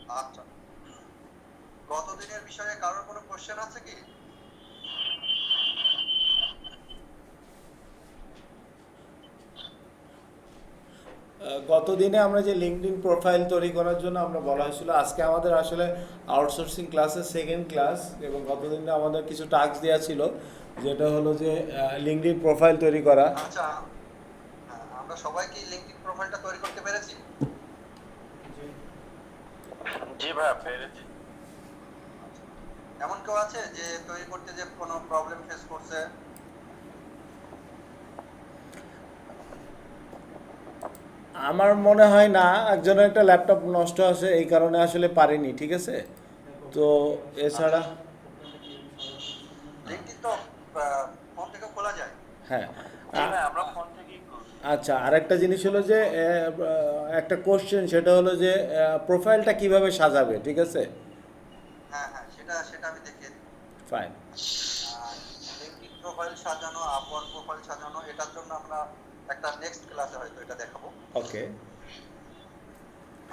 আচ্ছা, গত দিনের বিষয়ে কারোর কোনো কোশ্চেন আছে কি? গত দিনে আমরা যে লিঙ্কডইন প্রোফাইল তৈরি করার জন্য আমরা বলা হয়েছিল, আজকে আমাদের আসলে আউটসোর্সিং ক্লাসের সেকেন্ড ক্লাস, এবং গত দিনে আমাদের কিছু টাস্ক দেওয়া ছিল, যেটা হলো যে লিঙ্কডইন প্রোফাইল তৈরি করা। আচ্ছা, আমরা সবাই কি লিঙ্কডইন প্রোফাইলটা তৈরি করতে পেরেছি? জি ভাইয়া পেরেছি। আচ্ছা, এমন কেউ আছে যে তৈরি করতে যে কোনো প্রবলেম ফেস করছে? আমার মনে হয় না, একজনের একটা ল্যাপটপ নষ্ট আছে, এই কারণে আসলে পারিনি, ঠিক আছে। তো আচ্ছা, এছাড়া লিঙ্কডইন তো ফোন থেকে খোলা যায়। হ্যাঁ। জি আ- ভাই আমরা ফোন থেকেই করি। আচ্ছা, আরেকটা জিনিস হলো যে একটা কোশ্চেন, সেটা হলো যে প্রোফাইলটা কিভাবে সাজাবে, ঠিক আছে। হ্যাঁ হ্যাঁ, সেটা সেটা আমি দেখিয়ে দিই। ফাইন। লিঙ্কডইন প্রোফাইল সাজানো, আপওয়ার্ক প্রোফাইল সাজানো, এটার জন্য আমরা একটা নেক্সট ক্লাসে হয়তো এটা দেখাবো। ওকে।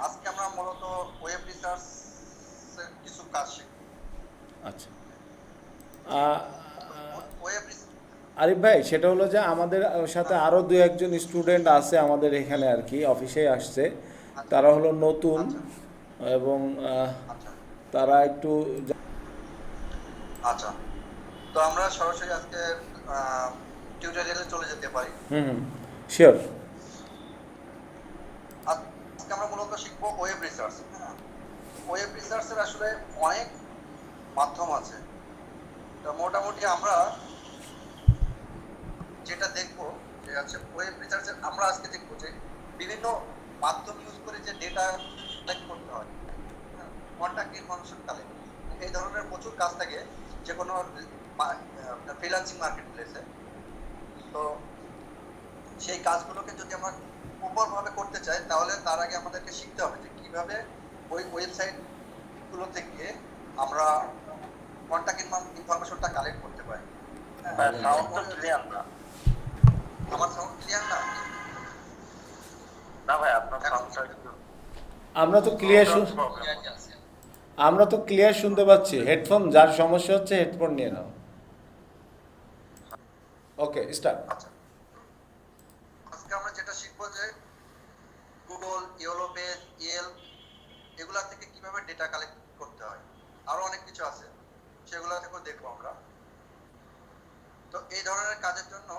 আজকে আমরা মূলত ওয়েব রিসার্চ এর কিছু কাজ শিখব। আচ্ছা। আ- ওয়েব আরিফ ভাই, সেটা হলো যে আমাদের সাথে আরও দু একজন স্টুডেন্ট আছে আমাদের এখানে আর কি, অফিসে আসছে। আচ্ছা তারা হলো নতুন, আচ্ছা এবং আচ্ছা তারা একটু আচ্ছা, তো আমরা সরাসরি আজকে টিউটোরিয়ালে চলে যেতে পারি। হুম হুম, শিওর। আজকে আমরা মূলত শিখবো ওয়েব রিসার্চ। হ্যাঁ, ওয়েব রিসার্চের আসলে অনেক মাধ্যম আছে। তো মোটামুটি আমরা যেটা দেখবো যে আছে ওয়েব রিসার্চের, আমরা আজকে দেখবো যে বিভিন্ন মাধ্যম ইউজ করে যে ডেটা কালেক্ট করতে হয়, কন্টাক্ট ইনফরমেশন কালেক্ট, এই ধরনের প্রচুর কাজ থাকে যে কোনো ফ্রিল্যান্সিং মার্কেট প্লেসে। তো সেই কাজগুলোকে যদি আমরা প্রপারভাবে করতে চাই, তাহলে তার আগে আমাদেরকে শিখতে হবে যে কিভাবে ওই ওয়েবসাইট গুলো থেকে আমরা কন্টাক্ট ইনফরমেশনটা কালেক্ট করতে পারি। হ্যাঁ, ভাই সাউন্ড তো ক্লিয়ার না। আমার সাউন্ড ক্লিয়ার না? না ভাই আপনার এখন সাউন্ডটা একটু আমরা তো ক্লিয়ার প্রবলেম আছে? আমরা তো ক্লিয়ার শুনতে পাচ্ছি। হেডফোন, যার সমস্যা হচ্ছে হেডফোন নিয়ে নাও। ওকে, স্টার্ট। আচ্ছা, আজকে আমরা যেটা শিখবো যে গুগল, ইয়েলো পেজ, এগুলা থেকে কিভাবে ডেটা কালেক্ট করতে হয়। আরো অনেক কিছু আছে, সেগুলা থেকেও দেখবো আমরা। তো এই ধরনের কাজের জন্য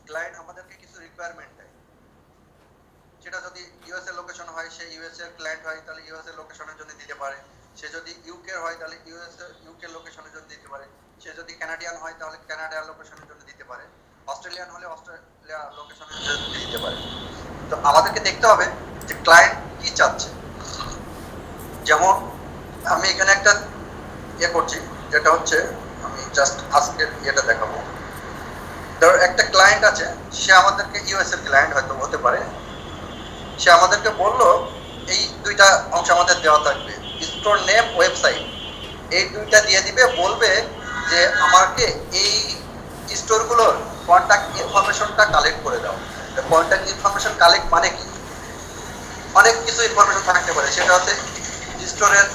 ক্লায়েন্ট আমাদেরকে কিছু রিকোয়ারমেন্ট দেয়। সেটা যদি ইউএস এর লোকেশন হয়, সে ইউএস এর ক্লায়েন্ট হয়, তাহলে ইউএস এর লোকেশনের জন্য দিতে পারে। সে যদি ইউকে হয়, তাহলে ইউকে লোকেশনের জন্য দিতে পারে। সে যদি কানাডিয়ান হয়, তাহলে কানাডিয়ান লোকেশনের জন্য দিতে পারে। অস্ট্রেলিয়ান হলে অস্ট্রেলিয়া লোকেশনের জন্য দিতে পারে। তো আমাদেরকে দেখতে হবে যে ক্লায়েন্ট কি চাচ্ছে। যেমন আমি এখানে একটা করছি, যেটা হচ্ছে আমি জাস্ট আজকের ইয়েটা দেখাবো। ধরো একটা ক্লায়েন্ট আছে, সে আমাদেরকে ইউএস এর ক্লায়েন্ট হয়তো হতে পারে। সে আমাদেরকে বললো এই দুইটা অংশ আমাদের দেওয়া থাকবে, স্টোর নেম, ওয়েবসাইট, এই দুইটা দিয়ে দিবে, বলবে যে আমাকে এই স্টোরগুলোর কন্টাক্ট ইনফরমেশনটা কালেক্ট করে দাও। কন্টাক্ট ইনফরমেশন কালেক্ট মানে কি? অনেক কিছু ইনফরমেশন থাকতে পারে। সেটা হচ্ছে স্টোরের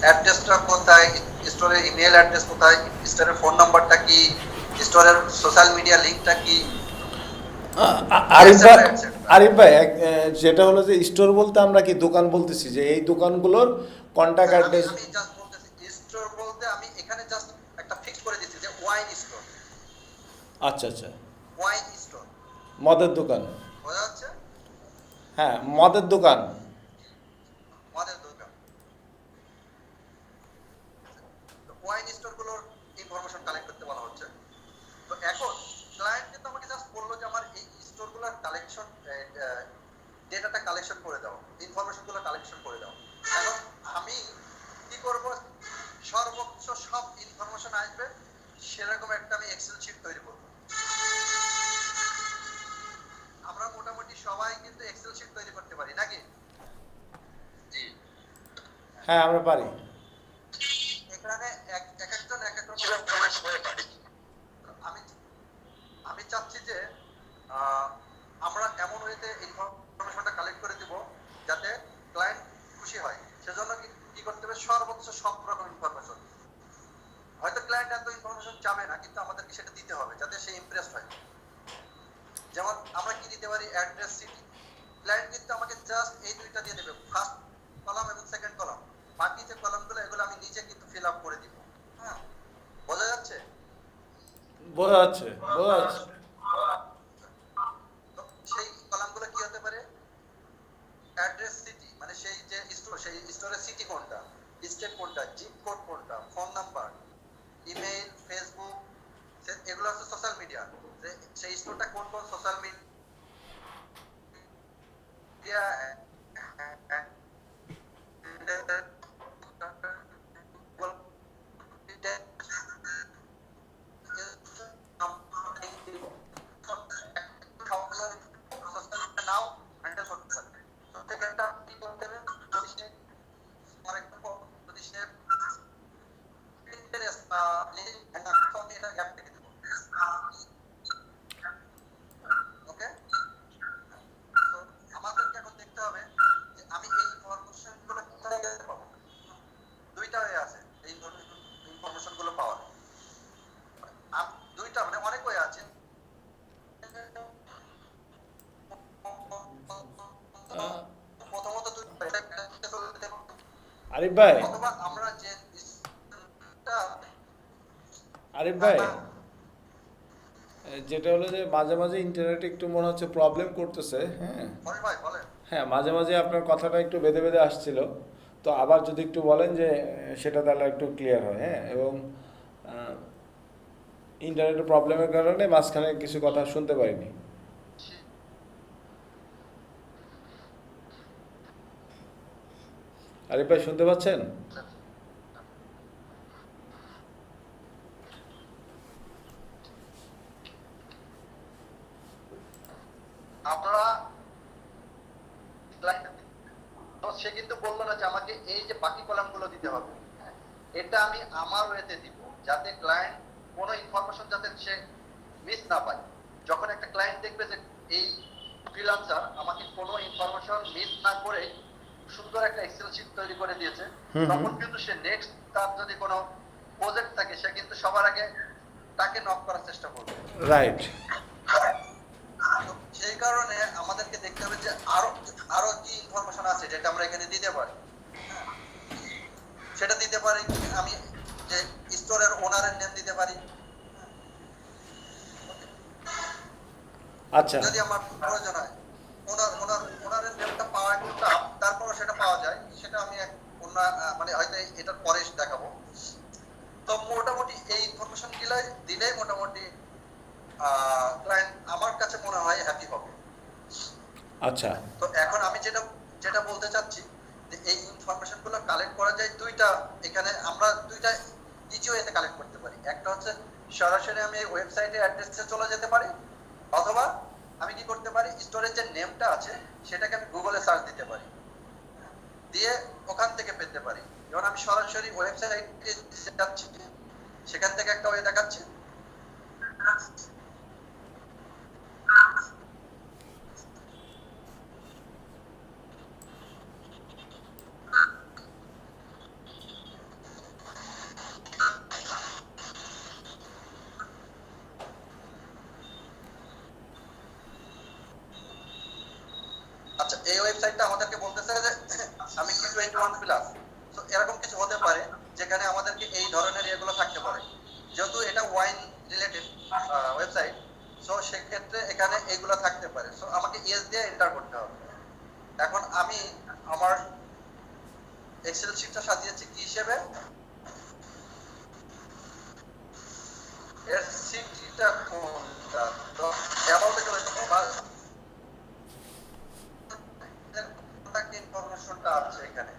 অ্যাড্রেসটা কোথায়, স্টোরের ইমেল অ্যাড্রেস কোথায়, স্টোরের ফোন নাম্বারটা কি, স্টোরের সোশ্যাল মিডিয়া লিঙ্কটা কি, আরিফ ভাই, এটসেট্রা এটসেট্রা। যেটা হলো যে স্টোর বলতে আমরা কি দোকান বলতেছি, যে এই দোকানগুলোর কন্ট্যাক্ট আমি অ্যাড্রেস। আমি জাস্ট বলতেছি স্টোর বলতে আমি এখানে জাস্ট একটা ফিক্স করে দিচ্ছি যে ওয়াইন স্টোর। আচ্ছা আচ্ছা। ওয়াইন স্টোর মদের দোকান। বোঝা যাচ্ছে? হ্যাঁ, মদের দোকান। মদের দোকান। তো ওয়াইন স্টোর গুলোর ইনফরমেশন কালেক্ট করতে বলা হচ্ছে। তো এখন ক্লায়েন্ট কিন্তু আমাকে জাস্ট বললো যে আমার এই স্টোর গুলোর কালেকশন, ডেটাটা কালেকশন করে দাও, ইনফরমেশন গুলো কালেকশন করে দাও। এখন আমি কি করব? সর্বোচ্চ সব ইনফরমেশন আসবে সেরকম একটা আমি এক্সেল শিট তৈরি করব। আমরা মোটামুটি সবাই কিন্তু এক্সেল শিট তৈরি করতে পারি নাকি? জি। হ্যাঁ, আমরা পারি। এখানে এক একজন এক এক রকম পারি। আমি আমি চাচ্ছি যে আমরা এমন ওয়েতে ইনফরমেশনটা কালেক্ট করে দিব যাতে ক্লায়েন্ট খুশি হয়। যাচ্ছে, বোঝা যাচ্ছে। তো সেই কলামগুলো কি হতে পারে? অ্যাড্রেস সিটি, মানে সেই যে স্টোর, সেই স্টোরের সিটি কোনটা, স্টেট কোনটা, জিপ কোড কোনটা, ফোন নাম্বার, ইমেইল, ফেসবুক, এগুলো হচ্ছে সোশ্যাল মিডিয়া। সেই স্টোরটা কোন কোন সোশ্যাল মিডিয়া নাও হ্যান্ডেল করতে পারবে। প্রত্যেকটা কি করতে হবে, যদি সে ফর এক্সাম্পল যদি সে ইন্টারেস্ট বা এটা গ্যাপ থেকে দেবো, ওকে। তো আমাদেরকে এখন দেখতে হবে যে আমি এই ইনফরমেশন গুলো কোথায় গেলে পাবো। দুইটা ওয়ে আছে এই ইনফরমেশন গুলো পাওয়ার, দুইটা মানে অনেক ওয়ে আছে। প্রথমত আরিফ ভাই, অথবা আমরা যে আরিফ ভাই, যেটা হলো যে মাঝে মাঝে ইন্টারনেট একটু মনে হচ্ছে প্রবলেম করতেছে, হ্যাঁ। ভাই বলেন। হ্যাঁ, মাঝে মাঝে আপনার কথাটা একটু বেঁধে বেঁধে আসছিল। তো আবার যদি একটু বলেন যে সেটা তাহলে একটু ক্লিয়ার হয়, হ্যাঁ। এবং ইন্টারনেটের প্রবলেমের কারণে মাঝখানে কিছু কথা শুনতে পারিনি। আরিফ ভাই শুনতে পাচ্ছেন? আপনারা তো সে কিন্তু বললো না যে আমাকে এই যে বাকি কলামগুলো দিতে হবে, এটা আমি আমার ওয়েতে দিব, যাতে ক্লায়েন্ট কোনো ইনফরমেশন যাতে সে মিস না পায়। যখন একটা ক্লায়েন্ট দেখবে যে এই ফ্রিল্যান্সার আমাকে কোনো ইনফরমেশন মিস না করে সুন্দর একটা এক্সেল শিট তৈরি করে দিয়েছে, তখন কিন্তু সে নেক্সট তার যদি কোনো প্রজেক্ট থাকে সে কিন্তু সবার আগে তাকে নক করার চেষ্টা করবে। রাইট। সেই কারণে আমাদেরকে দেখতে হবে যে আরো আরো কি ইনফরমেশন আছে যেটা আমরা এখানে দিতে পারি। সেটা দিতে পারি আমি যে স্টোরের ওনারের নেম দিতে পারি, আচ্ছা, যদি আমার প্রয়োজন হয়। ওনারের নেমটা পাওয়া একটু টাফ, তারপরও সেটা পাওয়া যায়, সেটা আমি অন্য মানে হয়তো এটার পরে দেখাবো। তো মোটামুটি এই ইনফরমেশন দিলেই মোটামুটি ক্লায়েন্ট আমার কাছে মনে হয় হ্যাপি হবে। আচ্ছা। তো এখন আমি যেটা যেটা বলতে চাচ্ছি যে এই ইনফরমেশন গুলো কালেক্ট করা যায় দুইটা, এখানে আমরা দুইটা ইজি ওয়েতে কালেক্ট করতে পারি। একটা হচ্ছে সরাসরি আমি এই ওয়েবসাইটে অ্যাড্রেসে চলে যেতে পারি, অথবা আমি কি করতে পারি স্টোরের যে নেমটা আছে সেটাকে আমি গুগলে সার্চ দিতে পারি, দিয়ে ওখান থেকে পেতে পারি। যেমন আমি সরাসরি ওয়েবসাইটে যাচ্ছি, সেখান থেকে একটা ওয়ে দেখাচ্ছি। আচ্ছা, এই ওয়েবসাইটটা আমাদেরকে বলতেছে যে আমি কি 21 প্লাস, তো এরকম কিছু হতে পারে যেখানে আমাদেরকে এই ধরনের এগুলো থাকতে পারে। যেহেতু এটা ওয়াইন রিলেটেড ওয়েবসাইট, সো সেক্ষেত্রে এখানে এগুলো থাকতে পারে। সো আমাকে ইয়েস দিয়ে এন্টার করতে হবে। এখন আমি আমার এক্সেল শিটটা সাজিয়েছি কি হিসেবে, এর সিটটা কোনটা, তো অ্যাবাউটে চলে যাবো বা কন্টাক্ট ইনফরমেশনটা আছে এখানে।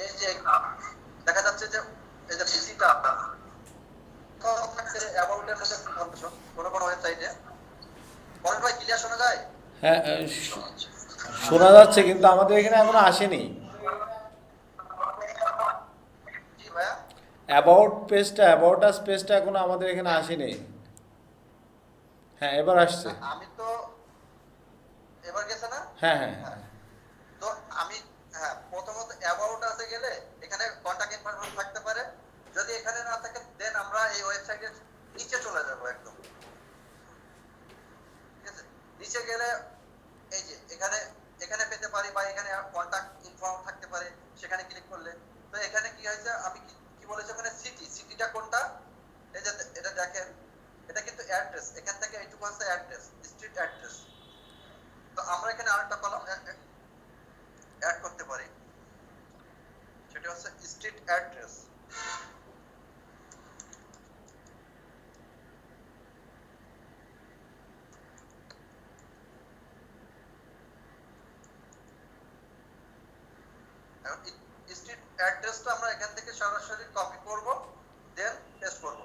এই যে দেখা যাচ্ছে যে এই যে পিসিটা থাকছে অ্যাবাউটের মধ্যে ইনফরমেশন কোন কোন ওয়েবসাইটে। পরের ভাই ক্লিয়ার শোনা যায়? হ্যাঁ, শোনা যাচ্ছে কিন্তু আমাদের এখানে এখনো আসেনি। জি ভাইয়া, অ্যাবাউট আস পেজটা এখনো আমাদের এখানে আসেনি। হ্যাঁ, এবার আসছে। আমি তো এবার গেছে না? হ্যাঁ, হ্যাঁ, হ্যাঁ। তো আমি প্রথমত অ্যাবাউট আসে গেলে এখানে কন্টাক্ট ইনফরমেশন থাকতে পারে। যদি এখানে না থাকে দেন আমরা এই ওয়েবসাইটের নিচে চলে যাব একদম। ঠিক আছে, নিচে গেলে এই যে এখানে এখানে পেতে পারি, বা এখানে কন্টাক্ট ইনফর্ম থাকতে পারে, সেখানে ক্লিক করলে। তো এখানে কি হয়েছে, আমি কি বলেছি ওখানে সিটিটা কোনটা, এই যে এটা দেখেন এটা কিন্তু অ্যাড্রেস, এখান থেকে এইটুকু হচ্ছে অ্যাড্রেস, স্ট্রিট অ্যাড্রেস। তো আমরা এখানে আরেকটা কলাম অ্যাড করতে পারি, সেটা হচ্ছে স্ট্রিট অ্যাড্রেস। স্ট্রিট অ্যাড্রেসটা আমরা এখান থেকে সরাসরি কপি করব, দেন পেস্ট করব।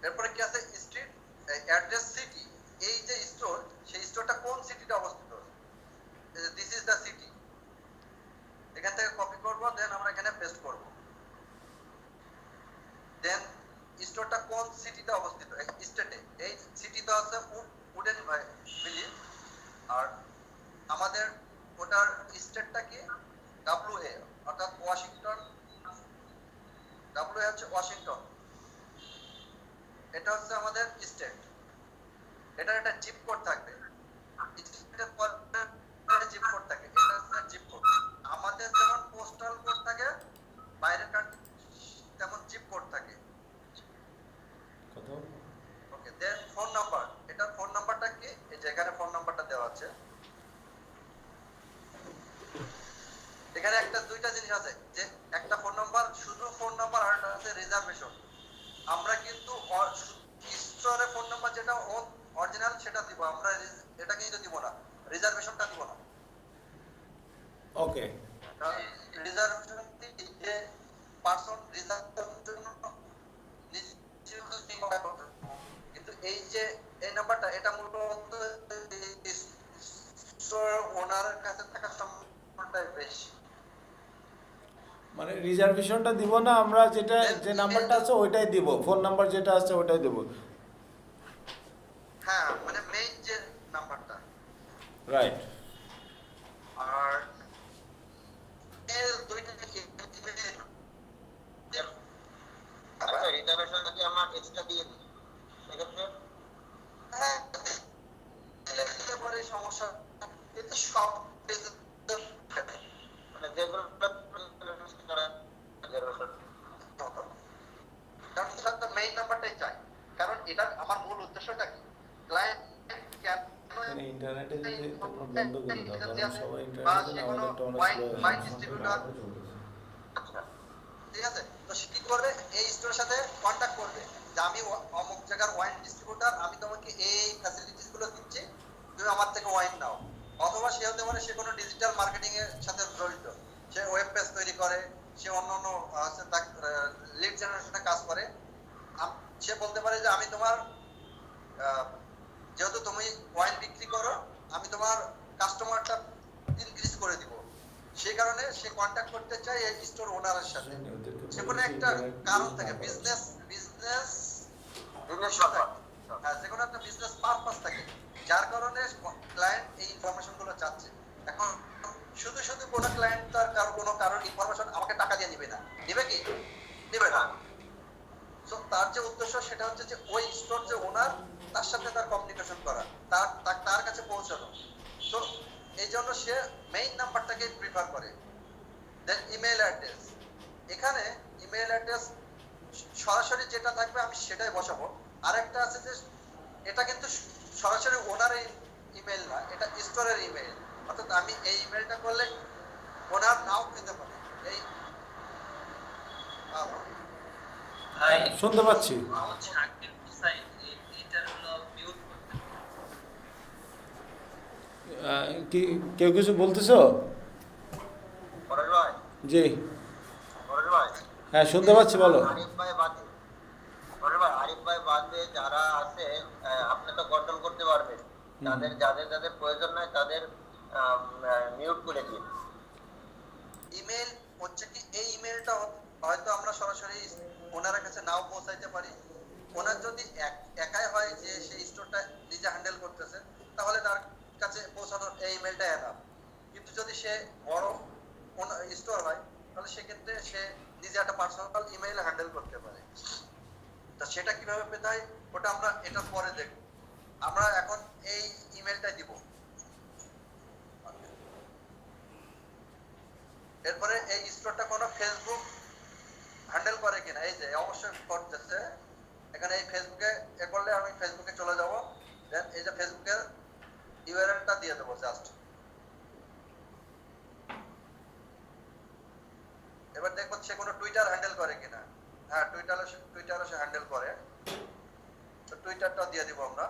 এরপরে কি আছে, স্ট্রিট অ্যাড্রেস সিটি। এই যে স্টোর, সেই স্টোরটা কোন সিটিতে অবস্থিত, দিস ইজ দ্য সিটি। এখান থেকে কপি করব, দেন আমরা এখানে পেস্ট করব। দেন স্টোরটা কোন সিটিতে অবস্থিত, স্টেটে। এই সিটিতে আছে উডেন ভিলেজ, আর আমাদের ওটার স্টেটটা কি, WA, অর্থাৎ ওয়াশিংটন। WA হচ্ছে ওয়াশিংটন, এটা হচ্ছে আমাদের স্টেট। এটার একটা জিপ কোড থাকবে, স্টেটের পরে জিপ কোড থাকে, এটা হচ্ছে জিপ কোড। আমাদের যেমন পোস্টাল কোড থাকে বাইরের কান্ট্রি, তেমন জিপ কোড থাকে। কত? ওকে, দেন ফোন নাম্বার। এটার ফোন নাম্বারটা কি, এই যে এখানে ফোন নাম্বারটা দেওয়া আছে। এখানে একটা দুইটা জিনিস আছে, যে একটা ফোন নাম্বার শুধু ফোন নাম্বার, আর একটা আছে রিজার্ভেশন। আমরা কিন্তু স্টোরে ফোন নাম্বার যেটা অরিজিনাল সেটা দিব, আমরা এটা কিন্তু দিব না, রিজার্ভেশনটা দিব না। ওকে, রিজার্ভেশন যে পারসন রিজার্ভেশন জন্য কিন্তু এই যে এই নাম্বারটা, এটা মূলত স্টোর ওনারের কাছে থাকার সম্ভাবনাটাই বেশি। মানে রিজার্ভেশনটা দিব না, আমরা যেটা যে নাম্বারটা আছে ওইটাই দিব, ফোন নাম্বার যেটা আছে ওইটাই দিব। হ্যাঁ, মানে মেইন যে নাম্বারটা। রাইট। আর এর দুইটা আচ্ছা, রিজার্ভেশনটা কি আমরা এক্সট্রা দিয়ে দিই সেক্ষেত্রে? হ্যাঁ, দিলে পরে সমস্যা, কিন্তু সব মানে যেগুলো কারণ মেইন নাম্বারটাই চাই, কারণ এটা আমার মূল উদ্দেশ্যটা কি, ক্লায়েন্ট মানে ইন্টারনেটে যদি তোমরা বন্ধ করে দাও, কারণ সবাই ইন্টারনেটে না, আমাদেরটা অনেক স্লো হয়ে আচ্ছা, ঠিক আছে। তো সে কি করবে, এই স্টোরের সাথে কন্ট্যাক্ট করবে যে আমি অমুক জায়গার ওয়াইন ডিস্ট্রিবিউটর, আমি তোমাকে এই ফ্যাসিলিটিস গুলো দিচ্ছি, তুমি আমার থেকে ওয়াইন নাও। অথবা সে হতে পারে সে কোনো ডিজিটাল মার্কেটিং এর সাথে জড়িত, সে ওয়েব পেজ তৈরি করে, সে অন্যান্য লিড জেনারেশনে কাজ করে। সে বলতে পারে যে আমি তোমার যেহেতু তুমি ওয়াইন বিক্রি করো, আমি তোমার কাস্টমারটা ইনক্রিজ করে দিব। সেই কারণে সে কন্ট্যাক্ট করতে চায় এই স্টোর ওনারের সাথে। যে কোনো একটা কারণ থাকে, বিজনেস হ্যাঁ, যে কোনো একটা বিজনেস পারপাস থাকে, যার কারণে ক্লায়েন্ট এই ইনফরমেশন গুলো চাচ্ছে। এখন শুধু শুধু কোনো ক্লায়েন্ট তার কোনো কারোর ইনফরমেশন আমাকে টাকা দিয়ে নিবে না, নিবে কি, নিবে না। সো তার যে উদ্দেশ্য সেটা হচ্ছে যে ওই স্টোর যে ওনার, তার সাথে তার কমিউনিকেশন করা, তার কাছে পৌঁছানো। তো এই জন্য সে মেইন নাম্বারটাকে প্রিফার করে। দেন ইমেল অ্যাড্রেস, এখানে ইমেল অ্যাড্রেস সরাসরি যেটা থাকবে আমি সেটাই বসাবো। আরেকটা আছে যে এটা কিন্তু সরাসরি ওনারের ইমেল না, এটা স্টোরের ইমেল, অর্থাৎ আমি এই ইমেলটা করলে ওনার নাও পেতে পারে। এই শুনতে পাচ্ছি। কি কেউ কিছু বলতেছো? পরের ভাই, জি, পরের ভাই, হ্যাঁ শুনতে পাচ্ছি, বলো। আরিফ ভাই বাদে, পরের ভাই আরিফ ভাই বাদে যারা আছে আপনি তো কন্ট্রোল করতে পারবেন, তাদের যাদের প্রয়োজন নাই তাদের মিউট করে দিন। ইমেল হচ্ছে কি, এই ইমেলটা হয়তো আমরা সরাসরি ওনার কাছে নাও পৌঁছাইতে পারি। ওনার যদি একাই হয় যে সেই স্টোরটা নিজে হ্যান্ডেল করতেছে, তাহলে তার কাছে পৌঁছানোর এই ইমেলটা এনাফ। কিন্তু যদি সে বড় স্টোর হয়, তাহলে সেক্ষেত্রে সে নিজে একটা পার্সোনাল ইমেইল হ্যান্ডেল করতে পারে। তো সেটা কিভাবে পেতে হয় ওটা আমরা এটা পরে দেখব। আমরা এখন এই ইমেলটা দিব। এরপরে এই স্টোরটা কোনো ফেসবুক হ্যান্ডেল করে কিনা কিনা, এই যে অবশ্যই করতেছে। এখানে এই ফেসবুকে এ করলে আমি ফেসবুকে চলে যাব, দেন এই যে ফেসবুকের ইউআরএলটা দিয়ে দেবো জাস্ট। এবার দেখবো সে কোনো টুইটার হ্যান্ডেল করে কিনা। হ্যাঁ, টুইটারও সে হ্যান্ডেল করে, তো টুইটারটা দিয়ে দিব আমরা,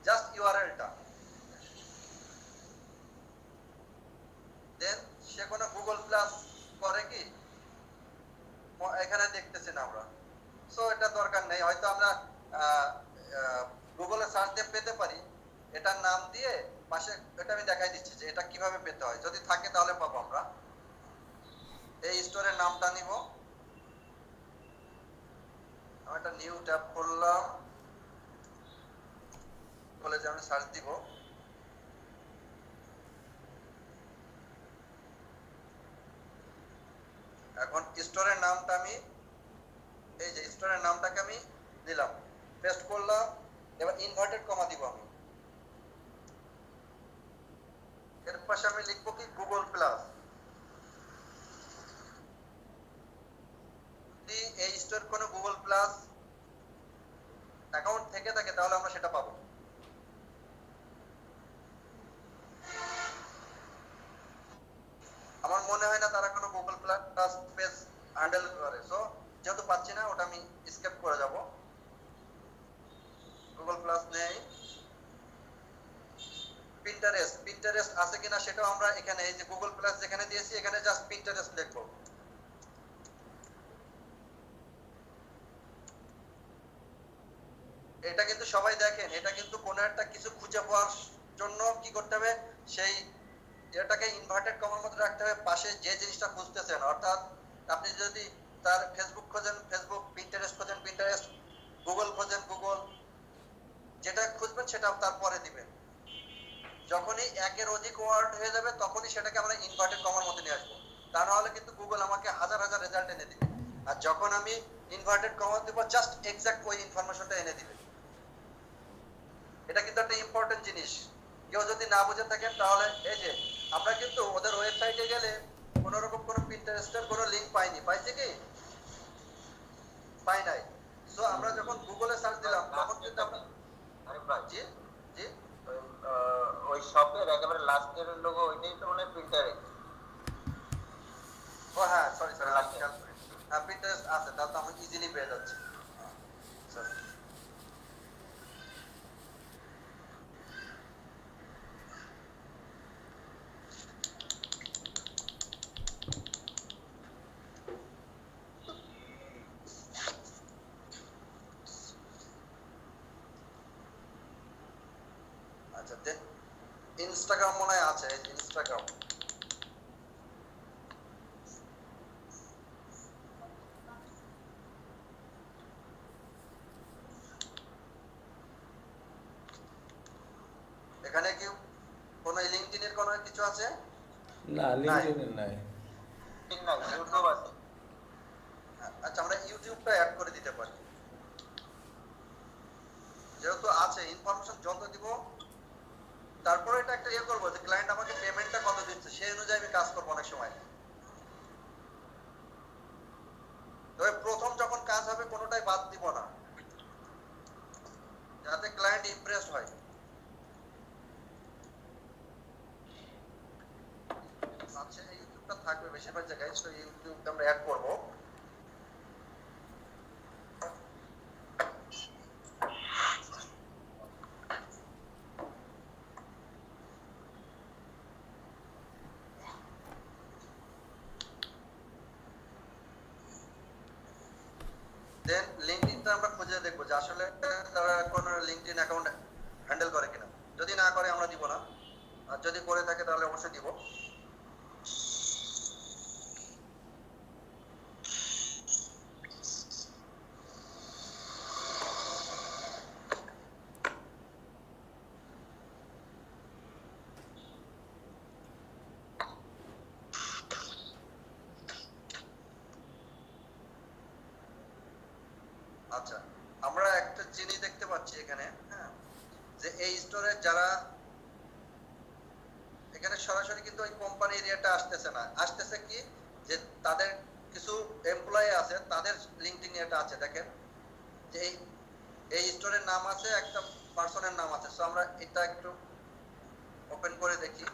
জাস্ট ইউআরএলটা। দেন সে কোনো গুগল প্লাস করে কি এখানে দেখতেছি না আমরা, সো এটা দরকার নেই। হয়তো আমরা গুগলে সার্চ দিয়ে পেতে পারি, এটার নাম দিয়ে পাশে এটা আমি দেখাই দিচ্ছি যে এটা কিভাবে পেতে হয়, যদি থাকে তাহলে পাবো আমরা। এই স্টোরের নামটা নিব, আমি একটা নিউ ট্যাব করলাম, বলে যে আমি সার্চ দিব। এখন স্টোরের নামটা আমি, এই যে স্টোরের নামটাকে আমি দিলাম, পেস্ট করলাম। এবার ইনভার্টেড কমা দিব আমি, এর পাশে আমি লিখবো কি গুগল প্লাস। যদি এই স্টোর কোনো গুগল প্লাস অ্যাকাউন্ট থেকে থাকে তাহলে আমরা সেটা পাবো। আমার মনে হয় না তারা কোনো গুগল প্লাস পেজ হ্যান্ডেল করে, সো যেহেতু পাচ্ছি না ওটা আমি স্কিপ করে যাব। গুগল প্লাস নেই। পিন্টারেস্ট আছে কিনা সেটাও আমরা এখানে, এই যে গুগল প্লাস যেখানে দিয়েছি এখানে জাস্ট পিন্টারেস্ট লিখবো। এটা কিন্তু সবাই দেখেন, এটা কিন্তু কোনো একটা কিছু খুঁজে পাওয়ার জন্য কি করতে হবে, সেই এটাকে ইনভার্টেড কমার মধ্যে রাখতে হবে পাশে যে জিনিসটা খুঁজতেছেন। অর্থাৎ আপনি যদি তার ফেসবুক খোঁজেন ফেসবুক, পিন্টারেস্ট খোঁজেন পিন্টারেস্ট, গুগল খোঁজেন গুগল, যেটা খুঁজবেন সেটা তারপরে দিবেন। যখনই একের অধিক ওয়ার্ড হয়ে যাবে তখনই সেটাকে আমরা ইনভার্টেড কমার মধ্যে নিয়ে আসবো, তা না হলে কিন্তু গুগল আমাকে হাজার হাজার রেজাল্ট এনে দিবে। আর যখন আমি ইনভার্টেড কমা দিব জাস্ট এক্সাক্ট ওই ইনফরমেশনটা এনে দিবে। এটা কিন্তু একটা ইম্পর্টেন্ট জিনিস, কেউ যদি না বুঝে থাকেন তাহলে এই যে আমরা কিন্তু ওদের ওয়েবসাইটে গেলে কোন রকম কোনো পিন্টারেস্টের কোনো লিংক পাইনি, পাইছি কি পাই নাই। সো আমরা যখন গুগলে সার্চ দিলাম তখন কিন্তু আমরা, আরে ভাই, জি জি, ওই শপের একেবারে লাস্টের লোগো ওইটাই তো মানে প্রিন্টারেস্ট। ও হ্যাঁ, সরি সরি, খেয়াল করি। হ্যাঁ, পিন্টারেস্ট আছে, তাহলে তো আমি ইজিলি পেয়ে যাচ্ছি। সরি। আচ্ছা, দেন ইনস্টাগ্রাম মনে হয় আছে, এই যে ইনস্টাগ্রাম। এখানে কি কোনো লিঙ্কডইনের কোনো কিছু আছে? না, লিঙ্কডইনে নাই। ঠিক না, ইউটিউব আছে। আচ্ছা, আমরা ইউটিউবটা অ্যাড করে দিতে পারি, যেহেতু আছে ইনফরমেশন যত দিব। তারপরে এটা একটা ইয়ে করবো যে ক্লায়েন্ট আমাকে পেমেন্টটা কত দিচ্ছে সেই অনুযায়ী আমি কাজ করবো অনেক সময়। তবে প্রথম যখন কাজ হবে কোনোটাই বাদ দিব না, যাতে ক্লায়েন্ট ইমপ্রেসড হয়। আচ্ছা, ইউটিউবটা থাকবে বেশিরভাগ জায়গায়, সো ইউটিউবটা আমরা অ্যাড করবো। দেন লিঙ্কডইনটা আমরা খুঁজে দেখবো যে আসলে তারা কোনো লিঙ্কডইন অ্যাকাউন্ট হ্যান্ডেল করে কিনা। যদি না করে আমরা দিব না, আর যদি করে থাকে তাহলে অবশ্যই দিব। আচ্ছা, আমরা একটা জিনিস দেখতে পাচ্ছি এখানে, হ্যাঁ, যে এই স্টোরে যারা এখানে সরাসরি কিন্তু ওই কোম্পানি এরিয়াটা আসতেছে না, আসতেছে কি যে তাদের কিছু এমপ্লয়ি আছে তাদের লিঙ্কডিন এটা আছে, দেখেন যে এই স্টোরের নাম আছে, একটা পার্সনের নাম আছে। সো আমরা এটা একটু ওপেন করে দেখি।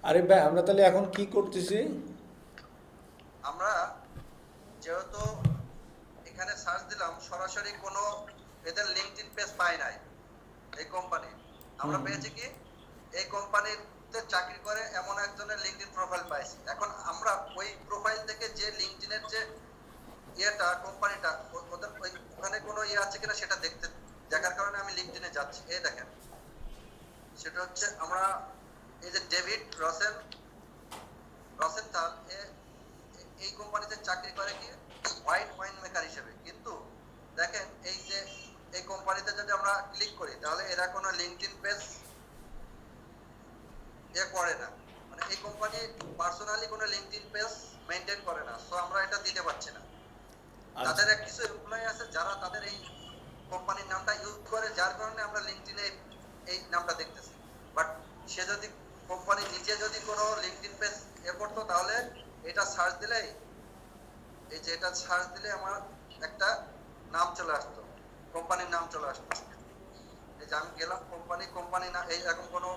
আরে ভাই আমরা তাহলে এখন কি করতেছি? আমরা যেহেতু এখানে সার্চ দিলাম, সরাসরি কোনো এদের লিঙ্কডইন পেজ পাই নাই এই কোম্পানি। আমরা পেয়েছি কি এই কোম্পানিতে চাকরি করে এমন একজনের লিঙ্কডইন প্রোফাইল পাইছি। এখন আমরা ওই প্রোফাইল থেকে যে লিঙ্কডইনের যে ইয়েটা কোম্পানিটা ওদের ওখানে কোনো ইয়ে আছে কিনা সেটা দেখার কারণে আমি লিঙ্কডইনে যাচ্ছি। এই দেখেন, সেটা হচ্ছে আমরা এই যে ডেভিড রসেনথাল এই কোম্পানিতে চাকরি করে কি হোয়াইট ওয়াইন মেকার হিসেবে। কিন্তু দেখেন এই যে এই কোম্পানিতে যদি আমরা ক্লিক করি তাহলে এরা কোনো লিঙ্কডইন পেজ করে না, মানে এই কোম্পানি পার্সোনালি কোনো লিঙ্কডইন পেজ মেইনটেইন করে না। সো আমরা এটা দিতে পারছি না। তাদের কিছু এমপ্লয়ি আছে যারা তাদের এই কোম্পানির নামটা ইউজ করে, যার কারণে আমরা লিঙ্কডইনে এই নামটা দেখতেছি। বাট সে যদি কোম্পানি নিজে যদি কোনো লিঙ্কডইন পেজ করতো তাহলে এটা সার্চ দিলেই এই যে এটা সার্চ দিলে আমার একটা নাম চলে আসতো, কোম্পানির নাম চলে আসতো। এই যে আমি গেলাম কোম্পানি না, এই এরকম কোনো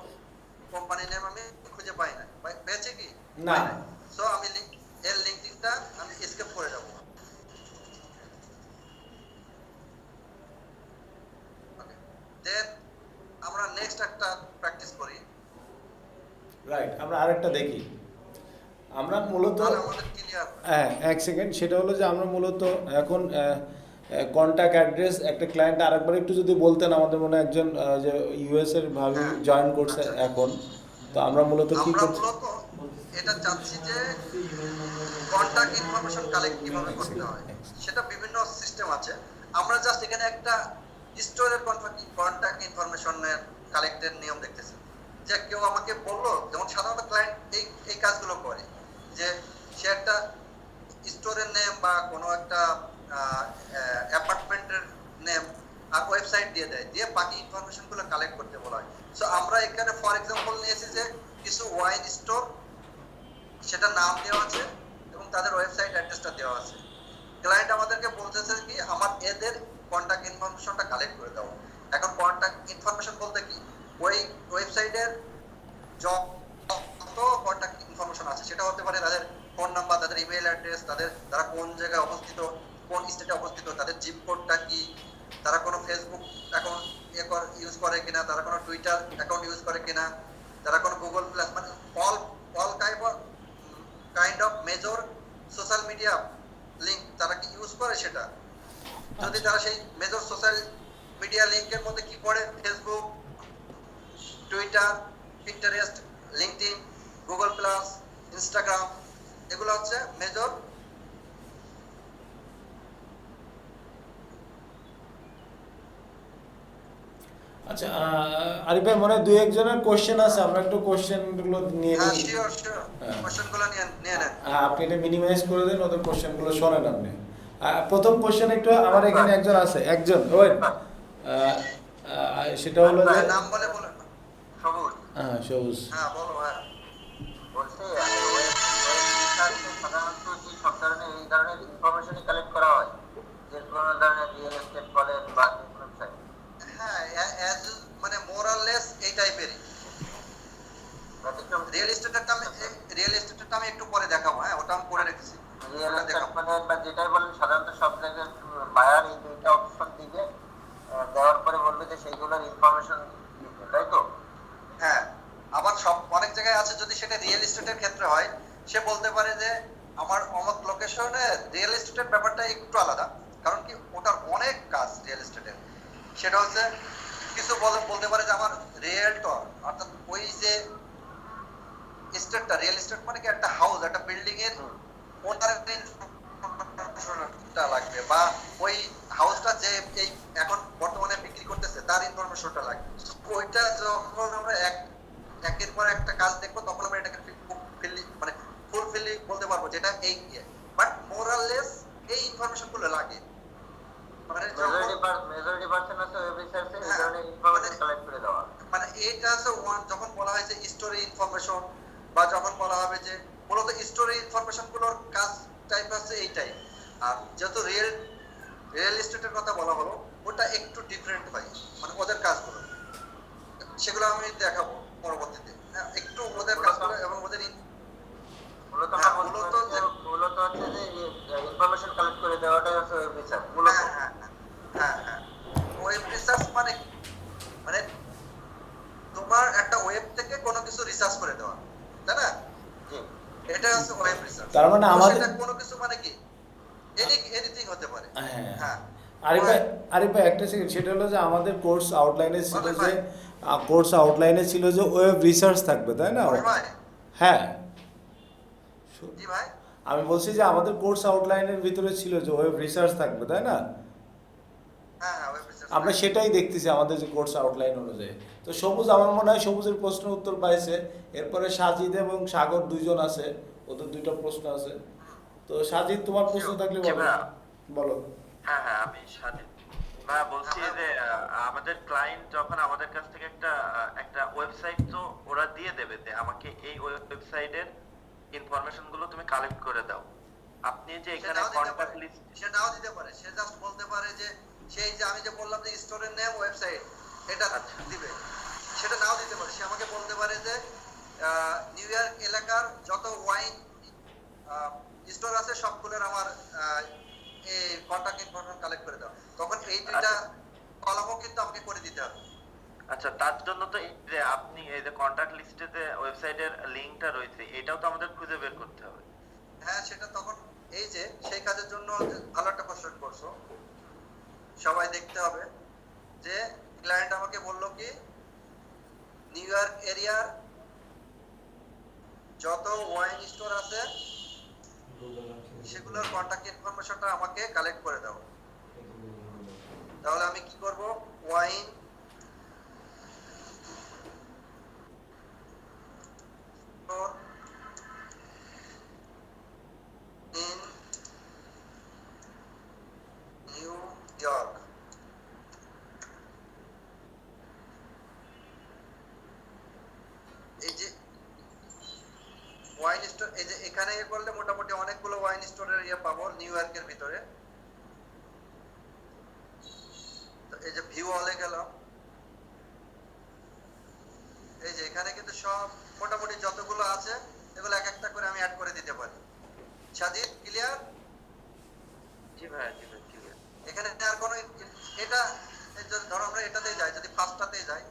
কোম্পানির নাম আমি খুঁজে পাই না। পেয়েছে কি না। সো আমি এর লিঙ্কডইনটা আমি স্কিপ করে যাব। দেন আমরা নেক্সট একটা প্র্যাকটিস করি। রাইট, আমরা আরেকটা দেখি। আমরা মূলত আমাদের ক্লিয়ার। হ্যাঁ, এক সেকেন্ড। সেটা হলো যে আমরা মূলত এখন কন্ট্যাক্ট অ্যাড্রেস একটা ক্লায়েন্ট আরেকবার একটু যদি বলতেন, আমাদের মনে হয় একজন যে ইউএস এর ভাবে জয়েন করছে এখন। তো আমরা মূলত কি আমরা করছি? মূলত এটা চাচ্ছি যে কন্টাক্ট ইনফরমেশন কালেক্ট কিভাবে করতে হয়, সেটা বিভিন্ন সিস্টেম আছে। আমরা জাস্ট এখানে একটা স্টোরের কন্টাক্ট ইনফরমেশনের কালেক্টের নিয়ম দেখতেছি। যে কেউ আমাকে বললো, যেমন সাধারণত ক্লায়েন্ট এই কাজগুলো করে যে সে একটা স্টোরের নেম বা কোনো একটা অ্যাপার্টমেন্টের নেম আর ওয়েবসাইট দিয়ে দেয়, দিয়ে বাকি ইনফরমেশন গুলো কালেক্ট করতে বলা হয়। সো আমরা এখানে ফর এক্সাম্পল নিয়েছি যে কিছু ওয়াইন স্টোর, সেটা নাম দেওয়া আছে এবং তাদের ওয়েবসাইট অ্যাড্রেসটা দেওয়া আছে। ক্লায়েন্ট আমাদেরকে বলতেছে কি আমার এদের কন্টাক্ট ইনফরমেশনটা কালেক্ট করে দাও। এখন কন্টাক্ট ইনফরমেশন বলতে কি ওই ওয়েবসাইটের যত কন্টাক্ট ইনফরমেশন আছে, সেটা হতে পারে তাদের ফোন নাম্বার, তাদের ইমেল অ্যাড্রেস, তারা কোন জায়গায় অবস্থিত, কোন স্টেটে অবস্থিত, তাদের জিপ কোডটা কি, তারা কোনো ফেসবুক অ্যাকাউন্ট ইউজ করে কিনা, তারা কোনো টুইটার অ্যাকাউন্ট ইউজ করে কিনা, তারা কোনো গুগল প্লাস, মানে all kind of major social media link তারা কি ইউজ করে। সেটা যদি তারা সেই মেজর সোশ্যাল মিডিয়া লিঙ্কের মধ্যে কি পড়ে, Facebook, Twitter, Pinterest, LinkedIn, Google plus, Instagram, এগুলো হচ্ছে মেজর। আচ্ছা, আরিফ ভাই মনে হয় দুই একজনের কোশ্চেন আছে, আমরা একটু কোশ্চেনগুলো নিয়ে হ্যাঁ, নিই। শিওর কোশ্চেনগুলো নিয়ে নেন। আপনি এটা মিনিমাইজ করে দেন, ওদের কোশ্চেনগুলো শোনেন আপনি। প্রথম কোশ্চেন একটু আমার এখানে একজন আছে, ওয়েট, সেটা হলো যে নাম বলে বলেন। সবুজ। হ্যাঁ, সবুজ। হ্যাঁ, বলো। হ্যাঁ, বলছে সাধারণত কি সব ধরনের এই ধরনের ইনফরমেশনই কালেক্ট করা হয়, যে কোনো ধরনের রিয়েল এস্টেট বলেন বা ওয়েবসাইট। হ্যাঁ, মানে মোরাললেস এই টাইপেরই। ব্যতিক্রম রিয়েল এস্টেটেরটা আমি একটু পরে দেখাবো, হ্যাঁ ওটা আমি করে রেখেছি। রিয়েল ওটা এস্টেট দেখাবো। মানে বা যেটাই বলেন সাধারণত সব জায়গায় বায়ার এই দুইটা অপশন দিবে, দেওয়ার পরে বলবে যে সেইগুলোর ইনফরমেশন দিতে, তাই তো? হ্যাঁ, আবার সব অনেক জায়গায় আছে, যদি সেটা রিয়েল এস্টেটের ক্ষেত্রে হয় সে বলতে পারে যে আমার অমুক লোকেশনে রিয়েল এস্টেটের ব্যাপারটা একটু আলাদা, কারণ কি ওটার অনেক কাজ রিয়েল এস্টেটের। সেটা হচ্ছে কিছু বলতে পারে যে আমার রিয়েলটর, অর্থাৎ ওই যে এস্টেটটা, রিয়েল এস্টেট মানে কি একটা হাউস, একটা বিল্ডিং এর ওনারের ইনফরমেশনটা লাগবে, বা ওই হাউসটা যে এই এখন বর্তমানে বিক্রি করতেছে তার ইনফরমেশনটা লাগবে। ওইটা যখন আমরা একের পর একটা কাজ দেখবো তখন আমরা এটাকে মানে ফুলফিলি বলতে পারবো যেটা এই, বাট মোরাললেস এই ইনফরমেশন গুলো লাগে। মানে মেজরিটি পার্সেন্ট আছে ওয়েব রিসার্চে এই হ্যাঁ, ধরনের ইনফরমেশন কালেক্ট করে দেওয়া। মানে এইটা আছে যখন বলা হয় যে স্টোরি ইনফরমেশন, বা যখন বলা হবে যে মূলত স্টোরি ইনফরমেশন গুলোর কাজ টাইপ আছে এইটাই। আর যেহেতু রিয়েল এস্টেটের কথা বলা হলো, ওটা একটু ডিফারেন্ট হয়, মানে ওদের কাজগুলো, সেগুলো আমি দেখাবো পরবর্তীতে। হ্যাঁ, একটু ওদের কাজগুলো এবং ওদের মূলত হ্যাঁ, আমরা মূলত হচ্ছে যে ইনফরমেশন কালেক্ট করে দেওয়াটাই হচ্ছে ওয়েব রিসার্চ মূলত। হ্যাঁ হ্যাঁ হ্যাঁ হ্যাঁ, ওয়েব রিসার্চ মানে মানে তোমার একটা ওয়েব থেকে কোনো কিছু রিসার্চ করে দেওয়া, তাই না? জি, এটা হচ্ছে ওয়েব রিসার্চ। তার মানে আমাদের সেটা কোনো কিছু মানে কি এনিথিং হতে পারে। হ্যাঁ হ্যাঁ, আরিফ ভাই একটা সেকেন্ড, সেটা হলো যে আমাদের কোর্স আউটলাইনে ছিল বলেন যে ভাই। ওয়েব রিসার্চ থাকবে, তাই না? বলেন ভাই। হ্যাঁ, জি ভাই। আমি বলছি যে আমাদের কোর্স আউটলাইনের ভিতরে ছিল যে ওয়েব রিসার্চ থাকবে, তাই না? হ্যাঁ হ্যাঁ, ওয়েব রিসার্চ। আমরা সেটাই দেখতেছি আমাদের যে কোর্স আউটলাইন অনুযায়ী। তো সবুজ, আমার মনে হয় সবুজের প্রশ্ন উত্তর পাইছে। এরপরে সাজিদ এবং সাগর দুইজন আছে, ওদের দুইটা প্রশ্ন আছে। তো সাজিদ, তোমার প্রশ্ন থাকলে জি বলো। ভাইয়া। বলো। হ্যাঁ হ্যাঁ, আমি স্বাধীন ভাইয়া বলছি হ্যাঁ, যে আমাদের ক্লায়েন্ট যখন আমাদের কাছ থেকে একটা ওয়েবসাইট তো ওরা দিয়ে দেবে যে আমাকে এই ওয়েবসাইটের ইনফরমেশন গুলো তুমি কালেক্ট করে দাও। আপনি যে এখানে কন্টাক্ট লিস্ট সে নাও দিতে পারে, সে জাস্ট বলতে পারে যে সেই যে আমি যে বললাম যে স্টোরের নেম ওয়েবসাইট এটা আচ্ছা। দিবে, সেটা নাও দিতে পারে। সে আমাকে বলতে পারে যে নিউ ইয়র্ক এলাকার যত ওয়াইন স্টোর আছে সবগুলোর আমার এই কন্টাক্ট ইনফরমেশন কালেক্ট করে দাও, তখন এই দুইটা কলামও কিন্তু আমাকে করে দিতে হবে। আচ্ছা, তার জন্য তো এই যে আপনি এই যে কন্টাক্ট লিস্টে যে ওয়েবসাইটের লিংকটা রয়েছে এটাও তো আমাদের খুঁজে বের করতে হবে। হ্যাঁ, সেটা তখন এই যে সেই কাজের জন্য ভালো একটা কোশ্চেন করছো। সবাই দেখতে হবে যে ক্লায়েন্ট আমাকে বললো কি নিউ ইয়র্ক এরিয়ার যত ওয়াইন স্টোর আছে সেগুলোর কন্টাক্ট ইনফরমেশনটা আমাকে কালেক্ট করে দাও। তাহলে আমি কি করব, wine store in new York, এই যে ওয়াইন স্টোর, এই যে এখানে করলে মোটামুটি অনেকগুলো ওয়াইন স্টোরের ইয়ে পাবো নিউ ইয়র্কের ভিতরে। তো এই যে ভিউ হলে গেলাম, এই যে এখানে কিন্তু সব মোটামুটি যতগুলো আছে এগুলো এক একটা করে আমি অ্যাড করে দিতে পারি। সাজিদ, ক্লিয়ার? জি ভাইয়া, জি ভাই, ক্লিয়ার। এখানে আর কোনো এটা এই যে ধরো আমরা এটাতেই যাই, যদি ফার্স্টটাতেই যাই,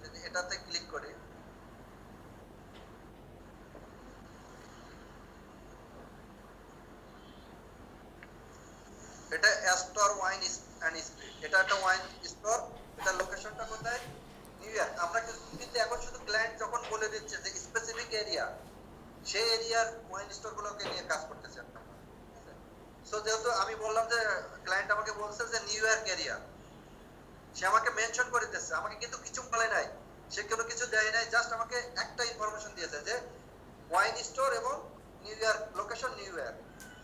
যদি এটাতে ক্লিক করি, এটা অ্যাস্টর ওয়াইন এন্ড স্পিরিট, এটা একটা ওয়াইন স্টোর। এটা লোকেশনটা কোথায়? New York. আমরা কিন্তু এখন শুধু ক্লায়েন্ট যখন বলে দিচ্ছে যে স্পেসিফিক এরিয়া, সেই এরিয়ার ওয়াইন স্টোর গুলোকে নিয়ে কাজ করতেছে আমরা। সো যেহেতু আমি বললাম যে ক্লায়েন্ট আমাকে বলছে যে নিউ ইয়র্ক এরিয়া, সে আমাকে মেনশন করে দিচ্ছে, আমাকে কিন্তু কিছু বলে নাই, সে কোনো কিছু দেয় নাই, জাস্ট আমাকে একটা ইনফরমেশন দিয়েছে যে ওয়াইন স্টোর এবং new York, location new York.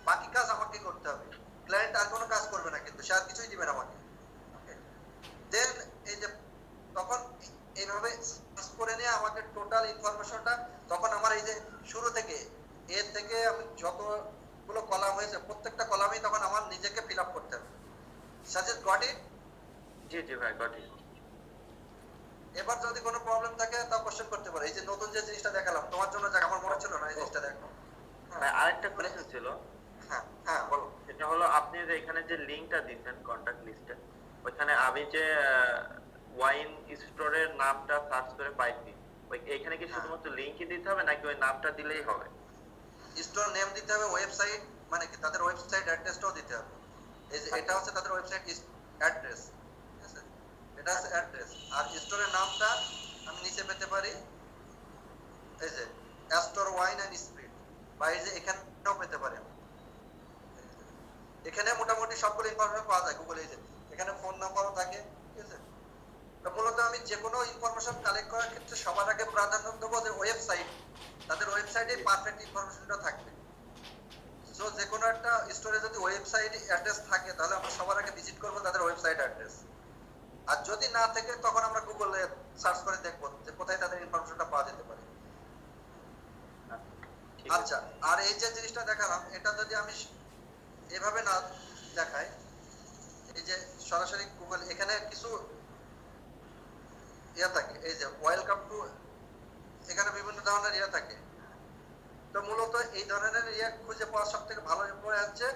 বাকি কাজ আমাকে করতে হবে, ক্লায়েন্ট আর কোনো কাজ করবে না, কিন্তু সে আর কিছুই দিবে না আমাকে। দেন এই যে তখন এইভাবে সার্চ করে নিয়ে আমাকে টোটাল ইনফরমেশনটা, তখন আমার এই যে শুরু থেকে এর থেকে আমি যতগুলো কলাম হয়েছে প্রত্যেকটা কলামই তখন আমার নিজেকে ফিল আপ করতে হবে। Suggest got it? জি জি ভাই, গট ইট। এবার যদি কোনো প্রবলেম থাকে তা কোশ্চেন করতে পারে। এই যে নতুন যে জিনিসটা দেখালাম তোমার জন্য যাক আমার মনে ছিল না এই জিনিসটা দেখো। ভাই আরেকটা কোয়েশ্চেন ছিল, হ্যাঁ হ্যাঁ বলো। সেটা হলো আপনি যে এখানে যে লিংকটা দিচ্ছেন কন্টাক্ট লিস্টে, ওইখানে আমি যে ওয়াইন স্টোরের নামটা সার্চ করে পাইছি, ওই এখানে কি শুধুমাত্র লিংকই দিতে হবে নাকি ওই নামটা দিলেই হবে? স্টোর নেম দিতে হবে, ওয়েবসাইট মানে কি তাদের ওয়েবসাইট অ্যাড্রেসটাও দিতে হবে। এই যে এটা হচ্ছে তাদের ওয়েবসাইট অ্যাড্রেস, ঠিক আছে, এটা হচ্ছে অ্যাড্রেস। আর স্টোরের নামটা আমি নিচে পেতে পারি এই যে অ্যাস্টোর ওয়াইন এন্ড স্পিরিট, বা এই যে এখানেও পেতে পারি আমি। এখানে মোটামুটি সবগুলো ইনফরমেশন পাওয়া যায় গুগলে। এই যে এখানে ফোন নাম্বারও থাকে, ঠিক আছে। তো মূলত আমি যে কোনো ইনফরমেশন কালেক্ট করার ক্ষেত্রে সবার আগে প্রাধান্য দেবো যে ওয়েবসাইট, তাদের ওয়েবসাইটে পারফেক্ট ইনফরমেশনটা থাকবে। সো যে কোনো একটা স্টোরে যদি ওয়েবসাইট অ্যাড্রেস থাকে তাহলে আমরা সবার আগে ভিজিট করব তাদের ওয়েবসাইট অ্যাড্রেস। আর যদি না থাকে তখন আমরা গুগলে সার্চ করে দেখব যে কোথায় তাদের ইনফরমেশনটা পাওয়া যেতে পারে। ঠিক আছে। আচ্ছা, আর এই যে জিনিসটা দেখালাম এটা যদি আমি এভাবে না দেখাই, এই যে সরাসরি গুগল এখানে কিছু ইয়া থাকে, এই যে ওয়েলকাম টু, এখানে বিভিন্ন ধরনের ইয়া থাকে। তো মূলত এই ধরনের ইয়া খুঁজে পাওয়া সব থেকে ভালো উপায় হচ্ছে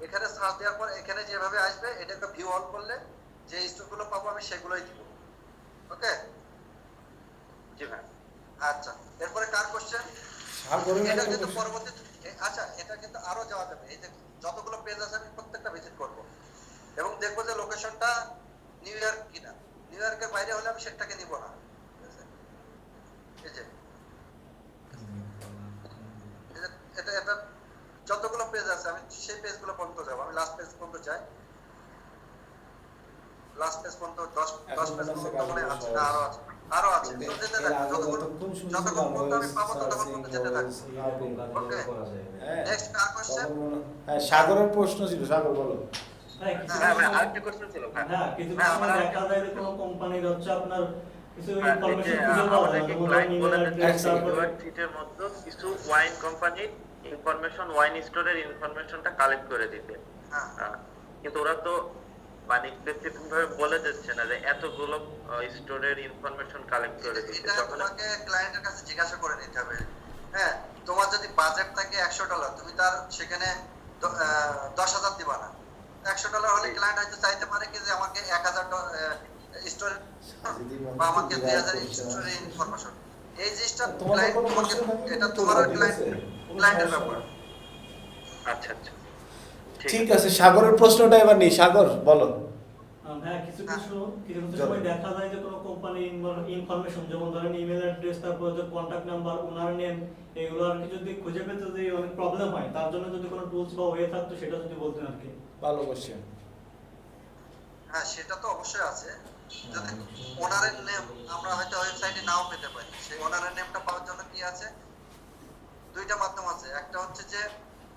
এখানে সার্চ দেওয়ার পর এখানে যেভাবে আসবে এটাকে ভিউ অল করলে যে স্টোরগুলো পাবো আমি সেগুলোই দিব। ওকে, জি ভাই। আচ্ছা এরপরে কার কোশ্চেন? সাগরের এটা একটা কিন্তু প্রশ্ন। পরবর্তী, আচ্ছা এটা কিন্তু আরো যাওয়া যাবে। এই যে যতগুলো পেজ আছে আমি প্রত্যেকটা ভিজিট করব এবং দেখবো যে লোকেশনটা নিউ ইয়র্ক কিনা। নিউ ইয়র্কের বাইরে হলে আমি সেটাকে নিব না, ঠিক আছে। এই যে এটা এটা যতগুলো পেজ আছে আমি সেই পেজগুলো পর্যন্ত যাব। আমি লাস্ট পেজ পর্যন্ত যাই, লাস্ট পেজ পর্যন্ত 10 পেজ পর্যন্ত মনে আছে না আরো আছে তো যেতে এর থাকি আগে যতক্ষণ যতক্ষণ শুনছিলাম পর্যন্ত আমি পাবো ততক্ষণ সার্চিং পর্যন্ত যেতে থাকি। ওকে, হ্যাঁ নেক্সট কার কোশ্চেন? হ্যাঁ সাগরের প্রশ্ন ছিল, সাগর বলো। হ্যাঁ, কিছু হ্যাঁ ভাই কিছু আরেকটা কোয়েশ্চেন ছিল ভাই। হ্যাঁ, কিছু হ্যাঁ, কিছু আমার সময় দেখা যায় যে কোনো কোম্পানির হচ্ছে আপনার কিছু হ্যাঁ, এই যে ইনফরমেশন খুঁজে পাওয়া যায় না, আমাদেরকে যেমন ধরেন ক্লায়েন্ট ইমেল বলে অ্যাড্রেস, দিচ্ছে তারপরে ইউনিভার্সিটির মধ্যে কিছু ওয়াইন কোম্পানির ইনফরমেশন, ওয়াইন স্টোরের ইনফরমেশনটা কালেক্ট করে দিতে। হ্যাঁ কিন্তু ওরা তো মানে স্পেসিফিক ভাবে বলে দিচ্ছে না যে এতগুলো স্টোরের ইনফরমেশন কালেক্ট করে দিতে। এটা যখন তোমাকে ক্লায়েন্টের কাছে জিজ্ঞাসা করে নিতে হবে। হ্যাঁ, তোমার যদি বাজেট থাকে $100 তুমি তার সেখানে 10,000 দিবা না। $100 হলে ক্লায়েন্ট হয়তো চাইতে পারে কি যে আমাকে 1,000 স্টোর বা আমাকে 2,000 স্টোরের ইনফরমেশন। এই জিনিসটা তোমাদের ক্লায়েন্ট কোনো তোমাকে, প্রশ্ন থাকলে এটা উত্তর তোমার দাও, আর ঠিক আছে? কোনো ক্লায়েন্টের সমস্যা ব্যাপার। নেই। আচ্ছা আচ্ছা ঠিক আছে, সাগরের প্রশ্নটা এবার নেই। সাগর বলো। হ্যাঁ, কিছু হ্যাঁ। কিছু কিছু কিছু চলো। সময় দেখা যায় যে কোনো কোম্পানির ইনফরমেশন, যেমন ধরেন ইমেল অ্যাড্রেস, তারপর যে কন্ট্যাক্ট নাম্বার, ওনার নেম, এগুলো আর কি যদি খুঁজে পেতে যদি অনেক প্রবলেম হয়, তার জন্য যদি কোনো টুলস বা ওয়ে থাকতো সেটা যদি বলতেন আর কি। ভালো কোশ্চেন। হ্যাঁ সেটা তো অবশ্যই আছে। যদি ওনারের নেম আমরা হয়তো ওয়েবসাইটে নাও পেতে পারি, সেই ওনারের নেমটা পাওয়ার জন্য কি আছে, দুইটা মাধ্যম আছে। একটা হচ্ছে যে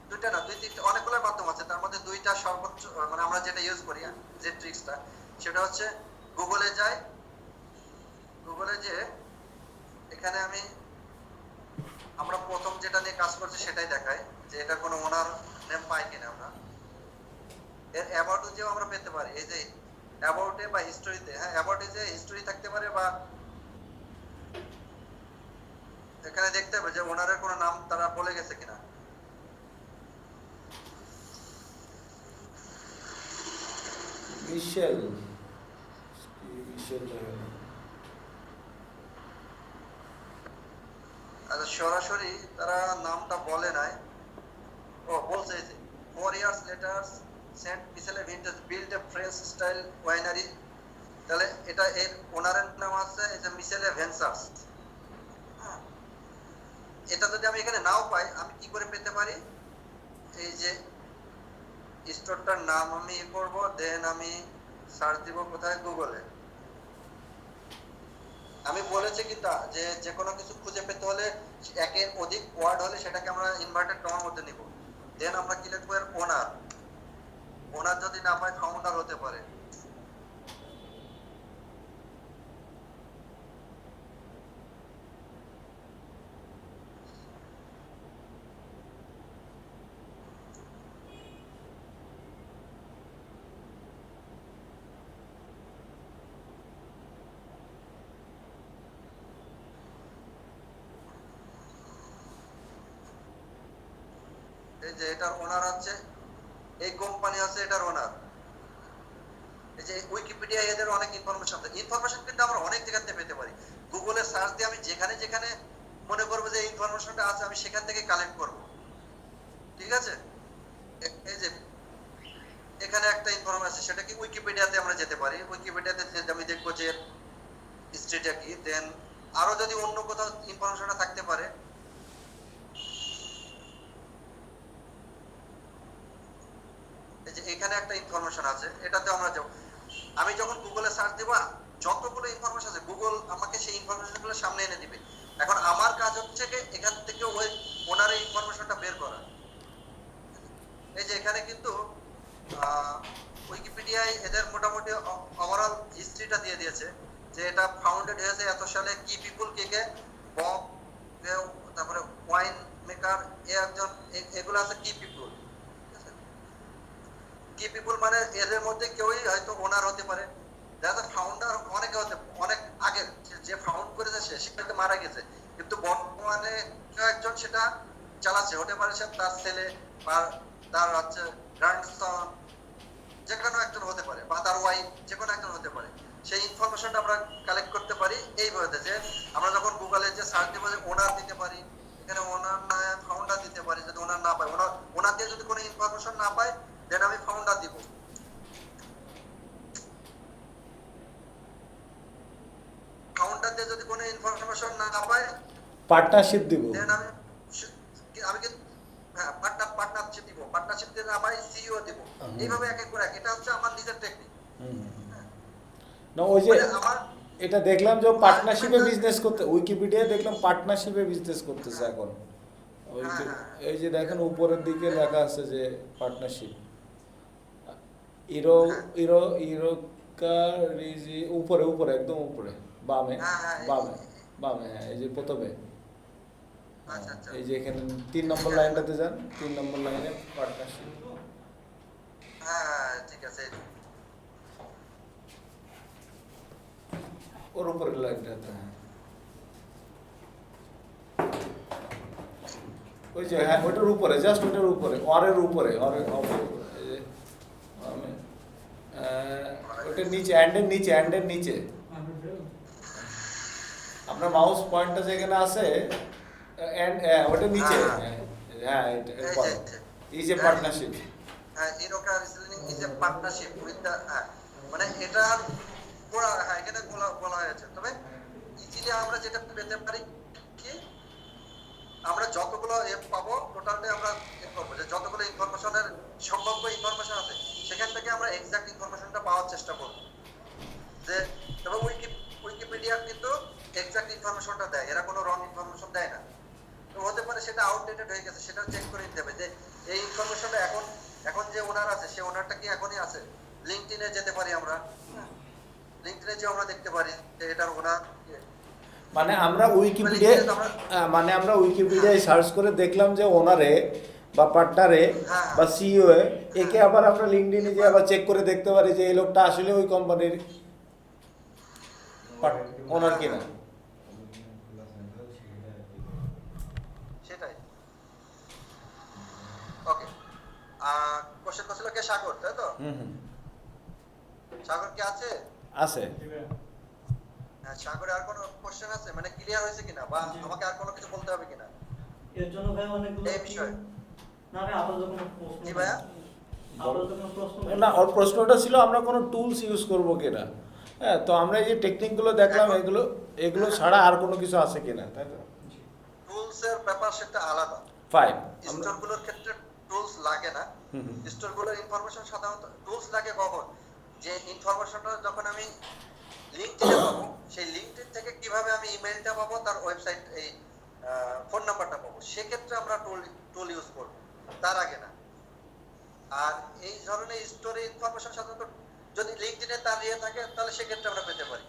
দুইটা না দুই তিনটা অনেকগুলো মাধ্যম আছে, তার মধ্যে দুইটা সর্বোচ্চ মানে আমরা যেটা ইউজ করি যে ট্রিক্সটা সেটা হচ্ছে গুগলে যাই, গুগলে যে এখানে আমরা প্রথম যেটা নিয়ে কাজ করছি সেটাই দেখাই যে এটা কোনো ওনার নেম পাই কিনা আমরা। এর অ্যাবাউটে যেও আমরা পেতে পারি, এই যে অ্যাবাউটে বা হিস্টোরিতে। হ্যাঁ, অ্যাবাউটে যে হিস্টোরি থাকতে পারে বা এখানে দেখতে হবে যে ওনারের কোনো নাম তারা বলে গেছে কিনা। মিশেল মিশেল আচ্ছা সরাসরি তারা নামটা বলে নাই, ও বলছে এই যে 4 years later saint Michelle vintage build a French style winery. তাহলে এটা এর ওনারের নাম আছে এই যে মিশেল ভেন্সার্স। এটা যদি আমি এখানে নাও পাই আমি কি করে পেতে পারি, এই যে স্টোরটার নাম আমি করব, দেন আমি সার্চ দিব কোথায়, গুগলে। আমি বলেছি কি তা যে যে কোনো কিছু খুঁজে পেতে হলে একের অধিক ওয়ার্ড হলে সেটাকে আমরা ইনভার্টেড কমার মধ্যে নিব। দেন আমরা কি লিখবো, এর ওনার। ওনার যদি না পাই ফাউন্ডার হতে পারে। এই যে এটার ওনার হচ্ছে, এই কোম্পানি আছে এটার ওনার, এই যে উইকিপিডিয়া, এদের অনেক ইনফরমেশন আছে। ইনফরমেশন কিন্তু আমরা অনেক জায়গা থেকে পেতে পারি। গুগলে সার্চ দিয়ে আমি যেখানে যেখানে মনে করবো যে ইনফরমেশনটা আছে আমি সেখান থেকে কালেক্ট করব, ঠিক আছে? এই যে এখানে একটা ইনফরমেশন আছে, সেটা কি উইকিপিডিয়াতে আমরা যেতে পারি। উইকিপিডিয়াতে আমি দেখবো যে হিস্ট্রিটা কি, দেন আরো যদি অন্য কোথাও ইনফরমেশনটা থাকতে পারে, এই যে এখানে একটা ইনফরমেশন আছে, এটাতে আমরা যাব। আমি যখন গুগলে সার্চ দিব, যতগুলো ইনফরমেশন আছে গুগল আমাকে সেই ইনফরমেশনগুলো সামনে এনে দিবে। এখন আমার কাজ হচ্ছে কি এখান থেকে ওই ওনার এই ইনফরমেশনটা বের করা। এই যে এখানে কিন্তু উইকিপিডিয়ায় এদের মোটামুটি ওভারঅল হিস্ট্রিটা দিয়ে দিয়েছে, যে এটা ফাউন্ডেড হয়েছে এত সালে, কি পিপল কে কে, বব, তারপরে ওয়াইন মেকার, একজন, এগুলো আছে কি পিপল। কি পিপল মানে এদের মধ্যে কেউই হয়তো ওনার হতে পারে, যারা ফাউন্ডার অনেকে হতে, অনেক আগে যে ফাউন্ড করেছে সে সেটাতে মারা গেছে, কিন্তু বর্তমানে কেউ একজন সেটা চালাচ্ছে, হতে পারে সে তার ছেলে বা তার হচ্ছে গ্র্যান্ডসন, যে কোনো একজন হতে পারে, বা তার ওয়াইফ, যে কোনো একজন হতে পারে। সেই ইনফরমেশনটা আমরা কালেক্ট করতে পারি এইভাবে, যে আমরা যখন গুগলে যে সার্চ দিব যে ওনার দিতে পারি, এখানে ওনার না ফাউন্ডার দিতে পারি। যদি ওনার না পাই, ওনার দিয়ে যদি কোনো ইনফরমেশন না পাই, দেন আমি ফাউন্ডার দিব। ফাউন্ডার দিয়ে যদি কোনো ইনফরমেশন না পাই, পার্টনারশিপ দিব। দেন আমি কিন্তু হ্যাঁ পার্টনারশিপ দিব। পার্টনারশিপ দিয়ে না পাই, সিইও দিব। এইভাবে এক এক করে, এটা হচ্ছে আমার নিজের টেকনিক। না ওই যে আমার এটা দেখলাম যে পার্টনারশিপে বিজনেস করতে, উইকিপিডিয়ায় দেখলাম পার্টনারশিপে বিজনেস করতেছে এখন। ওই যে এই যে দেখেন উপরের দিকে লেখা আছে যে পার্টনারশিপ, ইরোকারিজি, উপরে উপরে একদম উপরে বামে, বামে বামে, হ্যাঁ এই যে প্রথমে, আচ্ছা আচ্ছা, এই যে এখানে 3 নম্বর লাইনটাতে যান, 3 নম্বর লাইনে পার্টনারশিপ। হ্যাঁ ঠিক আছে, ওর উপরের লাইনটাতে, হ্যাঁ ওই যে, হ্যাঁ ওটার উপরে, জাস্ট ওটার উপরে, অরের উপরে, অরের উপরে, এই যে ওটার নিচে, অ্যান্ডের নিচে, অ্যান্ডের নিচে আপনার মাউস পয়েন্টটা যেখানে আছে, অ্যান্ড ওটার নিচে, হ্যাঁ এই যে পার্টনারশিপ। হ্যাঁ ইরোকারিজি is a partnership with the, মানে এটা পুরো, হ্যাঁ এখানে বলা হয়েছে। তবে ইজিলি আমরা যেটা পেতে পারি কি, আমরা যতগুলো পাবো টোটালটা আমরা করবো, যে যতগুলো ইনফরমেশনের সম্ভাব্য ইনফরমেশন আছে সেখান থেকে আমরা এক্সাক্ট ইনফরমেশনটা পাওয়ার চেষ্টা করবো। যে তবে উইকিপিডিয়া কিন্তু এক্সাক্ট ইনফরমেশনটা দেয়, এরা কোনো রং ইনফরমেশন দেয় না। তো হতে পারে সেটা আউটডেটেড হয়ে গেছে, সেটা চেক করে নিতে হবে যে এই ইনফরমেশনটা এখন যে ওনার আছে সে ওনারটা কি এখনই আছে। লিঙ্কডইনে যেতে পারি আমরা, লিঙ্কডইনে যে আমরা দেখতে পারি যে এটার ওনার, মানে আমরা উইকিপিডিয়ায় সার্চ করে দেখলাম যে ওনারে বা পার্টনারে বা সিইও একে, আবার আমরা লিঙ্কডইনে যে আবার চেক করে দেখতে পারি যে এই লোকটা আসলে ওই কোম্পানির ওনার কিনা। সেটাই। ওকে, কোশ্চেন করছিল কে? সাগর, তাই তো? সাগর কি আছে? আছে। হ্যাঁ, সাগরে আর কোনো কোশ্চেন আছে, মানে ক্লিয়ার হয়েছে কিনা, বা আমাকে আর কোনো কিছু বলতে হবে কিনা এর জন্য ভাই অনেকগুলো এই বিষয়ে? না ভাই আপাতত কোনো প্রশ্ন জি ভাইয়া, আপাতত কোনো প্রশ্ন নেই। না, ওর প্রশ্নটা ছিল আমরা কোনো টুলস ইউজ করবো কিনা। হ্যাঁ, তো আমরা এই যে টেকনিকগুলো দেখলাম, এগুলো ছাড়া আর কোনো কিছু আছে কিনা, তাই তো? টুলস এর ব্যাপার সেটা আলাদা। ফাইন। স্টোরগুলোর ক্ষেত্রে টুলস লাগে না। স্টোরগুলোর ইনফরমেশন সাধারণত টুলস লাগে কখন, যে ইনফরমেশনটা যখন আমি লিঙ্কডইনে পাবো, সেই লিঙ্কডইন থেকে কিভাবে আমি ইমেইলটা পাবো, তার ওয়েবসাইট, এই ফোন নাম্বারটা পাবো, সেক্ষেত্রে আমরা টুল ইউজ করব, তার আগে না। আর এই ধরনের স্টোরে ইনফরমেশন সাধারণত যদি লিঙ্কডইনে তার ইয়ে থাকে তাহলে সেক্ষেত্রে আমরা পেতে পারি।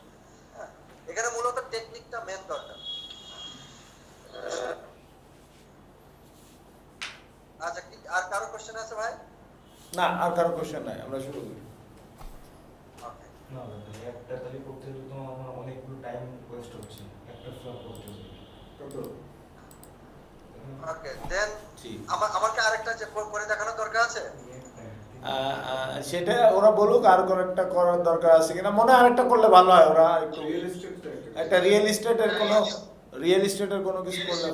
হ্যাঁ, এখানে মূলত টেকনিকটা মেন দরকার। আচ্ছা, আর কারো কোশ্চেন আছে ভাই? না, আর কারো কোশ্চেন নাই, আমরা শুরু করি। ওকে, না দাদা, একটা তালি করতে গেলে তো আমার অনেকগুলো টাইম ওয়েস্ট হচ্ছে, একটা ফ্লপ করতে গেলে। কত? ওকে দেন জি। আমাকে আরেকটা যে করে দেখানোর দরকার আছে। সেটা ওরা বলুক আর কোনো একটা করার দরকার আছে কিনা, মনে হয় আরেকটা করলে ভালো হয়, ওরা একটু একটা রিয়েল এস্টেটের কোনো কিছু করলে।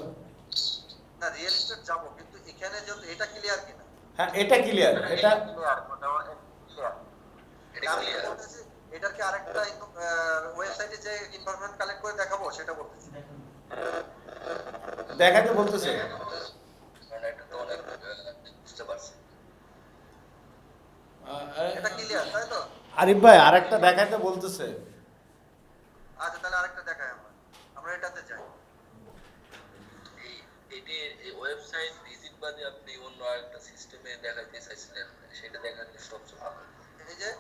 না রিয়েল এস্টেট যাবো, কিন্তু এখানে যদি এটা ক্লিয়ার কিনা। হ্যাঁ এটা ক্লিয়ার, এটা ক্লিয়ার মোটামুটি ক্লিয়ার। আমি বলতেছি এটার কি আরেকটা ওয়েবসাইটে যে ইনফরমেশন কালেক্ট করে দেখাবো সেটা বলতেছি। দেখাতে বলতেছে। কারণ এটা তো অনেক বুঝতে পারছি। এটা ক্লিয়ার তাই তো? আরিফ ভাই আরেকটা দেখাতে বলতেছে। আচ্ছা তাহলে আরেকটা দেখাই আমরা এটাতে যাই। এটি ওয়েবসাইট ভিজিট বাদে আপনি অন্য একটা সিস্টেমে দেখাতে চাইছিলেন, সেটা দেখাতে সবচেয়ে ভালো। এই যে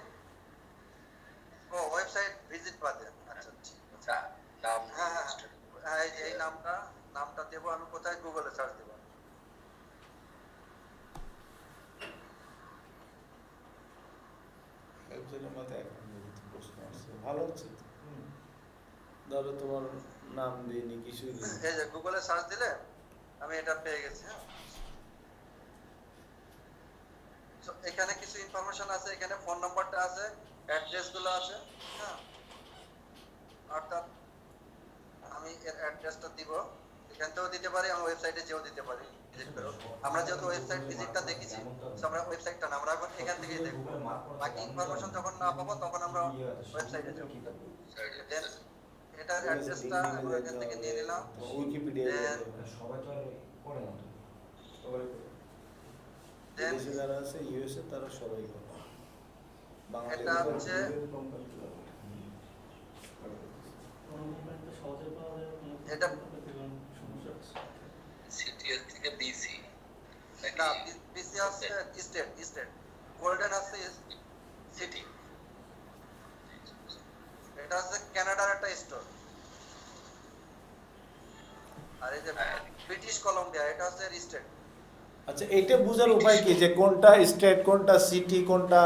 ওয়েবসাইট ভিজিট বাদে, আচ্ছা ঠিক আছে। আচ্ছা, নাম হ্যাঁ হ্যাঁ হ্যাঁ, এই যে এই নামটা দেবো আমি, কোথায় গুগলে সার্চ দেবো। একজনের মাথায় এখন প্রশ্ন আসছে, ভালো হচ্ছে তো। ধরো তোমার নাম দিইনি, কিছুই দিইনি। এই যে গুগলে সার্চ দিলে আমি এটা পেয়ে গেছি। হ্যাঁ তো এখানে কিছু ইনফরমেশন আছে, এখানে ফোন নাম্বারটা আছে, অ্যাড্রেস গুলো আছে। হ্যাঁ অর্থাৎ আমি এর অ্যাড্রেসটা দিব, এখান থেকেও দিতে পারি, আমি ওয়েবসাইটে যেও দিতে পারি, ভিজিট করো। আমরা যেহেতু ওয়েবসাইট ভিজিটটা দেখেছি, তো আমরা ওয়েবসাইটটা না, আমরা এখন এখান থেকেই দেখবো। বাকি ইনফরমেশন যখন না পাবো তখন আমরা ওয়েবসাইটে যাবো। দেন এটার অ্যাড্রেসটা আমরা এখান থেকে নিয়ে নিলাম। উইকিপিডিয়া সবাই তো আর করে না তো। সবাই করে। দেন দেশে যারা আছে ইউএসএ তারা সবাই করে। এটা হচ্ছে এটা সিটিএল থেকে বিসি না বিসি আছে স্টেট গোল্ডেন আছে সিটি। এটা হচ্ছে কানাডার একটা স্টোর। আর এই যে ব্রিটিশ কলম্বিয়া এটা হচ্ছে স্টেট। আচ্ছা এইটা বোঝার উপায় কি যে কোনটা স্টেট কোনটা সিটি কোনটা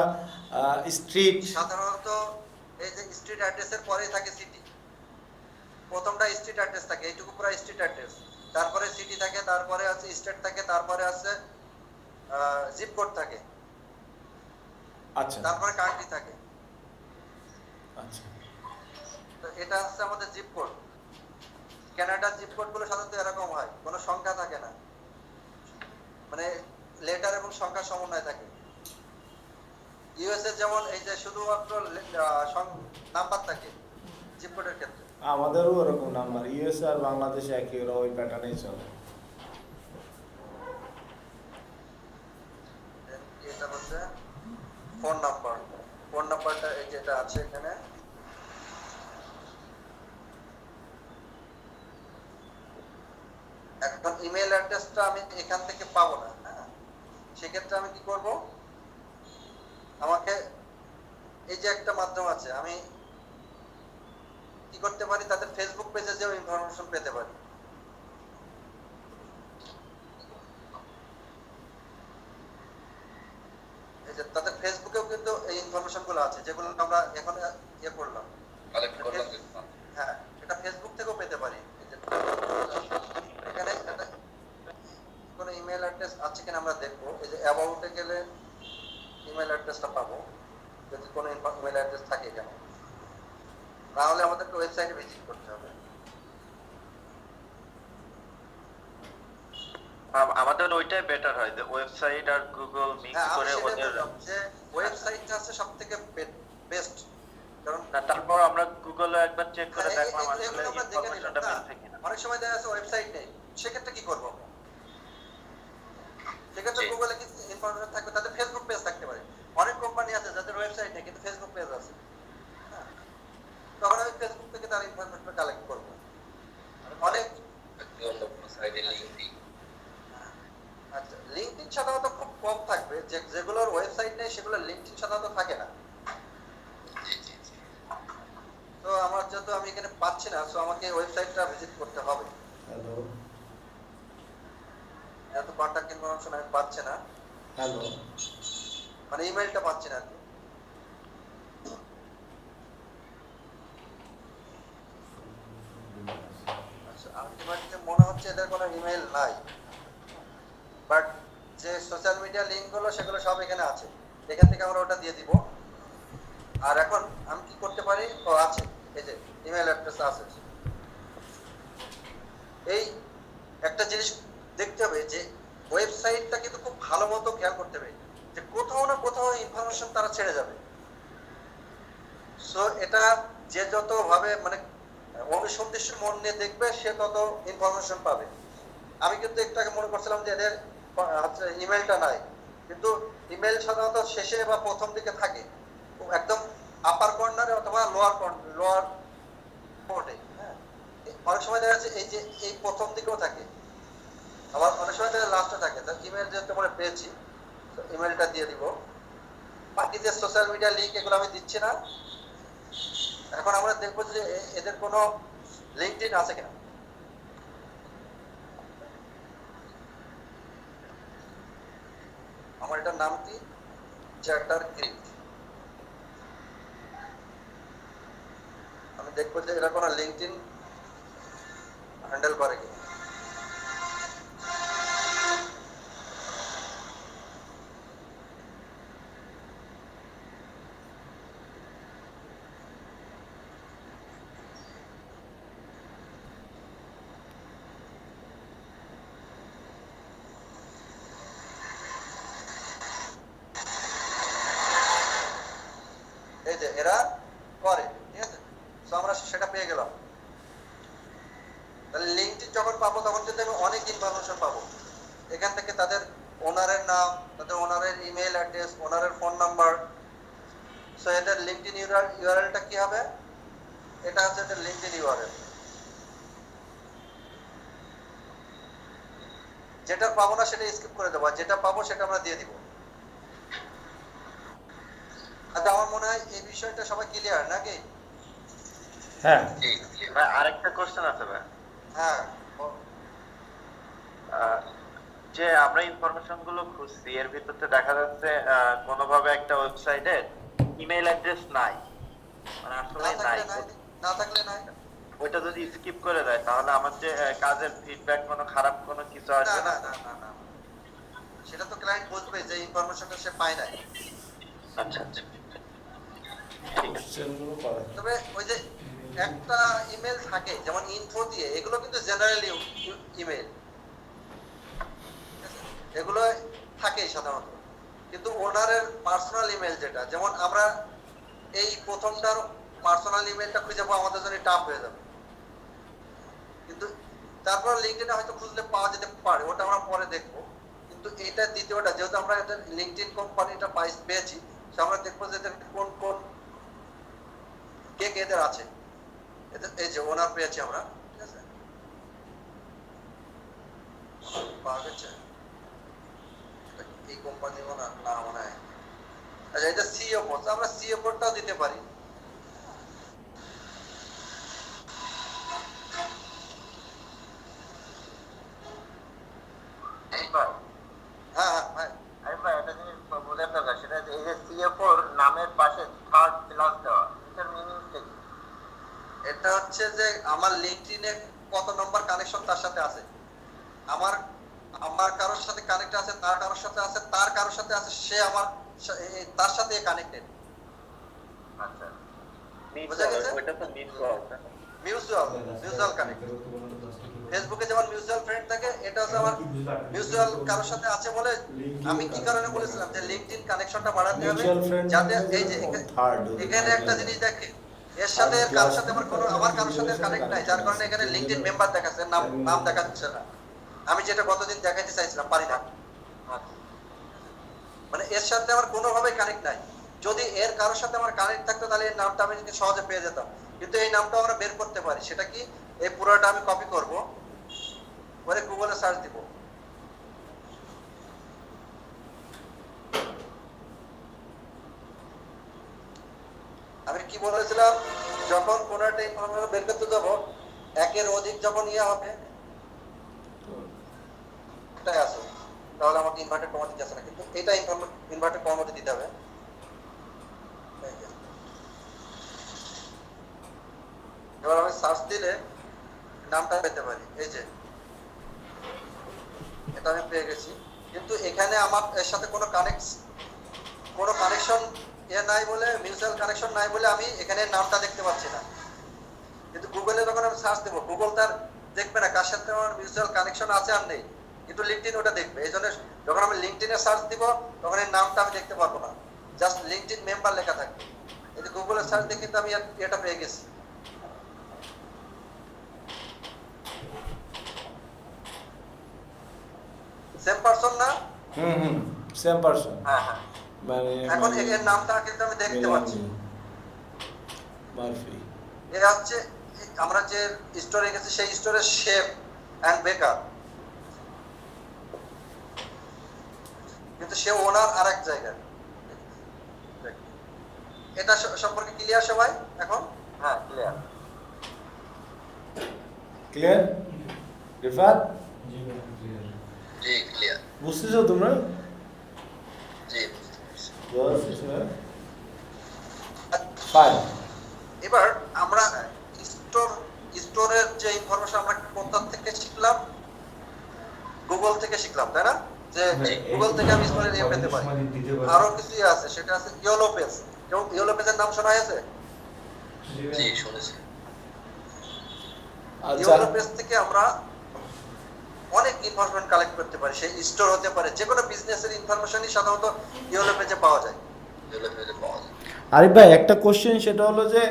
স্ট্রিট? সাধারণত এই যে স্ট্রিট অ্যাড্রেসের পরেই থাকে সিটি, প্রথমটা স্ট্রিট অ্যাড্রেস থাকে, এইটুকু পুরো স্ট্রিট অ্যাড্রেস, তারপরে সিটি থাকে, তারপরে আছে স্টেট থাকে, তারপরে আছে জিপ কোড থাকে, আচ্ছা তারপরে কান্ট্রি থাকে। আচ্ছা তো এটা হচ্ছে আমাদের জিপ কোড। কানাডার জিপ কোড গুলো সাধারণত এরকম হয়, কোনো সংখ্যা থাকে না, মানে লেটার এবং সংখ্যার সমন্বয় থাকে। ইউএসএ যেমন এই যে শুধুমাত্র নাম্বার থাকে জিপ কোডের ক্ষেত্রে। আমাদেরও ওরকম নাম্বার, ইউএসএ আর বাংলাদেশে একই, ওরা ওই প্যাটার্নেই চলে। এটা হচ্ছে ফোন নাম্বারটা এই যেটা আছে এখানে। এখন ইমেল অ্যাড্রেসটা আমি এখান থেকে পাবো না। হ্যাঁ সেক্ষেত্রে আমি কি করব, আমাকে এই যে একটা মাধ্যম আছে, আমি কি করতে পারি, তাদের ফেসবুক পেজে যেও ইনফরমেশন পেতে পারি। এই যে তাদের ফেসবুকেও কিন্তু এই ইনফরমেশন গুলো আছে যেগুলো আমরা এখন ইয়ে করলাম। কালেক্ট করলাম। হ্যাঁ এটা ফেসবুক থেকেও পেতে পারি। এই যে এখানে কোনো ইমেল অ্যাড্রেস আছে কিনা আমরা দেখবো। এই যে অ্যাবাউটে গেলে ইমেল অ্যাড্রেসটা পাবো, যদি কোনো ইমেল অ্যাড্রেস থাকে কেন, না হলে আমাদেরকে ওয়েবসাইটে ভিজিট করতে হবে। আমাদের ওইটাই বেটার হয়, যে ওয়েবসাইট আর গুগল মিক্স হ্যাঁ আমি করে সেটাই ওদের। বললাম যে ওয়েবসাইটটা আছে সবথেকে বেস্ট, কারণ না, তারপর আমরা গুগলে একবার চেক করে হ্যাঁ, দেখলাম আসলে এগুলো আমরা দেখে নিলাম ইনফরমেশনটা না। মিলছে কিনা। অনেক সময় দেখা যাচ্ছে ওয়েবসাইট নেই, সেক্ষেত্রে কি করবো? সেক্ষেত্রে জি। গুগলে কিছু ইনফরমেশন থাকবে, তাদের ফেসবুক পেজ থাকতে পারে। অনেক কোম্পানি আছে যাদের ওয়েবসাইট নেই কিন্তু ফেসবুক পেজ আছে। হ্যাঁ, তখন আমি ফেসবুক থেকে তার ইনফরমেশন কালেক্ট করবো। অনেক অন্য কোনো সাইডে লিংক দিই। আচ্ছা লিঙ্কডিন সাধারণত খুব কম থাকবে, যেগুলোর ওয়েবসাইট নেই সেগুলো লিঙ্কডিন সাধারণত থাকে না। জি জি জি। তো আমার যেহেতু আমি এখানে পাচ্ছি না, সো আমাকে ওয়েবসাইটটা ভিজিট করতে হবে। হ্যালো যেহেতু কন্ট্যাক্ট ইনফরমেশন আমি পাচ্ছি না, হ্যালো মানে ইমেলটা পাচ্ছি না আর কি। আচ্ছা আলটিমেটলি মনে হচ্ছে এদের কোনো ইমেল নাই। যে সোশ্যাল মিডিয়া লিঙ্কগুলো সেগুলো সব এখানে আছে, এখান থেকে আমরা ওটা দিয়ে দিব। আর এখন আমি কি করতে পারি, ও আছে এই যে ইমেল অ্যাড্রেস আছে। এই একটা জিনিস দেখতে হবে যে ওয়েবসাইটটা কিন্তু খুব ভালো মতো খেয়াল করতে হবে যে কোথাও না কোথাও ইনফরমেশন তারা ছেড়ে যাবে। সো এটা যে যত ভাবে মানে অনুসন্ধিৎসু মন নিয়ে দেখবে সে তত ইনফরমেশন পাবে। আমি কিন্তু একটু আগে মনে করছিলাম যে এদের ইমেলটা নাই, কিন্তু ইমেল সাধারণত শেষে বা প্রথম দিকে থাকে, একদম আপার কর্নারে অথবা লোয়ার পোর্টে। হ্যাঁ, অনেক সময় দেখা যাচ্ছে এই যে এই প্রথম দিকেও থাকে, আবার অনেক সময় দেখা লাস্টে থাকে। তার ইমেল যেহেতু আমরা পেয়েছি, ইমেলটা দিয়ে দিব। বাকি যে সোশ্যাল মিডিয়া লিঙ্ক এগুলো আমি দিচ্ছি না। এখন আমরা দেখবো যে এদের কোনো লিঙ্কডইন আছে কিনা। আমার এটার নাম কি, চ্যাটার ক্রিপ্ট। আমি দেখবো যে এরা কোনো লিঙ্কডইন হ্যান্ডেল করে কিনা। এই যে এরা করে, ঠিক আছে। তো আমরা সেটা পেয়ে গেলাম। তাহলে লিঙ্কডইন যখন পাবো তখন কিন্তু আমি অনেক ইনফরমেশন পাবো এখান থেকে। তাদের ওনারের নাম, তাদের ওনারের ইমেল অ্যাড্রেস, ওনারের ফোন নাম্বার। সো এদের লিঙ্কডইন ইউআরএলটা কি হবে, এটা হচ্ছে এদের লিঙ্কডইন ইউআরএল। যেটা পাবো না সেটা স্কিপ করে দেবো, যেটা পাবো সেটা আমরা দিয়ে দিব। আচ্ছা, আমার মনে হয় এই বিষয়টা সবাই ক্লিয়ার নাকি? হ্যাঁ, ভাই আরেকটা কোশ্চেন আছে ভাই। হ্যাঁ, যে আমরা ইনফরমেশন গুলো খুঁজছি এর ভিতরে দেখা যাচ্ছে কোনোভাবে একটা ওয়েবসাইটে ইমেল অ্যাড্রেস নাই, মানে আসলে নাই। না থাকলে নাই। ওইটা যদি স্কিপ করে দেয় তাহলে আমার যে কাজের ফিডব্যাক কোনো খারাপ কোনো কিছু না আসবে না না? না না না, সেটা তো ক্লায়েন্ট বুঝবে যে ইনফরমেশনটা সে পায় নাই। আচ্ছা আচ্ছা, ঠিক আছে। সেগুলো করে। তবে ওই যে একটা ইমেল থাকে যেমন ইনফো দিয়ে, এগুলো কিন্তু জেনারেল ইমেল, এগুলো থাকেই সাধারণত। কিন্তু ওনারের পার্সোনাল ইমেল যেটা, যেমন আমরা এই প্রথমটার পার্সোনাল ইমেলটা খুঁজে পাবো আমাদের জন্য টাফ হয়ে যাবে। কিন্তু তারপর লিঙ্কডইনে হয়তো খুঁজলে পাওয়া যেতে পারে, ওটা আমরা পরে দেখবো। কিন্তু এটা দ্বিতীয়টা, যেহেতু আমরা এটা লিঙ্কডইন কোম্পানিটা পেয়েছি, তো আমরা দেখবো যে এদের কোন কোন কে কে এদের আছে। এই যে ওনার পেয়েছি আমরা, ঠিক আছে, পাওয়া গেছে। এই কোম্পানি ওনার না মনে হয়। আচ্ছা, এটা সিইও পোস্ট, আমরা সিইও পোস্টটাও দিতে পারি। হ্যাঁ হ্যাঁ ভাই, আরে ভাই একটা জিনিস বোঝার দরকার, সেটা এই যে সিএফও নামের পাশে থার্ড প্লাস দেওয়া, এটার মিনিং কি? এটা হচ্ছে যে আমার লিঙ্কডইনে কত নম্বর কানেকশন তার সাথে আছে। আমার আমার কারোর সাথে কানেক্ট আছে, তার কারোর সাথে আছে, তার কারোর সাথে আছে, সে আমার তার সাথে কানেক্টেড। আচ্ছা, বুঝা গেছে? ওইটা তো মিউচুয়াল মিউচুয়াল কানেক্ট। ফেসবুকে যেমন মিউচুয়াল ফ্রেন্ড থাকে, এটা হচ্ছে আমার মিউচুয়াল কারোর সাথে আছে বলে আমি কি কারণে বলেছিলাম যে লিঙ্কডইন কানেকশনটা বাড়াতে হবে, মিউচুয়াল ফ্রেন্ড যাতে এই যে থার্ড এখানে একটা জিনিস দেখে, এর সাথে কারোর সাথে আমার কারোর সাথে কানেক্ট নাই, যার কারণে এখানে লিঙ্কডইন মেম্বার দেখাচ্ছে, নাম দেখাচ্ছে না। আমি যেটা গতদিন দেখাইতে চাইছিলাম পারি না, মানে এর সাথে আমার কোনোভাবে কানেক্ট নাই। যদি এর কারোর সাথে আমার কানেক্ট থাকতো তাহলে এর নামটা আমি সহজে পেয়ে যেতাম, কিন্তু এই নামটা আমরা বের করতে পারি। সেটা কি, এই পুরোটা আমি কপি করব, পরে গুগলে সার্চ দিব। আমি কি বলেছিলাম, যখন কোনো একটা ইনফরমেশন বের করতে যাবো, একের অধিক যখন হবে এটাই আছে, তাহলে আমাকে ইনভার্টেড কমা দিতে আসে না, কিন্তু এটা ইনভার্টেড কমা দিতে হবে। এবার আমি সার্চ দিলে নামটা পেতে পারি। এই যে এটা আমি পেয়ে গেছি। কিন্তু এখানে আমার এর সাথে কোনো কানেকশন নাই বলে, মিউচুয়াল কানেকশন নাই বলে আমি এখানে নামটা দেখতে পাচ্ছি না। কিন্তু গুগলে যখন আমি সার্চ দেবো, গুগল তার দেখবে না কার সাথে আমার মিউচুয়াল কানেকশন আছে আর নেই, কিন্তু লিঙ্কডইন ওটা দেখবে। এই জন্য যখন আমি লিঙ্কডইনে সার্চ দিব তখন এই নামটা আমি দেখতে পারবো না, জাস্ট লিঙ্কডইন মেম্বার লেখা থাকবে। এই যে গুগলে সার্চ দিয়ে কিন্তু আমি এটা পেয়ে গেছি। সেম পারসন না? Same person. হ্যাঁ হ্যাঁ। মানে এখন এর নামটা কিন্তু আমি দেখতে পাচ্ছি। মারফি। এরা হচ্ছে আমরা যে স্টোরে গেছি সেই স্টোরের শেফ এন্ড বেকার, কিন্তু সে ওনার আরেক জায়গায়। এটা সম্পর্কে ক্লিয়ার সবাই এখন? হ্যাঁ, ক্লিয়ার। ক্লিয়ার? রিফাত জি ভাই, clear। জি ক্লিয়ার। বুঝতেছো তোমরা? জি ফাইন। এবার আমরা স্টোরের যে ইনফরমেশন আমরা কোথা থেকে শিখলাম? গুগল থেকে শিখলাম, তাই না? যে গুগল থেকে আমি স্টোরের ইয়ে পেতে পারি। আরো কিছু আছে, সেটা আছে ইয়েলো পেজ। কেউ ইয়েলো পেজের নাম শোনা হয়েছে? জি শুনেছি। আচ্ছা, ইয়েলো পেজ থেকে আমরা অনেক ইনফরমেশন কালেক্ট করতে পারি। সেই স্টোর হতে পারে, যে কোনো বিজনেসের ইনফরমেশনই সাধারণত ইয়েলো পেজে পাওয়া যায়। এগুলো পেজে পাওয়া যায়। আরিফ ভাই একটা কোশ্চেন, সেটা হলো যে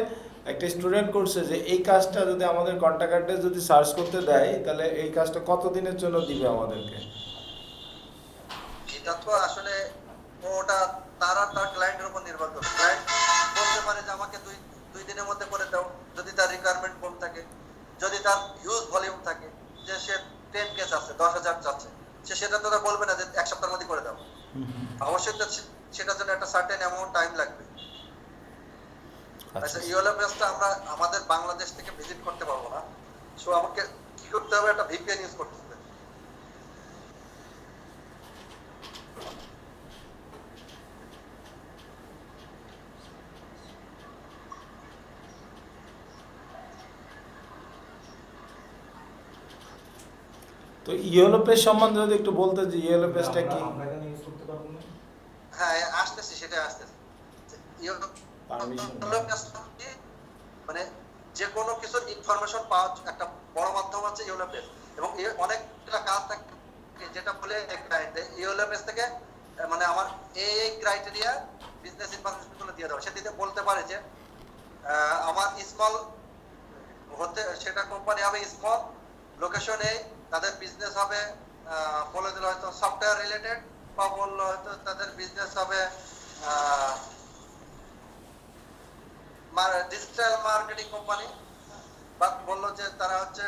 একটা স্টুডেন্ট করছে যে এই কাজটা যদি আমাদের কন্ট্যাক্টে যদি সার্চ করতে দেয় তাহলে এই কাজটা কত দিনের জন্য দিবে আমাদেরকে? এটা তো আসলে ওটা তার আর তার ক্লায়েন্টের উপর নির্ভর করে। ক্লায়েন্ট বলতে পারে যে আমাকে দুই দিনের মধ্যে করে দাও, যদি তার রিকোয়ারমেন্ট কম থাকে। যদি তার হিউজ ভলিউম থাকে, যে সে 10 কেস আছে, 10,000 চাচ্ছে, সে সেটা তো বলবে না যে এক সপ্তাহের মধ্যে করে দাও। অবশ্যই তো সেটার জন্য একটা সার্টেন অ্যামাউন্ট টাইম লাগবে। আচ্ছা, ইয়েলো পেজটা আমরা আমাদের বাংলাদেশ থেকে ভিজিট করতে পারবো না, সো আমাকে কি করতে হবে? একটা ভিপিএন ইউজ করতে হবে। তো ইয়েলো পেজ সম্বন্ধে যদি একটু বলতে, যে ইয়েলো পেজটা কি? আমরা এখানে ইউজ করতে পারবো না? হ্যাঁ, আসতেছি, সেটা আসতেছি। Permission. মানে যে কোনো কিছু ইনফরমেশন পাওয়ার একটা বড় মাধ্যম আছে ইয়েলো পেজ, এবং অনেকটা কাজ থাকে যেটা বলে ইয়েলো পেজ থেকে মানে আমার এই ক্রাইটেরিয়া বিজনেস ইনফরমেশন গুলো দিয়ে দাও। সেটিতে বলতে পারে যে আমার স্মল হতে, সেটা কোম্পানি হবে স্মল, লোকেশন এই, তাদের বিজনেস হবে বলে দিল হয়তো সফটওয়্যার রিলেটেড, বা বললো হয়তো তাদের বিজনেস হবে ডিজিটাল মার্কেটিং কোম্পানি, বা বললো যে তারা হচ্ছে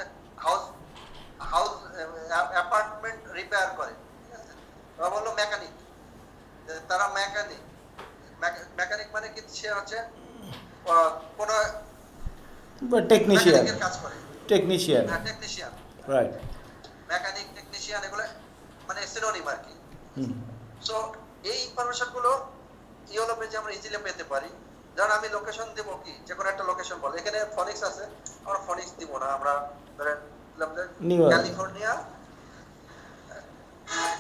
হাউস অ্যাপার্টমেন্ট রিপেয়ার করে, ঠিক আছে? বা বললো মেকানিক, তারা মেকানিক মানে কি? সে হচ্ছে কোনো টেকনিশিয়ান। মেকানিকের কাজ করে। টেকনিশিয়ান, হ্যাঁ, টেকনিশিয়ান, রাইট। মেকানিক, টেকনিশিয়ান, এগুলো মানে সিনোনিম আর কি। সো এই ইনফরমেশন গুলো ইয়েলো পেজে আমরা ইজিলি পেতে পারি। ধরেন আমি লোকেশন দেবো, কি যে কোনো একটা লোকেশন বল, এখানে ফনিক্স আছে, আমরা ফনিক্স দিব না, আমরা ধরেন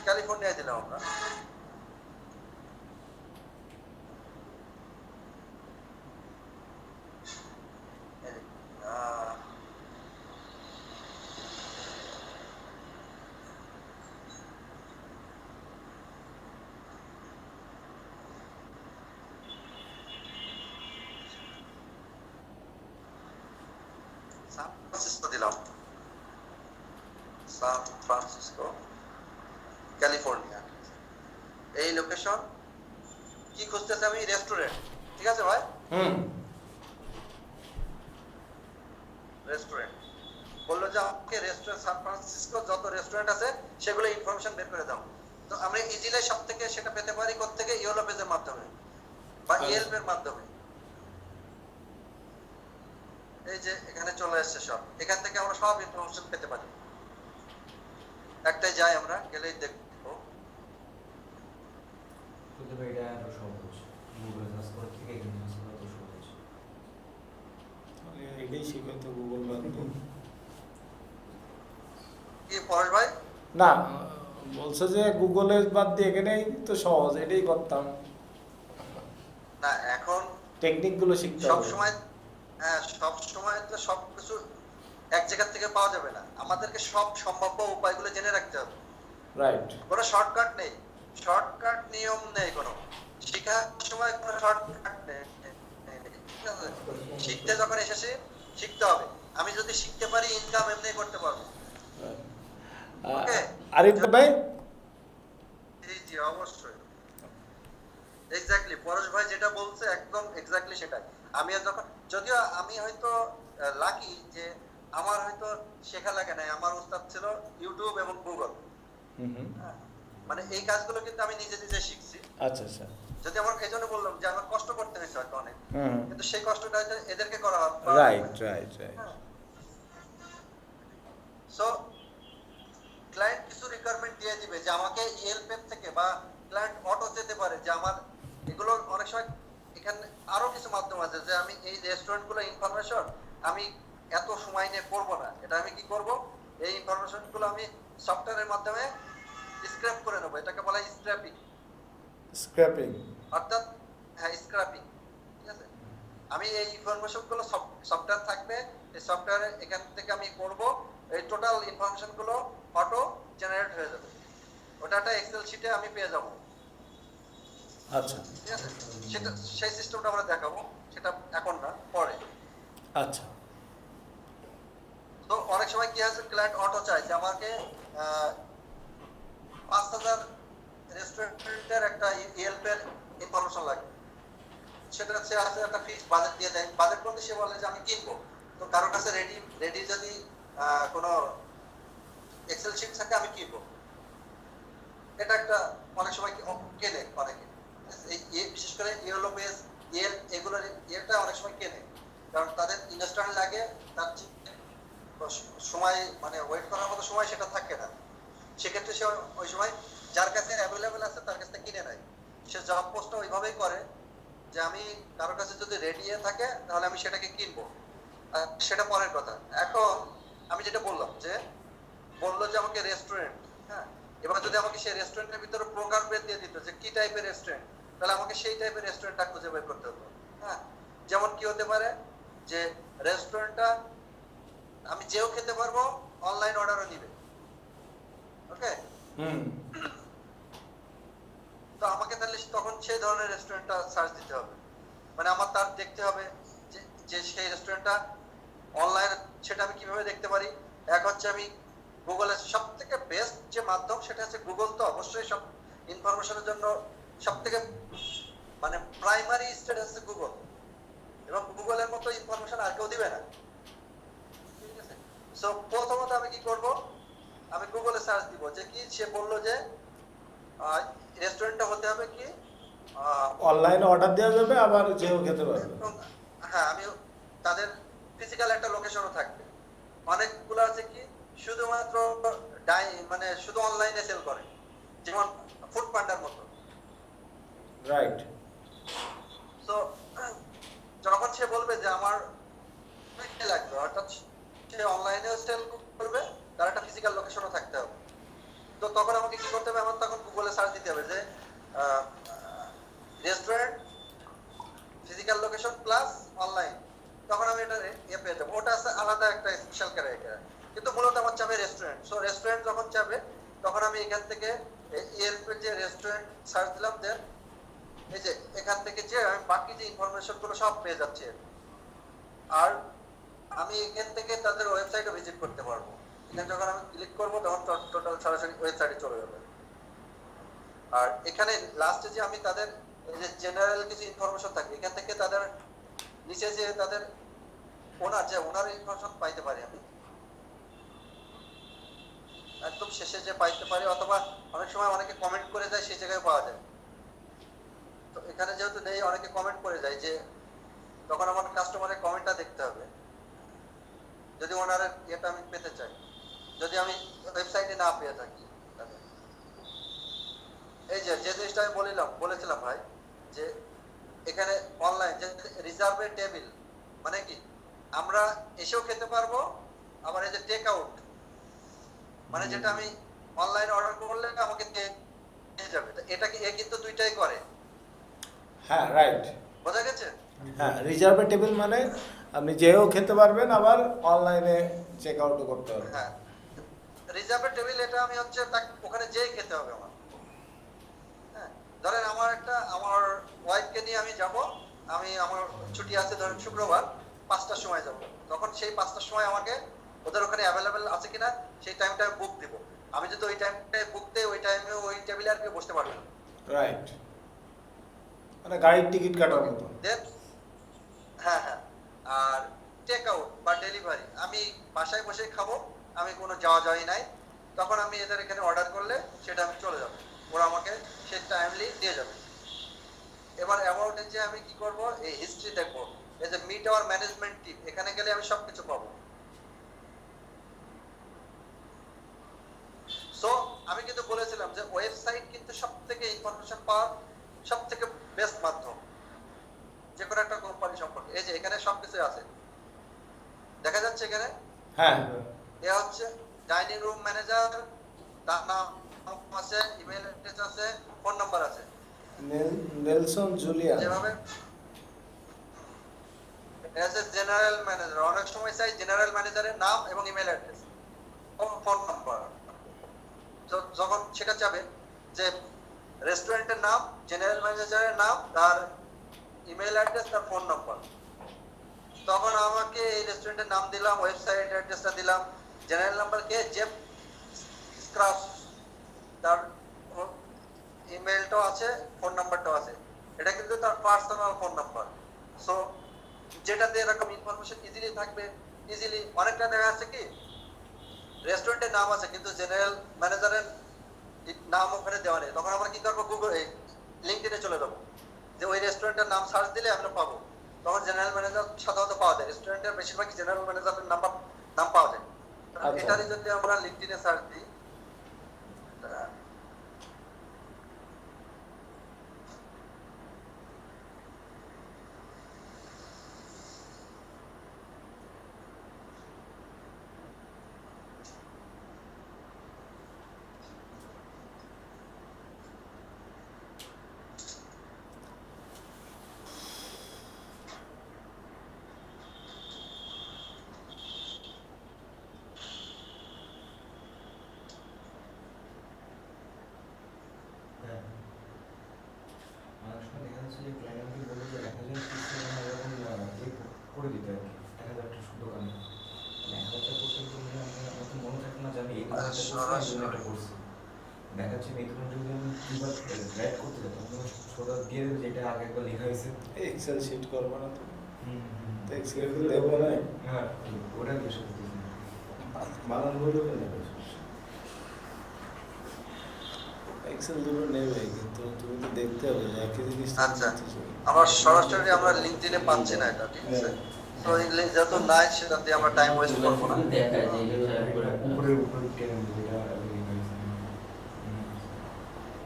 ক্যালিফোর্নিয়া দিলাম আমরা। সান ফ্রান্সিসকো দিলাম, সান ফ্রান্সিসকো, ক্যালিফোর্নিয়া। এই লোকেশন কি খুঁজতেছে আমি? রেস্টুরেন্ট, ঠিক আছে ভাই? রেস্টুরেন্ট বললো যে আমাকে রেস্টুরেন্ট, সান ফ্রান্সিসকো যত রেস্টুরেন্ট আছে সেগুলো ইনফরমেশন বের করে দাও। তো আমরা ইজিলি সব থেকে সেটা পেতে পারি কোত্থেকে? ইয়েলো পেজের মাধ্যমে বা ইয়েলপ এর মাধ্যমে। এই যে এখানে চলে আসছে সব, এখান থেকে আমরা সব ইনফরমেশন পেতে পারি। একটাই যাই, আমরা গেলেই দেখবো। কিন্তু ভাই এটা আরো সহজ, গুগলে সার্চ করার থেকে এখানে সার্চ করা তো সহজ। এটাই শিখাইতো গুগল বাদ দিয়ে। কি পরেশ ভাই? না, বলছে যে গুগলের বাদ দিয়ে এখানেই তো সহজ, এটাই করতাম, না এখন টেকনিকগুলো শিখতে সব হবে। সময়, হ্যাঁ সব সময় তো সবকিছু এক জায়গা থেকে পাওয়া যাবে না, আমাদেরকে সব সম্ভাব্য উপায়গুলো জেনে রাখতে হবে। রাইট। কোনো শর্টকাট নেই, শর্টকাট নিয়ম নেই কোনো, শেখার সময় কোনো শর্টকাট নেই। ঠিক আছে? শিখতে যখন এসেছি শিখতে হবে, আমি যদি শিখতে পারি ইনকাম এমনি করতে পারবো। Okay. আরিফ ভাই, জি জি অবশ্যই, এক্স্যাক্টলি পরশ ভাই যেটা বলছে একদম এক্স্যাক্টলি সেটাই। আমি যখন, যদিও আমি হয়তো লাকি যে আমার হয়তো শেখা লাগে নাই, আমার উস্তাদ ছিল ইউটিউব এবং গুগল। মানে এই কাজগুলো কিন্তু আমি নিজে নিজে শিখছি। আচ্ছা আচ্ছা, যদি আমার এই জন্য বললাম যে আমার কষ্ট করতে হয়েছে হয়তো অনেক, হুম, কিন্তু সেই কষ্টটা হয়তো এদেরকে করা হবে। Right right right. So client কিছু রিকোয়ারমেন্ট দিয়ে দিবে যে আমাকে ইয়েলপ থেকে, বা ক্লায়েন্ট অটো যেতে পারে যে আমার এগুলো অনেক সময় এখানে আরো কিছু মাধ্যম আছে যে আমি এই রেস্টুরেন্ট গুলো ইনফরমেশন আমি এত সময় নিয়ে করবো না, এটা আমি কি করব, এই ইনফরমেশন গুলো আমি সফটওয়্যারের মাধ্যমে স্ক্র্যাপ করে নেবো, এটাকে বলা হয় স্ক্র্যাপিং। স্ক্র্যাপিং, অর্থাৎ হ্যাঁ স্ক্র্যাপিং, ঠিক আছে। আমি এই ইনফরমেশন গুলো সফটওয়্যার থাকবে, এই সফটওয়্যারে এখান থেকে আমি করব, এই টোটাল ইনফরমেশন গুলো অটো জেনারেট হয়ে যাবে, ওটা একটা এক্সেল শিটে আমি পেয়ে যাব। আচ্ছা ঠিক আছে, সেটা সেই সিস্টেমটা আমরা দেখাবো, সেটা এখন না, পরে। আচ্ছা, তো অনেক সময় কি আছে, ক্লায়েন্ট অটো চায় যে আমাকে 5000 রেস্টুরেন্টের একটা ইয়েলপের ইনফরমেশন লাগবে, সেটা সে আসলে একটা ফিক্স বাজেট দিয়ে দেয়, বাজেট বলতে সে বলে যে আমি কিনবো, তো কারোর কাছে রেডি যদি কোনো এক্সেল শিট থাকে আমি কিনবো, এটা একটা অনেক সময় কেনে অনেকে, বিশেষ করে ইয়েলো বেস ইয়েল এগুলোর ইয়েটা অনেক সময় কেনে, কারণ তাদের ইনস্ট্যান্ট লাগে, তার সময় মানে ওয়েট করার মতো সময় সেটা থাকে না, সেক্ষেত্রে সে ওই সময় যার কাছে অ্যাভেলেবেল আছে তার কাছে কিনে নেয়। সে জব পোস্টটা ওইভাবেই করে যে আমি কারোর কাছে যদি রেডি থাকে তাহলে আমি সেটাকে কিনবো, সেটা পরের কথা। এখন আমি যেটা বললাম যে বললো যে আমাকে রেস্টুরেন্ট, হ্যাঁ, এবার যদি আমাকে সেই রেস্টুরেন্টের ভিতরে প্রকারভেদ দিয়ে দিত যে কি টাইপের রেস্টুরেন্ট, তাহলে আমাকে সেই টাইপের রেস্টুরেন্টটা খুঁজে বের করতে হতো। হ্যাঁ, যেমন কি হতে পারে যে রেস্টুরেন্টটা আমি যেও খেতে পারবো, অনলাইন অর্ডারও নিবে। ওকে, হুম, তো আমাকে তাহলে তখন সেই ধরনের রেস্টুরেন্টটা সার্চ দিতে হবে, মানে আমার তার দেখতে হবে যে সেই রেস্টুরেন্টটা অনলাইন, সেটা আমি কিভাবে দেখতে পারি। এক হচ্ছে আমি গুগলের সব থেকে বেস্ট যে মাধ্যম সেটা হচ্ছে গুগল, তো অবশ্যই সব ইনফরমেশনের জন্য সব থেকে মানে প্রাইমারি স্টেট হচ্ছে গুগল, এবং গুগলের মতো ইনফরমেশন আর কেউ দিবে না। ঠিক আছে, সো প্রথমত আমি কি করব, আমি গুগলে সার্চ দিব যে কি, সে বললো যে রেস্টুরেন্টটা হতে হবে কি অনলাইনে অর্ডার দেওয়া যাবে, আবার যেও খেতে পারবে। হ্যাঁ, আমি তাদের ফিজিক্যাল একটা লোকেশনও থাকবে। অনেকগুলো আছে কি শুধুমাত্র মানে শুধু অনলাইনে সেল করে, যেমন ফুড পান্ডার মতো। রাইট। তো যখন সে বলবে যে আমার লাগবে, অর্থাৎ সে অনলাইনেও সেল করবে, তার একটা ফিজিক্যাল লোকেশনও থাকতে হবে। তো তখন আমাকে কি করতে হবে, আমার তখন গুগলে সার্চ দিতে হবে যে restaurant physical location plus online, তখন আমি এটা ইয়ে পেয়ে যাবো। ওটা আছে আলাদা একটা স্পেশাল ক্যারেক্টার, কিন্তু মূলত আমার চাবে রেস্টুরেন্ট। সো রেস্টুরেন্ট যখন চাবে তখন আমি এখান থেকে ইয়েলপের যে রেস্টুরেন্ট সার্চ দিলাম, দেন এই যে এখান থেকে যে আমি বাকি যে ইনফরমেশন গুলো সব পেয়ে যাচ্ছি, আর আমি এখান থেকে তাদের ওয়েবসাইটে ভিজিট করতে পারবো। এখানে যখন আমি ক্লিক করবো তখন টোটাল সরাসরি ওয়েবসাইটে চলে যাবে। আর এখানে লাস্টে যে আমি তাদের এই যে জেনারেল কিছু ইনফরমেশন থাকে, এখান থেকে তাদের নিচে যে তাদের ওনার ইনফরমেশন পাইতে পারি আমি একদম শেষে যে পাইতে পারি, অথবা অনেক সময় অনেকে কমেন্ট করে যায় সেই জায়গায় পাওয়া যায়। তো এখানে যেহেতু নেই, অনেকে কমেন্ট করে যায়, যে তখন আমার কাস্টমারের কমেন্টটা দেখতে হবে যদি ওনার ইয়েটা আমি পেতে চাই, যদি আমি ওয়েবসাইটে না পেয়ে থাকি। এই যে জিনিসটা আমি বলেছিলাম ভাই, যে এখানে অনলাইন যে রিজার্ভের টেবিল, মানে কি আমরা এসেও খেতে পারবো, আবার এই যে টেক আউট, মানে যেটা আমি অনলাইন অর্ডার করলে আমাকে দিয়ে যাবে। তো এটা কি এ কিন্তু দুইটাই করে, হ্যাঁ রাইট। বোঝা গেছে? হ্যাঁ, রিজার্ভের টেবিল মানে আপনি যেও খেতে পারবেন, আবার অনলাইনে চেক আউটও করতে পারবেন। হ্যাঁ, রিজার্ভের টেবিল এটা আমি হচ্ছে ওখানে যেই খেতে হবে আমার। হ্যাঁ, ধরেন আমার ওয়াইফকে নিয়ে আমি যাব, আমার ছুটি আছে ধরেন শুক্রবার 5টার সময় যাব, তখন সেই 5টার সময় আমাকে ওদের ওখানে অ্যাভেলেবেল আছে কিনা সেই টাইমটা বুক দিব। আমি যদি ওই টাইমটা বুক দিই, ওই টাইমে ওই টেবিলে আর কেউ বসতে পারবে না। রাইট, মানে গাড়ির টিকিট কাটার মতো। দেন হ্যাঁ হ্যাঁ, আর টেক আউট বা ডেলিভারি আমি বাসায় বসে খাবো, আমি কোনো যাওয়াই নাই, তখন আমি এদের এখানে অর্ডার করলে সেটা আমি চলে যাবো, ওরা আমাকে সে টাইমলি দিয়ে যাবে। এবার অ্যাবাউট যে আমি কি করব, এই হিস্ট্রি দেখবো, এই যে মিট আওয়ার ম্যানেজমেন্ট টিম, এখানে গেলে আমি সবকিছু পাবো। সো আমি কিন্তু বলেছিলাম যে ওয়েবসাইট কিন্তু সবথেকে ইনফরমেশন পাওয়ার সবথেকে বেস্ট মাধ্যম যে কোনো একটা কোম্পানি সম্পর্কে। এই যে এখানে সবকিছু আছে, দেখা যাচ্ছে এখানে। হ্যাঁ, এ হচ্ছে ডাইনিং রুম ম্যানেজার, তার নাম আছে, ইমেল অ্যাড্রেস আছে, ফোন নাম্বার আছে। Nelson Julian. যেভাবে জেনারেল ম্যানেজার, অনেক সময় চাই জেনারেল ম্যানেজারের নাম এবং ইমেল অ্যাড্রেস ও ফোন নাম্বার। যখন সেটা চাবে যে রেস্টুরেন্টের নাম, জেনারেল ম্যানেজারের নাম, তার ইমেল অ্যাড্রেস, তার ফোন নাম্বার, তখন আমাকে এই রেস্টুরেন্টের নাম দিলাম, ওয়েবসাইট অ্যাড্রেসটা দিলাম, জেনারেল নাম্বার কে জেফ স্ক্রাফ, তার ইমেলটাও আছে, ফোন নাম্বারটাও আছে। এটা কিন্তু তার পার্সোনাল ফোন নাম্বার। সো যেটাতে এরকম ইনফরমেশন ইজিলি থাকবে, ইজিলি অনেকটা দেখা যাচ্ছে কি রেস্টুরেন্টের নাম আছে কিন্তু জেনারেল ম্যানেজারের নাম ওখানে দেওয়া নেই, তখন আমরা কি করবো, গুগল লিঙ্কডইনে চলে যাবো, যে ওই রেস্টুরেন্টের নাম সার্চ দিলে আমরা পাবো। তখন জেনারেল ম্যানেজার সাধারণত পাওয়া যায়, রেস্টুরেন্টের বেশিরভাগই জেনারেল ম্যানেজারের নাম পাওয়া যায়। এটারই যদি আমরা লিঙ্কডইনে সার্চ দিই, হ্যাঁ, অনেক সময় দেখা যাচ্ছে যে ক্লায়েন্টকে বলে যে 1000 পিস এরকম করে দিতে আর কি, 1000টা শুধু দোকানে 1000টা করতে কিন্তু আমার তো মনে থাকে না যে আমি এই ধরনের করছি। দেখা যাচ্ছে এই ধরনের যদি আমি দুবার রাইট করতে যেতাম, ছোটা দিয়ে দেবে যেটা আগে একবার লেখা হয়েছে। এক্সেল শিট করবো না তো, তো এক্সেল দেবো না। হ্যাঁ, ওটা দিয়ে শুরু করতেছি। বানান বলবে না, এক্সেল দুটো নেবে, কিন্তু তুমি তো দেখতে হবে যে একই জিনিস। আচ্ছা, আমার সরাসরি আমরা লিঙ্কডইনে পাচ্ছি না এটা, ঠিক আছে? তো যেহেতু নাই সেটাতে আমরা টাইম ওয়েস্ট করবো না। উপরে টেনে দেবে, এটা আগে লেখা হয়েছে।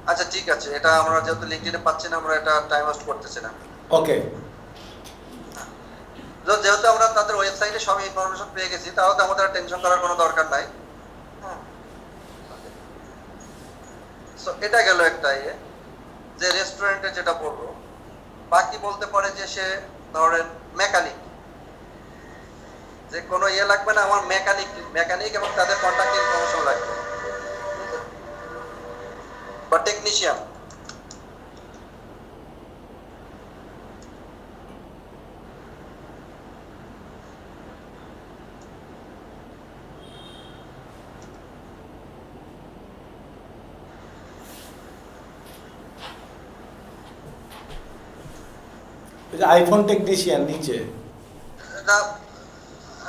আচ্ছা ঠিক আছে, এটা আমরা যেহেতু লিঙ্কডইনে পাচ্ছি না, আমরা এটা টাইম ওয়েস্ট করতেছি না। ওকে, যেহেতু আমরা তাদের ওয়েবসাইটে সব ইনফরমেশন পেয়ে গেছি, তাহলে তো আমাদের টেনশন করার কোনো দরকার নাই। সো এটা গেল একটা যে রেস্টুরেন্টে যেটা বলবো। বাকি বলতে পারে যে সে ধরেন মেকানিক, যে কোনো লাগবে না, আমার মেকানিক এবং তাদের কন্টাক্ট ইনফরমেশন লাগবে, বা টেকনিশিয়ান। আইফোন টেকনিশিয়ান নিচে। এটা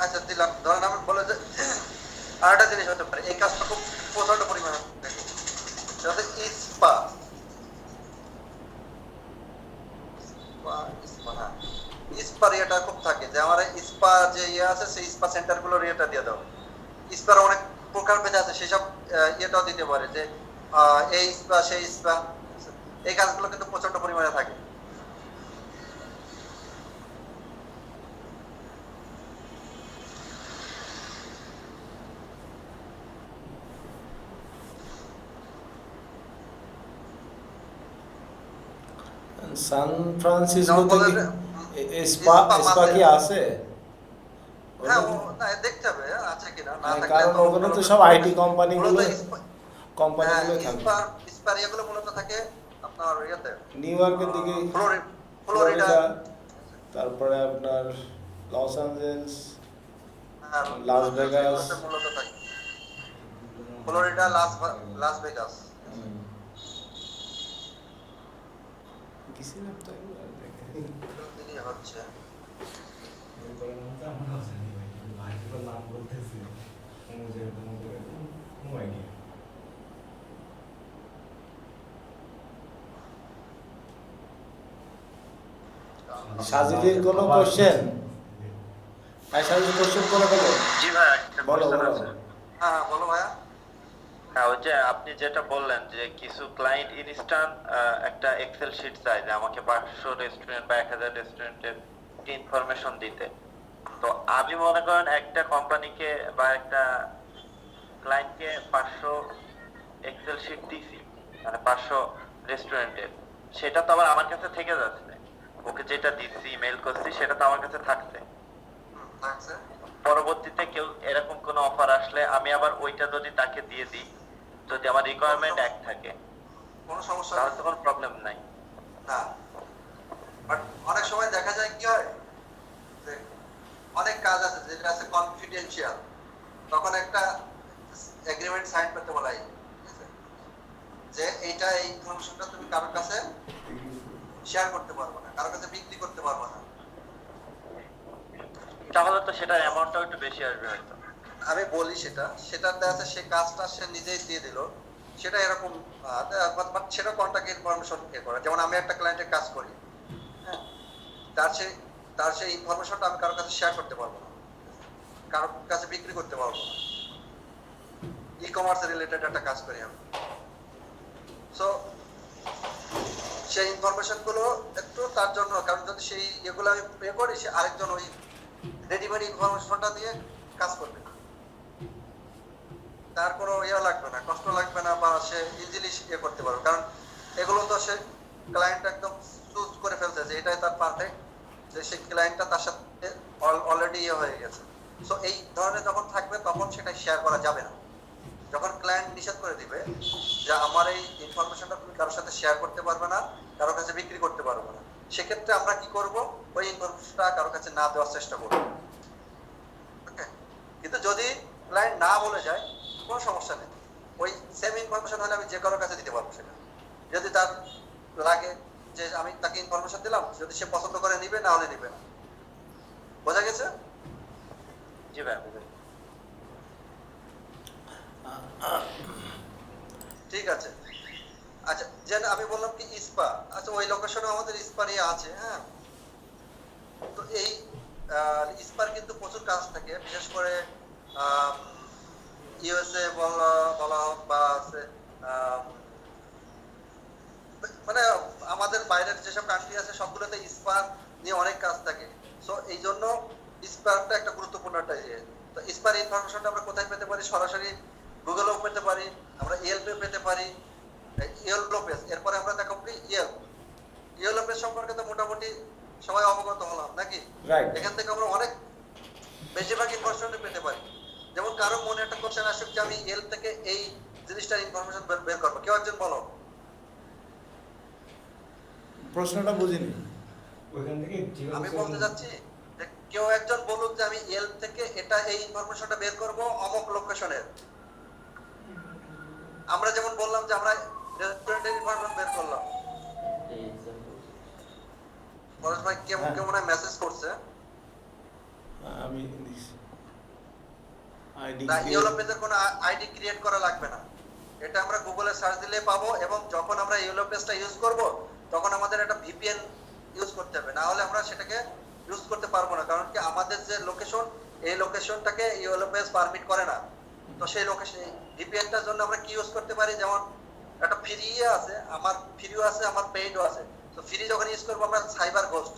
আচ্ছা দিলাম, ধরেন আমি বলে যে আরেকটা জিনিস হতে পারে, এই কাজটা খুব প্রচন্ড পরিমাণে ইস্পা ইস্পার ইয়েটা খুব থাকে, যে আমার ইস্পা যে আছে সেই ইস্পা সেন্টার গুলোর ইয়েটা দিয়ে দাও। ইস্পার অনেক প্রকার ভেদে আছে, সেসব ইয়েটাও দিতে পারে, যে এই ইস্পা সেই ইস্পা, এই কাজগুলো কিন্তু প্রচন্ড পরিমাণে থাকে। সান ফ্রান্সিসকোতে কি স্পা স্পা স্পা কি মাসেল। আছে? হ্যাঁ না, দেখতে হবে আছে কিনা, না হ্যাঁ, থাকলে কারণ তো ওখানে তো মূলত- সব IT কোম্পানিগুলো মূলত কোম্পানিগুলো হ্যাঁ, থাকে। স্পার ইয়েগুলো মূলত থাকে আপনার ইয়েতে নিউ ইয়র্কের দিকে, ফ্লোরিডা, ফ্লোরিডা, তারপরে আপনার লস অ্যাঞ্জেলস, আর লাস ভেগাস। এগুলোতে মূলত থাকে ফ্লোরিডা, লাস ভেগাস। গেছিলাম তো একবার দেখে। এগুলো দিকেই হচ্ছে। ওই করার মতো আমরাও জানি ভাই, কিন্তু ভাই যেগুলো নাম বলতেছে অনুযায়ী তোমাদের কোনো আইডিয়া। সাজিদের কোনো কোশ্চেন? হ্যাঁ, সাজিদ কোশ্চেন করে ফেলো। জি ভাই, একটা বলো, question বলো। আছে। হ্যাঁ বলো ভাইয়া। হ্যাঁ, ওই যে আপনি যেটা বললেন যে কিছু ক্লায়েন্ট ইনস্ট্যান্ট একটা এক্সেল শিট চাই যে আমাকে 500 রেস্টুরেন্ট বা 1000 রেস্টুরেন্টের ইনফরমেশন দিতে। তো আমি মনে করেন একটা কোম্পানিকে বা একটা ক্লায়েন্টকে 500 এক্সেল শিট দিছি, মানে 500 রেস্টুরেন্টের, সেটা তো আবার আমার কাছে থেকে যাচ্ছে। ওকে যেটা দিচ্ছি, ইমেল করছি, সেটা তো আমার কাছে থাকছে। থাকছে। পরবর্তীতে কেউ এরকম কোনো অফার আসলে আমি আবার ওইটা যদি তাকে দিয়ে দিই, যদি আমার রিকোয়ারমেন্ট এক থাকে, কোনো সমস্যা তাহলে নেই। তো কোনো প্রবলেম নাই। না, বাট অনেক সময় দেখা যায় কি হয় যে অনেক কাজ আছে যেটা আছে কনফিডেন্সিয়াল, তখন একটা এগ্রিমেন্ট সাইন করতে বলা হয়, ঠিক আছে? যে এইটা এই ইনফরমেশনটা তুমি কারোর কাছে শেয়ার করতে পারবে না, কারোর কাছে বিক্রি করতে পারবে না। তাহলে তো সেটার অ্যামাউন্টটাও একটু বেশি আসবে হয়তো। আমি বলি সেটার দেখা যাচ্ছে সে কাজটা সে নিজেই দিয়ে দিল, সেটা এরকম বাট সেটা কন্টাক্ট ইনফরমেশন এ করে। যেমন আমি একটা ক্লায়েন্টের কাজ করি, হ্যাঁ, তার সেই ইনফরমেশনটা আমি কারোর কাছে শেয়ার করতে পারবো না, কারোর কাছে বিক্রি করতে পারবো না। ই কমার্স রিলেটেড একটা কাজ করি আমি। সো সেই ইনফরমেশন গুলো একটু তার জন্য, কারণ যদি সেই এগুলো আমি পে করি, সে আরেকজন ওই রেডিমেড ইনফরমেশনটা দিয়ে কাজ করবে, তার কোনো ইয়ে লাগবে না, কষ্ট লাগবে না, বা সে ইজিলি ইয়ে করতে পারবে। কারণ এগুলো তো সে ক্লায়েন্ট একদম চুজ করে ফেলছে যে এটাই তার পারফেক্ট, যে সেই ক্লায়েন্টটা তার সাথে অলরেডি ইয়ে হয়ে গেছে। সো এই ধরনের যখন থাকবে তখন সেটা শেয়ার করা যাবে না। যখন ক্লায়েন্ট নিষেধ করে দিবে যে আমার এই ইনফরমেশনটা তুমি কারোর সাথে শেয়ার করতে পারবে না, কারোর কাছে বিক্রি করতে পারবে না, সেক্ষেত্রে আমরা কি করব, ওই ইনফরমেশনটা কারোর কাছে না দেওয়ার চেষ্টা করব। ওকে, কিন্তু যদি ক্লায়েন্ট না বলে যায় কোনো সমস্যা নেই, ওই সেম ইনফরমেশন হলে আমি যে কারোর কাছে দিতে পারবো সেটা। যদি তার লাগে যে আমি তাকে ইনফরমেশন দিলাম, যদি সে পছন্দ করে নিবে, না হলে নিবে না। বোঝা গেছে? জি ভাই, বুঝলাম। ঠিক আছে। আচ্ছা, যে আমি বললাম কি ইস্পা, আচ্ছা ওই লোকেশনে আমাদের ইস্পারই আছে। হ্যাঁ, তো এই ইস্পার কিন্তু প্রচুর কাজ থাকে, বিশেষ করে ইউএসএ বলা হোক বা মানে আমাদের বাইরের যেসব কান্ট্রি আছে সবগুলোতে ইস্পার নিয়ে অনেক কাজ থাকে। সো এই জন্য ইস্পারটা একটা গুরুত্বপূর্ণ একটা ইয়ে। তো ইস্পার ইনফরমেশনটা আমরা কোথায় পেতে পারি? সরাসরি গুগলেও পেতে পারি, আমরা ইয়েলপে পেতে পারি, ইয়েলো পেজ। এরপরে আমরা দেখাবো কি ইয়েলো পেজ সম্পর্কে তো মোটামুটি সবাই অবগত হলাম নাকি? রাইট। এখান থেকে আমরা অনেক বেশিরভাগ ইনফরমেশন পেতে পারি। যেমন কারো মনে একটা কোশ্চেন আসুক যে আমি ইয়েল থেকে এই জিনিসটার ইনফরমেশন বের করবো, কেউ একজন বলো। প্রশ্নটা বুঝিনি। ওইখান থেকে আমি বলতে যাচ্ছি যে কেউ একজন বলুক যে আমি ইয়েল থেকে এটা এই ইনফরমেশনটা বের করব অমুক লোকেশনের। আমরা যেমন বললাম যে আমরা রেস্টুরেন্টের ইনফরমেশন বের করলাম। পরেশ ভাই কেমন কেমন মেসেজ করছে? আমি আইডি না, ইয়েলো পেজের কোনো আইডি ক্রিয়েট করা লাগবে না, এটা আমরা গুগলে সার্চ দিলে পাবো। এবং যখন আমরা ইয়েলো পেজটা ইউজ করব তখন আমাদের একটা ভিপিএন ইউজ করতে হবে, না হলে আমরা সেটাকে ইউজ করতে পারবো না। কারণ কি আমাদের যে লোকেশন, এই লোকেশনটাকে ইয়েলো পেজ পারমিট করে না। তো সেই লোকেশন ভিপিএনটার জন্য আমরা কি ইউজ করতে পারি? যেমন একটা ফ্রি আছে, আমার ফ্রিও আছে, আমার পেইডও আছে। তো ফ্রি যখন ইউজ করবো আমরা সাইবার ঘোস্ট,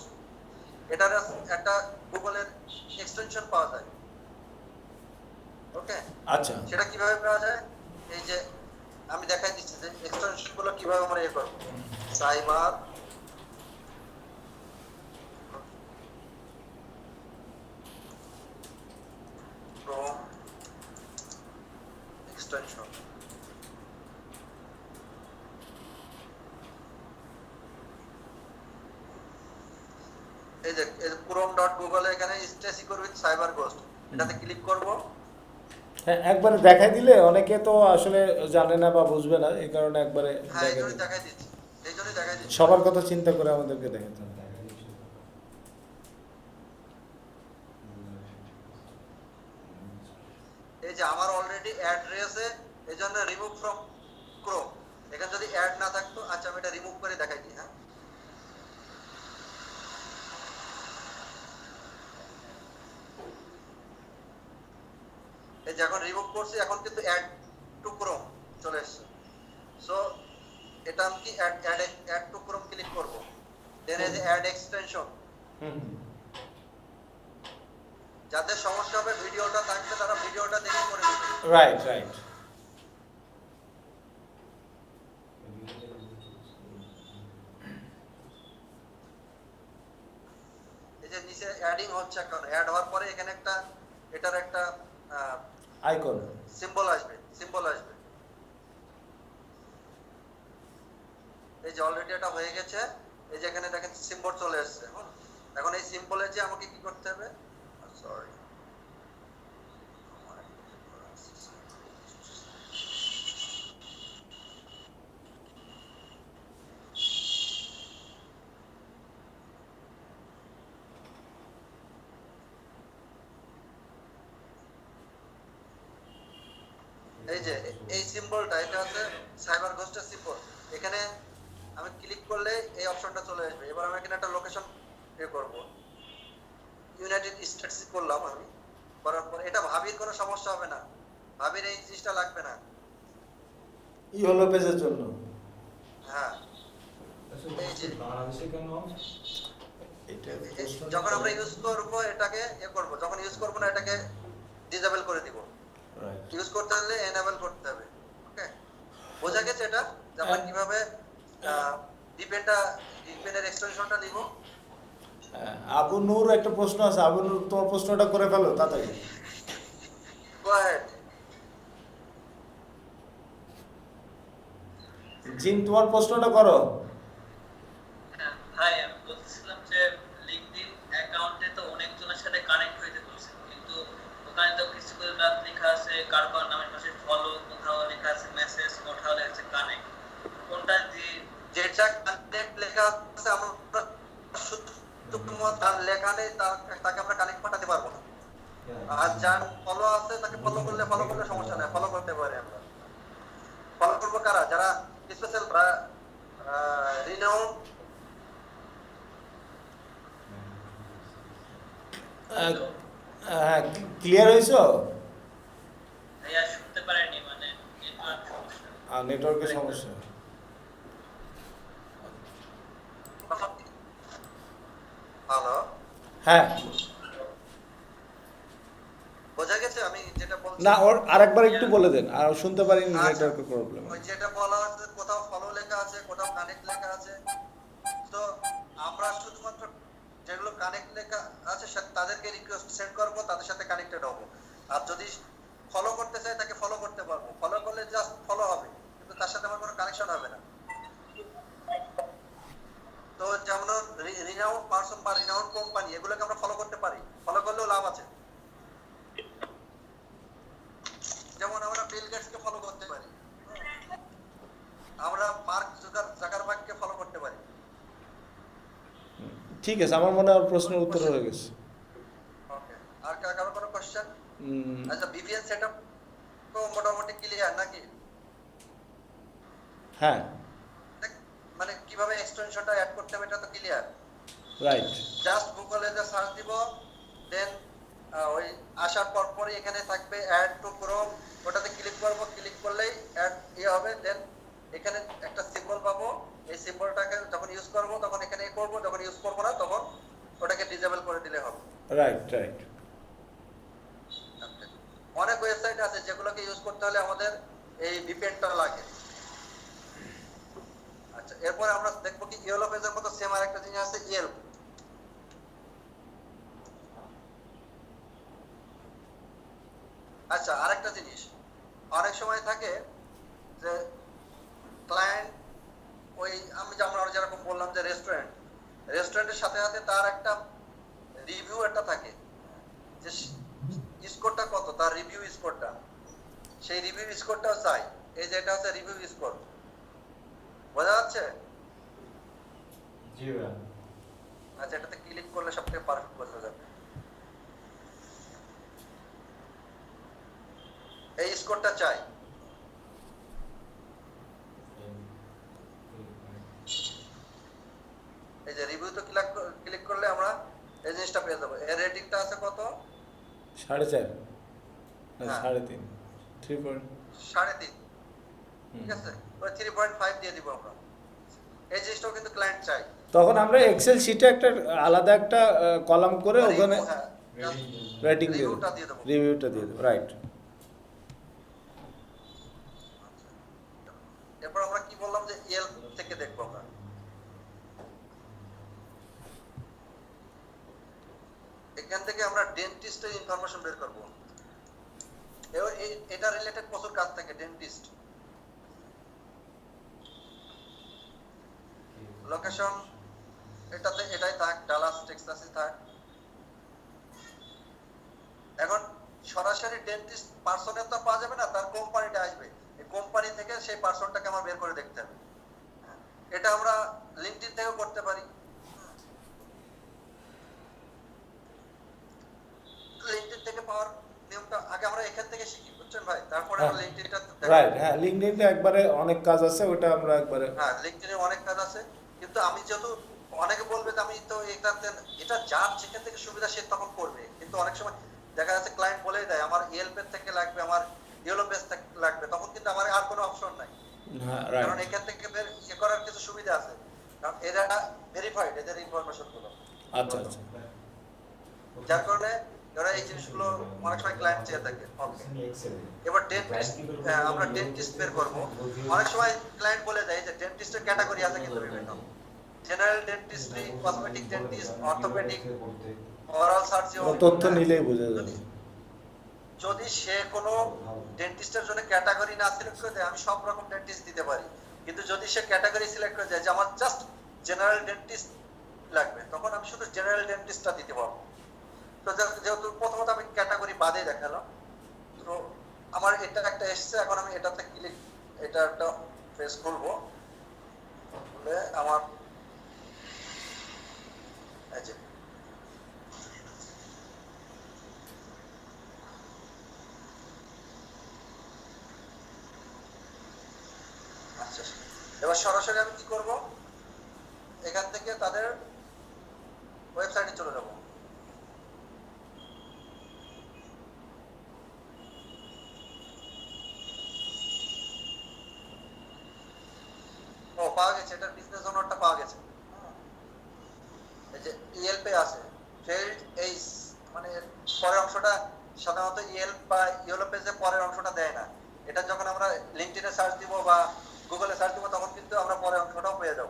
এটার একটা গুগলের এক্সটেনশন পাওয়া যায়। ওকে, আচ্ছা, সেটা কিভাবে পাওয়া যায়? এই যে আমি দেখাই দিচ্ছি যে এক্সটেনশন গুলো কিভাবে আমরা ইয়ে করবো। Cyber extension. এই যে chrome.google এখানে stay secure with cyber ghost, এটাতে ক্লিক করব। হ্যাঁ, একবারে দেখাই দিলে অনেকে তো আসলে জানে না বা বুঝবে না, এই কারণে একবারে হ্যাঁ, এই দেখাই জন্যই দিই। দেখাই দিচ্ছি, এই জন্যই দেখাই দিচ্ছি। সবার কথা চিন্তা করে আমাদেরকে দেখাতে হবে। এই যে আমার অলরেডি অ্যাড রয়েছে, এই জন্য রিমুভ ফ্রম ক্রোম। এখানে যদি অ্যাড না থাকতো, আচ্ছা আমি এটা রিমুভ করে দেখাই দিই। হ্যাঁ, এই যে এখন রিমুভ করছি, এখন কিন্তু অ্যাড টু ক্রোম চলে এসেছে। সো এটা আমি কি অ্যাড টু ক্রোম ক্লিক করব, দেন এই যে অ্যাড এক্সটেনশন। যাদের সমস্যা হবে ভিডিওটা থাকবে, তারা ভিডিওটা দেখে করে নেবে। Right right. এই যে নিচে অ্যাডিং হচ্ছে, এখন অ্যাড হওয়ার পরে এখানে একটা এটার একটা আইকন। সিম্বল আসবে, সিম্বল আসবে। এই যে অলরেডি এটা হয়ে গেছে, এই যে এখানে দেখেন সিম্বল চলে এসেছে। এখন এই সিম্বলে যে আমাকে কি করতে হবে, সরি এই যে এই সিম্বলটা, এটা হচ্ছে সাইবার ঘোস্টের সিম্বল। এখানে আমি ক্লিক করলে এই অপশনটা চলে আসবে। এবার আমি এখানে একটা লোকেশন পে করব, ইউনাইটেড স্টেটস করলাম আমি। করার পর এটা ভাবির কোনো সমস্যা হবে না, ভাবির এই জিনিসটা লাগবে না। ইয়েলো পেজের জন্য। হ্যাঁ, এই যে বাংলাদেশে কেন এটা যখন আমরা ইউজ করব এটাকে করব, যখন ইউজ করব না এটাকে ডিসেবল করে দিব। রাইট। ইউজ করতে হলে এনেবল করতে হবে। ওকে, বোঝা গেছে এটা যে আমরা কিভাবে ডিপেন্ডের এক্সটেনশনটা নিব। আবু নূর একটা প্রশ্ন আছে, আবু নূর তোমার প্রশ্নটা করে ফেলো তাড়াতাড়ি। Go ahead. জিম তোমার প্রশ্নটা করো। ভাই আমি বলছিলাম যে লিংকডইন অ্যাকাউন্টে তো অনেকজনের সাথে কানেক্ট হইতে বলছে, কিন্তু ওখানে তো কিছু করে লেখা আছে কার কার নামের পাশে ফলো, কোথাও লেখা আছে মেসেজ, কোথাও লেখা আছে কানেক্ট। কোনটা দিয়ে যেটা কানেক্ট লেখা আছে আমরা শুধু তার লেখা নেই, তাকে আমরা কানেক্ট পাঠাতে পারবো না। আর যার ফলো আছে তাকে ফলো করলে সমস্যা নাই, ফলো করতে পারি আমরা। ফলো করবো কারা, যারা স্পেশাল রিনাউন্ড। হ্যাঁ, ক্লিয়ার হয়েছো? ভাইয়া শুনতে পারেনি, মানে নেটওয়ার্ক সমস্যা। নেটওয়ার্কের সমস্যা। হ্যালো, হ্যাঁ, বোঝা গেছে আমি যেটা বলছি? না ওর আরেকবার একটু বলে দেন, আর শুনতে পারিনি, আচ্ছা। নেটওয়ার্কের প্রবলেম। ওই যেটা বলা আছে, কোথাও ফলো লেখা আছে, কোথাও কানেক্ট লেখা আছে। তো আমরা শুধুমাত্র যেগুলো কানেক্ট লেখা আছে তাদেরকে রিকোয়েস্ট সেন্ড করব, তাদের সাথে কানেক্টেড হব। আর যদি ফলো করতে চাই তাকে ফলো করতে পারবো। ফলো করলে জাস্ট ফলো হবে, কিন্তু তার সাথে আমার কোনো কানেকশন হবে না। তো যেমন রিনাউন্ড পারসন বা রিনাউন্ড কোম্পানি, এগুলোকে আমরা ফলো করতে পারি, ফলো করলেও লাভ আছে। যেমন আমরা বিল গেটসকে ফলো করতে পারি, আমরা মার্ক জাকারবার্গকে ফলো করতে পারি। ঠিক আছে, আমার মনে হয় প্রশ্নের উত্তর হয়ে গেছে। ওকে, আর কারো কোনো কোশ্চেন? উম, আচ্ছা, ভিপিএন সেটআপ তো মোটামুটি ক্লিয়ার নাকি? হ্যাঁ, মানে কিভাবে এক্সটেনশনটা অ্যাড করতে হবে এটা তো ক্লিয়ার। রাইট। জাস্ট গুগলে যে সার্চ দিব, দেন ওই আসার পর পরই এখানে থাকবে অ্যাড টু ক্রোম, ওটাতে ক্লিক করব, ক্লিক করলেই অ্যাড হবে। দেন এখানে একটা সিম্বল পাবো, এই সিম্বলটাকে যখন ইউজ করব তখন এখানে করব, যখন ইউজ করব না তখন ওটাকে ডিসেবল করে দিলে হবে। Right right. অনেক ওয়েবসাইট আছে যেগুলোকে ইউজ করতে হলে আমাদের এই ভিপিএনটা লাগে। আচ্ছা, এরপর আমরা দেখবো কি ইয়েলো পেজের মতো সেম আরেকটা জিনিস আছে, ইয়েল্প। আচ্ছা, আরেকটা জিনিস, অনেক সময় থাকে যে ক্লায়েন্ট ওই আমরা যেরকম বললাম যে রেস্টুরেন্টের সাথে সাথে তার একটা রিভিউ একটা থাকে যে স্কোরটা কত, তার রিভিউ স্কোরটা, সেই রিভিউ স্কোরটাও চাই। এই যে এটা হচ্ছে রিভিউ স্কোর, বোঝা যাচ্ছে? জি ভাইয়া। আচ্ছা, এটাতে ক্লিক করলে সবথেকে পারফেক্ট বোঝা যাবে। এই স্কোরটা চাই। এই যে রিভিউতে ক্লিক করলে আমরা এই জিনিসটা পেয়ে যাবো। এর রেটিংটা আছে কত? 4.5 না হ্যাঁ। 3.5 3. 3.5। ঠিক আছে, ওই 3.5 দিয়ে দিব আমরা। এই জিনিসটাও কিন্তু ক্লায়েন্ট চাই। তখন আমরা এক্সেল শিটে একটা আলাদা একটা কলাম করে ওখানে হ্যাঁ, রেটিং দিয়ে রিভিউটা দিয়ে দেবো। রিভিউটা দিয়ে দেবো, রাইট। এরপর আমরা কি বললাম যে ইয়েলপ থেকে দেখবো আমরা। এখান থেকে আমরা ডেন্টিস্টের ইনফরমেশন বের করবো। এটা রিলেটেড প্রচুর কাজ থাকে। ডেন্টিস্ট লোকেশন এটাই থাক, ডালাস টেক্সাসে থাক। এখন সরাসরি ডেন্টিস্ট পার্সনে তো পাওয়া যাবে না, তার কোম্পানিটা আসবে, এই কোম্পানি থেকে সেই পার্সনটাকে আমার বের করে দেখতে হবে। এটা আমরা লিঙ্কডইন থেকেও করতে পারি। লিঙ্কডইন থেকে পাওয়ার নিয়মটা আগে আমরা এখান থেকে শিখি, বুঝছেন ভাই? তারপরে আমরা লিঙ্কডইনটা রাইট, হ্যাঁ লিঙ্কডইনে একবারে অনেক কাজ আছে, ওটা আমরা একবারে হ্যাঁ লিঙ্কডইনে অনেক কাজ আছে। কিন্তু আমি যেহেতু অনেকে বলবে যে আমি তো এটা যার যেখান থেকে সুবিধা সে তখন করবে, কিন্তু অনেক সময় দেখা যাচ্ছে ক্লায়েন্ট বলেই দেয় আমার ইয়েলপের থেকে লাগবে, আমার ইয়েলো পেজ থেকে লাগবে, তখন কিন্তু আমার আর কোনো অপশন নাই। হ্যাঁ কারণ রাইট। এখান থেকে করার কিছু সুবিধা আছে, কারণ এরা ভেরিফাইড, এদের ইনফরমেশন গুলো। আচ্ছা আচ্ছা, যার কারণে এরা এই জিনিসগুলো অনেক সময় ক্লায়েন্ট চেয়ে থাকে। এবার ডেন্টিস্ট, আমরা ডেন্টিস্ট বের করবো। অনেক সময় ক্লায়েন্ট বলে দেয় যে ডেন্টিস্টের ক্যাটাগরি আছে কিন্তু বিভিন্ন, general dentistry, cosmetic dentist, orthopaedic, oral surgeon. তথ্য নিলেই বোঝা যাবে। যদি সে কোনো ডেন্টিস্টের জন্য ক্যাটাগরি না সিলেক্ট করে দেয়, আমি সব রকম ডেন্টিস্ট দিতে পারি, কিন্তু যদি সে ক্যাটাগরি সিলেক্ট করে দেয় যে আমার জাস্ট জেনারেল ডেন্টিস্ট লাগবে, তখন আমি শুধু জেনারেল ডেন্টিস্টটা দিতে পারবো। তো যেহেতু প্রথমত আমি ক্যাটাগরি বাদে দেখালাম, তো আমার এটা একটা এসছে, এখন আমি এটাতে ক্লিক, এটা একটা পেজ খুলবো, খুলে আমার এই যে আচ্ছা, এবার সরাসরি আমি কি করব, এখান থেকে তাদের ওয়েবসাইটে চলে যাব। ও পাওয়া গেছে, এটার বিজনেস ওনারটা পাওয়া গেছে। এই যে ইয়েলপে আছে ফেল্ড এইস, মানে পরের অংশটা সাধারণত ইয়েলপ বা ইয়েলো পেজে পরের অংশটা দেয় না। এটা যখন আমরা লিঙ্কডইনে সার্চ দিব বা গুগলে সার্চ দিব, তখন কিন্তু আমরা পরের অংশটাও পেয়ে যাব।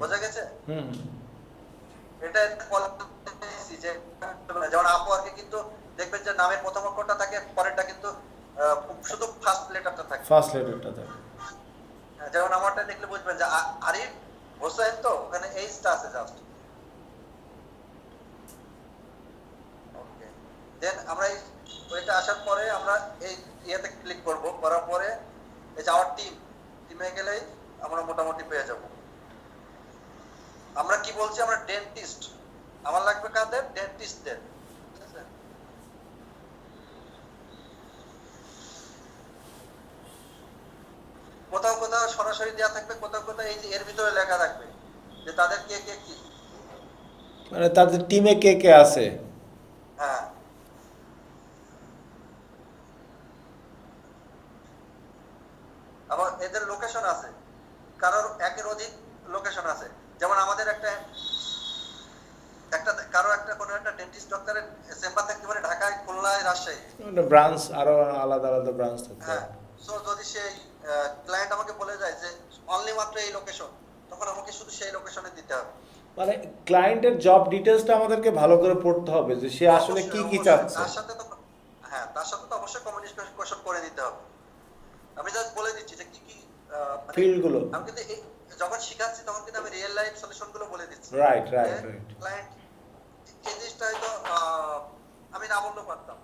বোঝা গেছে? এটা পলিসি যে যেমন আপওয়ার্কে কিন্তু দেখবেন যে নামের প্রথম অক্ষরটা থাকে, পরেরটা কিন্তু শুধু ফার্স্ট লেটারটা থাকে। ফার্স্ট লেটারটা থাকে। যেমন আমারটা দেখলে বুঝবেন যে আরিফ হোসেন, তো ওখানে এইচটা আছে জাস্ট। ওকে, দেন আমরা ওইটা আসার পরে আমরা এই ইয়েতে ক্লিক করব, করার পরে এই যে আওয়ার টিমে গেলেই আমরা মোটামুটি পেয়ে যাব। আমরা কি বলছি, আমরা ডেন্টিস্ট, আমার লাগবে কাদের? ডেন্টিস্টদের। কোথাও কোথাও সরাসরি দেওয়া থাকবে, কোথাও কোথাও এই যে এর ভিতরে লেখা থাকবে যে তাদের কে কে কি, মানে তাদের টিমে কে কে আছে। হ্যাঁ আবার এদের লোকেশন আছে, কারোর একের অধিক লোকেশন আছে। যেমন আমাদের একটা কারো একটা কোনো একটা ডেন্টিস্ট ডক্টরের চেম্বার থাকতে পারে ঢাকায়, খুলনায়, রাজশাহী, ব্রাঞ্চ আরো আলাদা আলাদা ব্রাঞ্চ থাকে। হ্যাঁ। সো যদি সেই ক্লায়েন্ট আমাকে বলে যায় যে অনলি মাত্র এই লোকেশন, তখন আমাকে শুধু সেই লোকেশনে দিতে হবে। মানে ক্লায়েন্টের জব ডিটেইলসটা আমাদেরকে ভালো করে পড়তে হবে যে সে আসলে কি কি চাচ্ছে। তার সাথে তো হ্যাঁ তার সাথে তো অবশ্যই কমিউনিকেশন করে দিতে হবে। আমি জাস্ট বলে দিচ্ছি যে কি কি মানে Field গুলো। আমি কিন্তু যখন শিখাচ্ছি তখন কিন্তু আমি রিয়েল লাইফ সলিউশন গুলো বলে দিচ্ছি। Right right right. ক্লায়েন্ট এই জিনিসটা হয়তো আমি না বললেও পারতাম,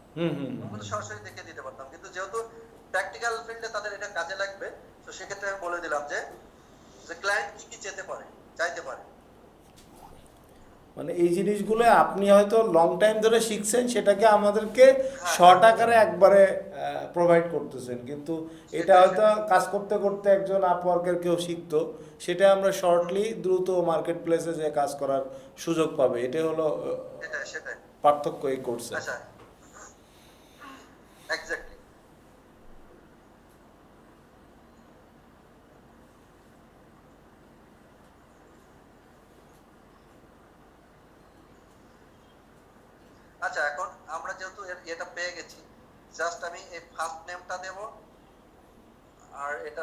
আমি তো সরাসরি দেখে দিতে পারতাম, কিন্তু যেহেতু প্র্যাকটিক্যাল ফিল্ডে তাদের এটা কাজে লাগবে, তো সেক্ষেত্রে আমি বলে দিলাম যে ক্লায়েন্ট কি কি চাইতে পারে। মানে এই জিনিসগুলো আপনি হয়তো লং টাইম ধরে শিখছেন, সেটাকে আমাদেরকে শর্ট আকারে একবারে প্রোভাইড করতেছেন, কিন্তু এটা হয়তো কাজ করতে করতে একজন আপওয়ার্কের কেউ শিখতো, সেটা আমরা শর্টলি দ্রুত মার্কেট প্লেসে যে কাজ করার সুযোগ পাবে, এটাই হলো সেটাই পার্থক্য এই কোর্সে। আচ্ছা এক্স্যাক্টলি। আচ্ছা এখন আমরা যেহেতু এটা পেয়ে গেছি, জাস্ট আমি এই ফার্স্ট নেমটা দেব, আর এটা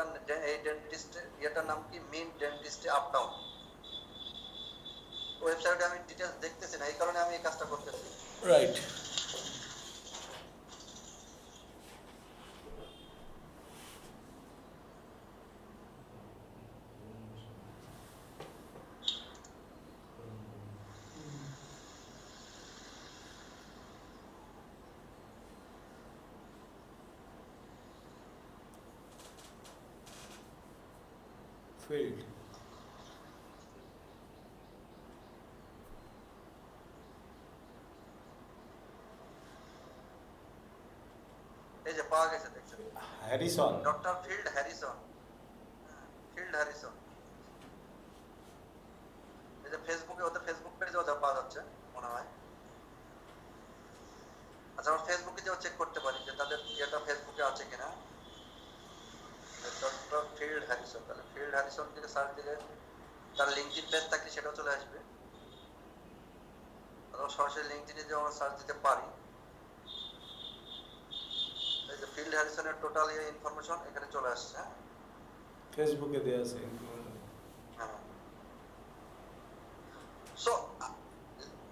এই ডেন্টিস্ট এটার নাম কি মিন ডেন্টিস্ট আপ ডাউন। ওয়েবসাইটে আমি ডিটেইলস দেখতেছি না, এই কারণে আমি এই কাজটা করতেছি। রাইট। ফিল্ড। এই যে পাওয়া গেছে, দেখছেন Harrison. Doctor field Harrison. Field Harrison এই যে ফেসবুকে, ওদের ফেসবুক পেজেও যা পাওয়া যাচ্ছে মনে হয়। আচ্ছা আমরা ফেসবুকে যেও চেক করতে পারি যে তাদের এটা ফেসবুকে আছে কিনা। ডক্টর ফিল্ড হ্যারিসন, তাহলে ফিল্ড হ্যারিসন থেকে সার্চ দিলে তার লিঙ্কডইন পেজ থাকলে সেটাও চলে আসবে, অথবা সরাসরি লিঙ্কডইনে যে আমরা সার্চ দিতে পারি। এই যে ফিল্ড হ্যারিসনের টোটাল ইনফরমেশন এখানে চলে আসছে। ফেসবুকে দেয়া আছে। হ্যাঁ, সো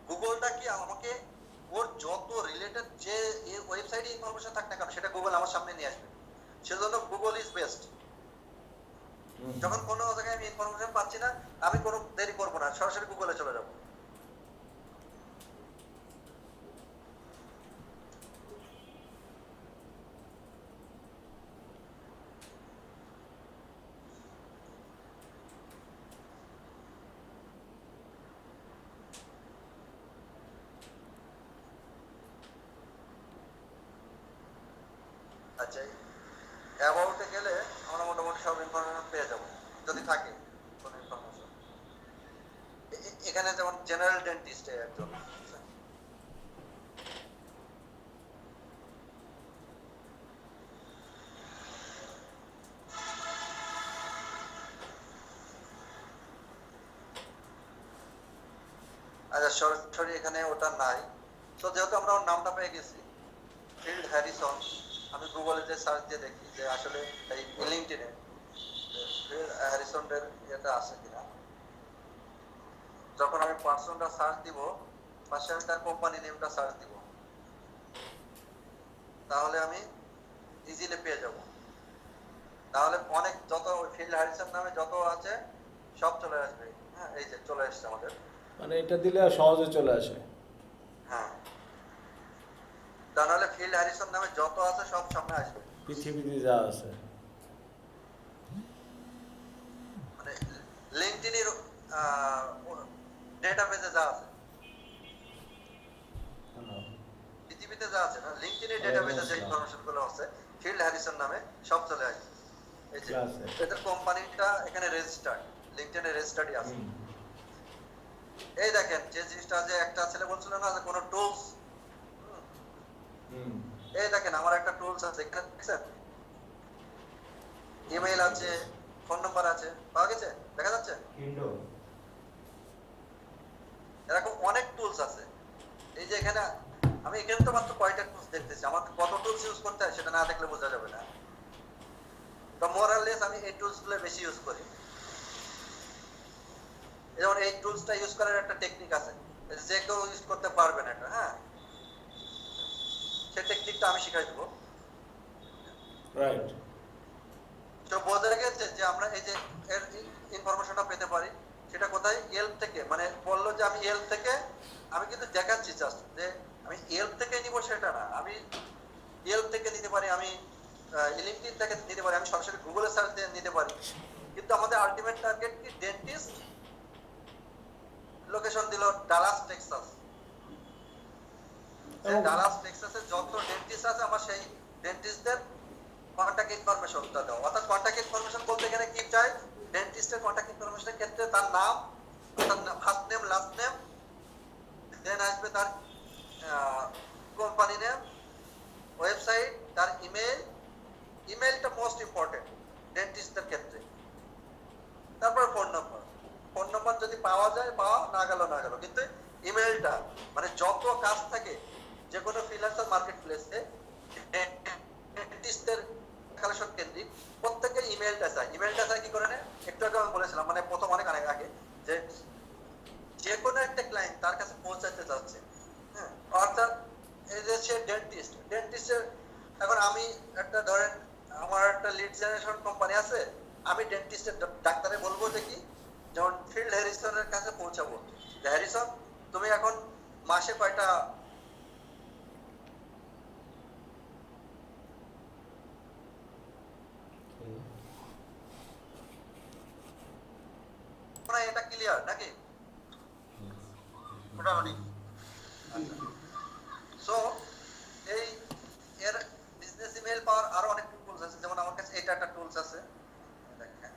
গুগলটা কি আমাকে ওর যত রিলেটেড যে ওয়েবসাইটে ইনফরমেশন থাক না কেন সেটা গুগল আমার সামনে নিয়ে আসবে, সেজন্য গুগল ইজ বেস্ট। যখন কোনো জায়গায় আমি ইনফরমেশন পাচ্ছি না, আমি কোনো দেরি করবো না, সরাসরি গুগলে চলে যাবো। আচ্ছা অ্যাবাউটে গেলে আমরা মোটামুটি সব ইনফরমেশন পেয়ে যাবো যদি থাকে কোনো ইনফরমেশন। এখানে যেমন জেনারেল ডেন্টিস্ট একজন, আচ্ছা সরাসরি এখানে ওটা নাই। তো যেহেতু আমরা ওর নামটা পেয়ে গেছি ফিল্ড হ্যারিসন, আমি গুগলে যে সার্চ দিয়ে দেখি যে আসলে এই লিঙ্কডইনে ফিল্ড হ্যারিসনের এটা আছে কিনা। যখন আমি পার্সনটা সার্চ দিব, পাশে আমি তার কোম্পানি নেমটা সার্চ দিব, তাহলে আমি ইজিলি পেয়ে যাব। তাহলে অনেক যত ফিল্ড হ্যারিসন নামে যত আছে সব চলে আসবে। হ্যাঁ এই যে চলে আসছে আমাদের, মানে এটা দিলে সহজে চলে আসে। হ্যাঁ তাহলে ফিল্ড হ্যারিসন নামে যত আছে সব সামনে আসবে, পৃথিবীতে যা আছে। মানে লিঙ্কডইনের ডেটাবেজে যা আছে, পৃথিবীতে যা আছে না লিঙ্কডইনের ডেটাবেজে যে ইনফরমেশন গুলো আছে ফিল্ড হ্যারিসন নামে সব চলে আসবে। এই যে এদের কোম্পানিটা এখানে রেজিস্টার্ড, লিঙ্কডইনে রেজিস্টার্ডই আছে। এই দেখেন যে জিনিসটা যে একটা ছেলে বলছিল না যে কোনো টুলস, এই দেখেন আমার একটা টুলস আছে এখানে, দেখছেন ইমেইল আছে, ফোন নাম্বার আছে, পাওয়া গেছে, দেখা যাচ্ছে এরকম অনেক টুলস আছে। এই যে এখানে আমি এখানে তো মাত্র কয়টা টুলস দেখতেছি, আমার কত টুলস ইউজ করতে হয় সেটা না দেখলে বোঝা যাবে না। তো মোরালেস আমি এই টুলস গুলো বেশি ইউজ করি। যেমন এই টুলসটা ইউজ করার একটা টেকনিক আছে, যে কেউ ইউজ করতে পারবে না এটা। হ্যাঁ সেই টেকনিকটা আমি শিখাই দেবো। রাইট। তো বোঝা গেছে যে আমরা এই যে এর ইনফরমেশনটা পেতে পারি সেটা কোথায়, ইয়েল্প থেকে। মানে বললো যে আমি ইয়েল্প থেকে, আমি কিন্তু দেখাচ্ছি জাস্ট যে আমি ইয়েল্প থেকে নিব সেটা না, আমি ইয়েল্প থেকে নিতে পারি, আমি লিঙ্কডইন থেকে নিতে পারি, আমি সরাসরি গুগলে সার্চ দিয়ে নিতে পারি। কিন্তু আমাদের আলটিমেট টার্গেট কি, ডেন্টিস্ট, লোকেশন দিল ডালাস টেক্সাস। ডালাস টেক্সাসে যত ডেন্টিস্ট আছে আমার সেই ডেন্টিস্টদের কন্টাক্ট ইনফরমেশনটা দাও। অর্থাৎ কন্টাক্ট ইনফরমেশন বলতে এখানে কি চাই, ডেন্টিস্টের কন্টাক্ট ইনফরমেশনের ক্ষেত্রে তার নাম, তার ফার্স্ট নেম, লাস্ট নেম, দেন আসবে তার কোম্পানি নেম, ওয়েবসাইট, তার ইমেল। ইমেলটা মোস্ট ইম্পর্টেন্ট ডেন্টিস্টদের ক্ষেত্রে। তারপর ফোন নম্বর। ফোন নম্বর যদি পাওয়া যায় পাওয়া, না গেল না গেল, কিন্তু ইমেলটা, মানে যত কাজ থাকে যে কোনো ফ্রিল্যান্সার মার্কেট প্লেসে ডেন্টিস্টদের কালেকশন কেন্দ্রিক প্রত্যেকের ইমেলটা চাই। ইমেলটা চাই কি করে, একটু আগে আমি বলেছিলাম, মানে প্রথম অনেক আগে যে যে কোনো একটা ক্লায়েন্ট তার কাছে পৌঁছাতে যাচ্ছে, হ্যাঁ, অর্থাৎ এই যে সে ডেন্টিস্টের এখন আমি একটা ধরেন আমার একটা লিড জেনারেশন কোম্পানি আছে, আমি ডেন্টিস্টের ডাক্তারে বলবো যে কি, যেমন ফিল্ড হ্যারিসনের কাছে পৌঁছাবো যে হ্যারিসন তুমি এখন মাসে কয়টা এটা ক্লিয়ার নাকি? মোটামুটি। সো এই এর বিজনেস ইমেল পাওয়ার আরো অনেক টুলস আছে, যেমন আমার কাছে এটা একটা টুলস আছে, দেখেন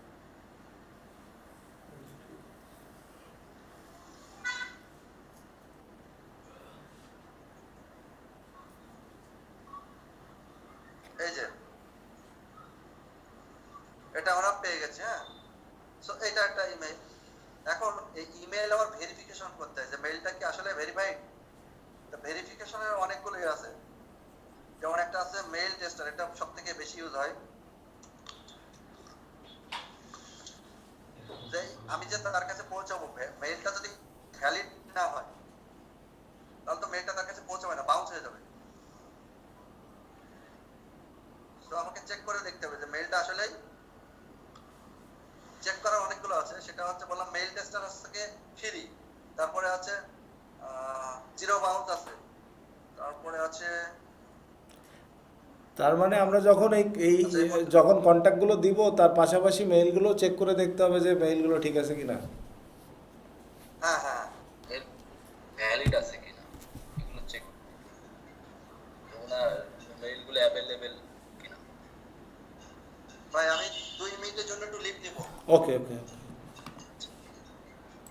এই যে এটা আমরা পেয়ে গেছি। হ্যাঁ, সো এটা একটা ইমেল। এখন এই ইমেল আবার ভেরিফিকেশন করতে হয় যে মেইলটা কি আসলে ভেরিফাইড। তো ভেরিফিকেশনের অনেকগুলো আছে, যেমন একটা আছে মেইল টেস্টার, এটা সবথেকে বেশি ইউজ হয়। যে আমি যে তার কাছে পৌঁছাবো, মেইলটা যদি ভ্যালিড না হয় তাহলে তো মেইলটা তার কাছে পৌঁছাবে না, বাউন্স হয়ে যাবে। তো আমাকে চেক করে দেখতে হবে যে মেইলটা আসলে, চেক করার অনেকগুলো আছে। সেটা হচ্ছে বললাম মেইল টেস্টার থেকে ফ্রি, তারপরে আছে জিরো বাউন্স আছে, তারপরে আছে। তার মানে আমরা যখন এই যখন কন্ট্যাক্টগুলো দিব তার পাশাপাশি মেইলগুলো চেক করে দেখতে হবে যে মেইলগুলো ঠিক আছে কিনা। হ্যাঁ হ্যাঁ, ভ্যালিড আছে কিনা এগুলো চেক, ওনার মেইলগুলো অ্যাভেলেবেল কিনা। ভাই আমি 2 মিনিটের জন্য একটু লিভ নিব, ওকে ওকে।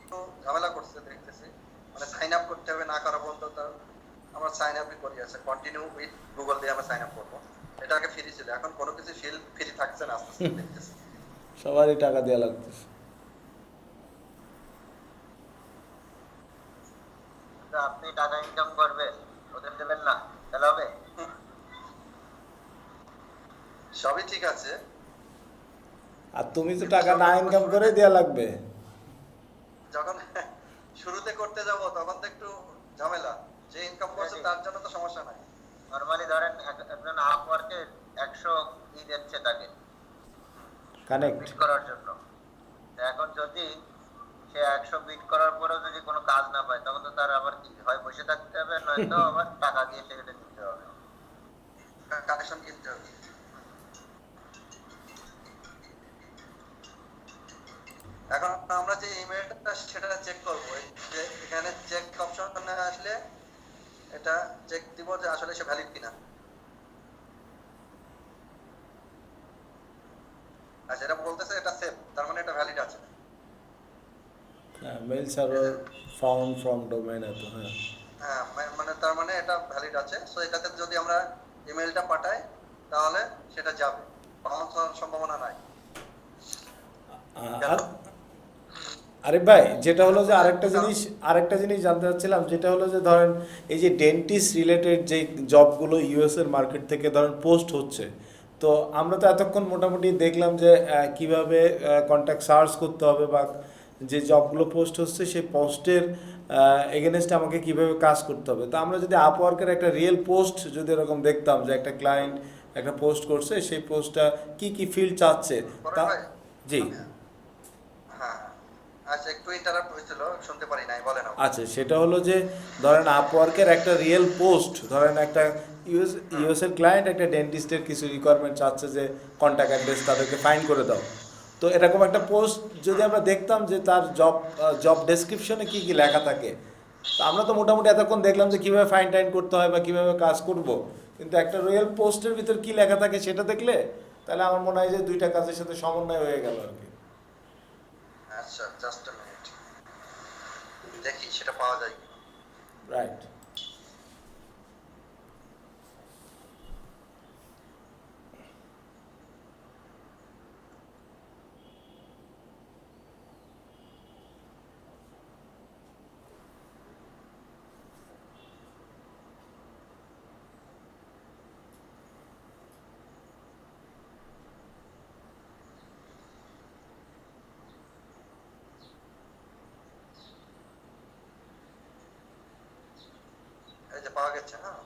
তো ঝামেলা করছে দেখতেছি, মানে সাইন আপ করতে হবে না করা বলতো, তো আমরা সাইন আপই করি। আছে কন্টিনিউ উইথ গুগল দিয়ে আমরা সাইন আপ করবো। এটা আগে ফ্রি ছিল, এখন কোনো কিছু ফ্রি থাকছে না, আস্তে আস্তে দেখতেছি। সবারই টাকা দেওয়া লাগতেছে। তো আপনি টাকা ইনকাম করবেন, ওদের দেবেন না, তাহলে হবে? সবই ঠিক আছে, আর তুমি তো টাকা না ইনকাম করে দেওয়া লাগবে। যখন শুরুতে করতে যাব তখন তো একটু ঝামেলা। যে ইনকাম করছে তার জন্য তো সমস্যা নাই। নরমালি ধরেন একজন আপওয়ার্কে 100 ই দিচ্ছে তাকে কানেক্ট বিট করার জন্য। তো এখন যদি সে 100 বিট করার পরেও যদি কোনো কাজ না পায়, তখন তো তার আবার কি হয়, বসে থাকতে হবে, নয়তো আবার টাকা দিয়ে সেটা নিতে হবে, কানেকশন কিনতে হবে। এখন আমরা যে ইমেলটা সেটা চেক করব, যে এখানে চেক অপশন আসলে এটা চেক দিব যে আসলে সে ভ্যালিড কিনা। আচ্ছা, এটা বলতেছে এটা সেভ, তার মানে এটা ভ্যালিড আছে। Mail server found from domain এত। হ্যাঁ হ্যাঁ, মানে তার মানে এটা ভ্যালিড আছে। সো এটাতে যদি আমরা ইমেলটা পাঠাই তাহলে সেটা যাবে, বাউন্স হওয়ার সম্ভাবনা নাই। আরিফ ভাই, যেটা হলো যে আরেকটা জিনিস জানতে চাচ্ছিলাম, যেটা হলো যে ধরেন এই যে ডেন্টিস্ট রিলেটেড যে জবগুলো ইউএস এর মার্কেট থেকে ধরেন পোস্ট হচ্ছে, তো আমরা তো এতক্ষণ মোটামুটি দেখলাম যে কিভাবে কন্ট্যাক্ট সার্চ করতে হবে বা যে জবগুলো পোস্ট হচ্ছে সেই পোস্টের এগেনস্টে আমাকে কিভাবে কাজ করতে হবে। তো আমরা যদি আপওয়ার্কের একটা রিয়েল পোস্ট যদি এরকম দেখতাম যে একটা ক্লায়েন্ট একটা পোস্ট করছে, সেই পোস্টটা কি কি ফিল্ড চাচ্ছে পরেশ তা। ভাই, জি, হ্যাঁ, আচ্ছা একটু ইন্টারাপ্ট হয়েছিল, শুনতে পারি নাই, বলেন আপনি। আচ্ছা, সেটা হলো যে ধরেন আপওয়ার্কের একটা রিয়েল পোস্ট, ধরেন একটা ইউএসের ক্লায়েন্ট একটা ডেন্টিস্টের কিছু রিকোয়ারমেন্ট চাচ্ছে যে কন্ট্যাক্ট অ্যাড্রেস তাদেরকে ফাইন্ড করে দাও। তো এরকম একটা পোস্ট যদি আমরা দেখতাম যে তার জব ডেসক্রিপশনে কি কি লেখা থাকে, তো আমরা তো মোটামুটি এতক্ষণ দেখলাম যে কীভাবে ফাইন টাইন করতে হয় বা কীভাবে কাজ করব, কিন্তু একটা রিয়েল পোস্টের ভিতর কী লেখা থাকে সেটা দেখলে তাহলে আমার মনে হয় যে দুইটা কাজের সাথে সমন্বয় হয়ে গেল আর কি। আচ্ছা, জাস্ট আ মিনিট, দেখি সেটা পাওয়া যায় কি। রাইট। এই যে পাওয়া গেছে, হ্যাঁ,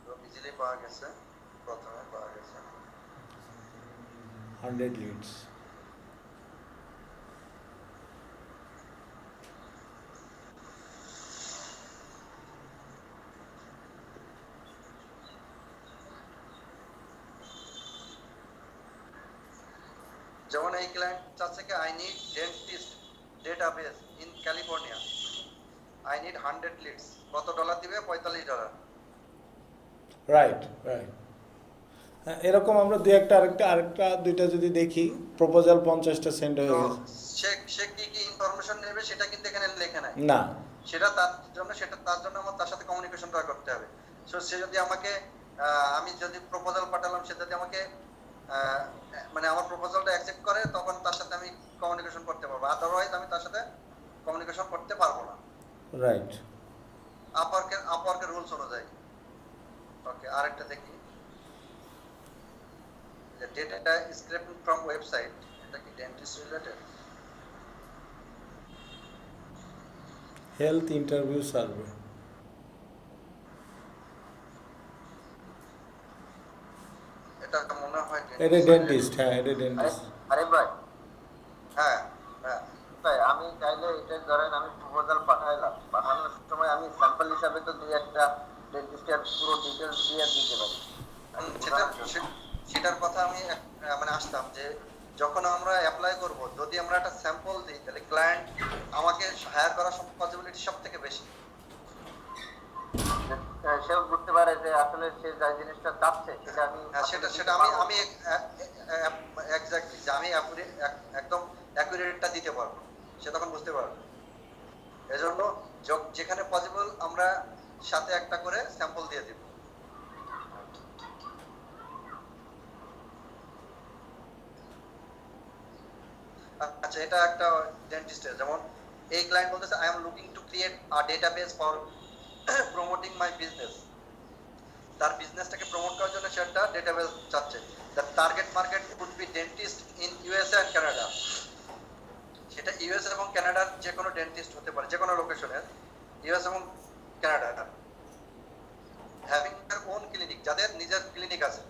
খুব ইজিলি পাওয়া গেছে, প্রথমে পাওয়া গেছে। 100 লিডস। যেমন এই ক্লায়েন্ট চাচ্ছে কি I need dentist database in California, I need 100 leads, কত ডলার দিবে? $45। Right, right. হ্যাঁ, এরকম আমরা দুই একটা আরেকটা দুইটা যদি দেখি, প্রপোজাল 50টা সেন্ড হয়ে তো গেছে। সে কি কি ইনফরমেশন নেবে সেটা কিন্তু এখানে লেখে নাই। না, সেটা তার জন্য আমার তার সাথে কমিউনিকেশনটা করতে হবে। সো সে যদি আমাকে আমি যদি প্রপোজাল পাঠালাম, সে যদি আমাকে মানে আমার প্রপোজালটা অ্যাকসেপ্ট করে, তখন তার সাথে আমি কমিউনিকেশন করতে পারবো, আদারওয়াইজ আমি তার সাথে কমিউনিকেশন করতে পারবো না রাইট। আপওয়ার্কের রুলস অনুযায়ী। ওকে, আরেকটা দেখি, যে ডেটা স্ক্রেপিং ফ্রম ওয়েবসাইট, এটা কি dentist related? Health interview survey. এটা মনে হয় এটা ডেন্টিস্ট, হ্যাঁ এটা ডেন্টিস্ট। আরে ভাই, হ্যাঁ, হ্যাঁ, ভাই আমি চাইলে এটা ধরেন আমি প্রপোজাল পাঠাইলাম, পাঠানোর সময় আমি স্যাম্পল হিসাবে তো দুই একটা ডেন্টিস্টের পুরো ডিটেলস দিয়ে দিতে পারি। সেটার কথা আমি মানে আসতাম যে যখন আমরা অ্যাপ্লাই করব, যদি আমরা একটা স্যাম্পল দিই, তাহলে ক্লায়েন্ট আমাকে হায়ার করার পসিবিলিটি সব থেকে বেশি। সেও বুঝতে পারে যে আসলে সে যে জিনিসটা চাচ্ছে সেটা আমি সেটা আমি এক্স্যাক্টলি যে আমি একদম অ্যাকুরেটটা দিতে পারবো, সে তখন বুঝতে পারবে। এজন্য যেখানে পসিবল আমরা সাথে একটা করে স্যাম্পল দিয়ে দিব। আচ্ছা, এটা একটা ডেন্টিস্টের, যেমন এই ক্লায়েন্ট বলতেছে I am looking to create a database for promoting my business. তার বিজনেসটাকে প্রমোট করার জন্য সে একটা ডেটাবেস চাচ্ছে। The target market would be dentist in USA and Canada. সেটা ইউএস এবং কানাডার যে কোনো ডেন্টিস্ট হতে পারে, যে কোনো লোকেশনের, ইউএস এবং Canada, having their own clinic, যাদের নিজের ক্লিনিক আছে।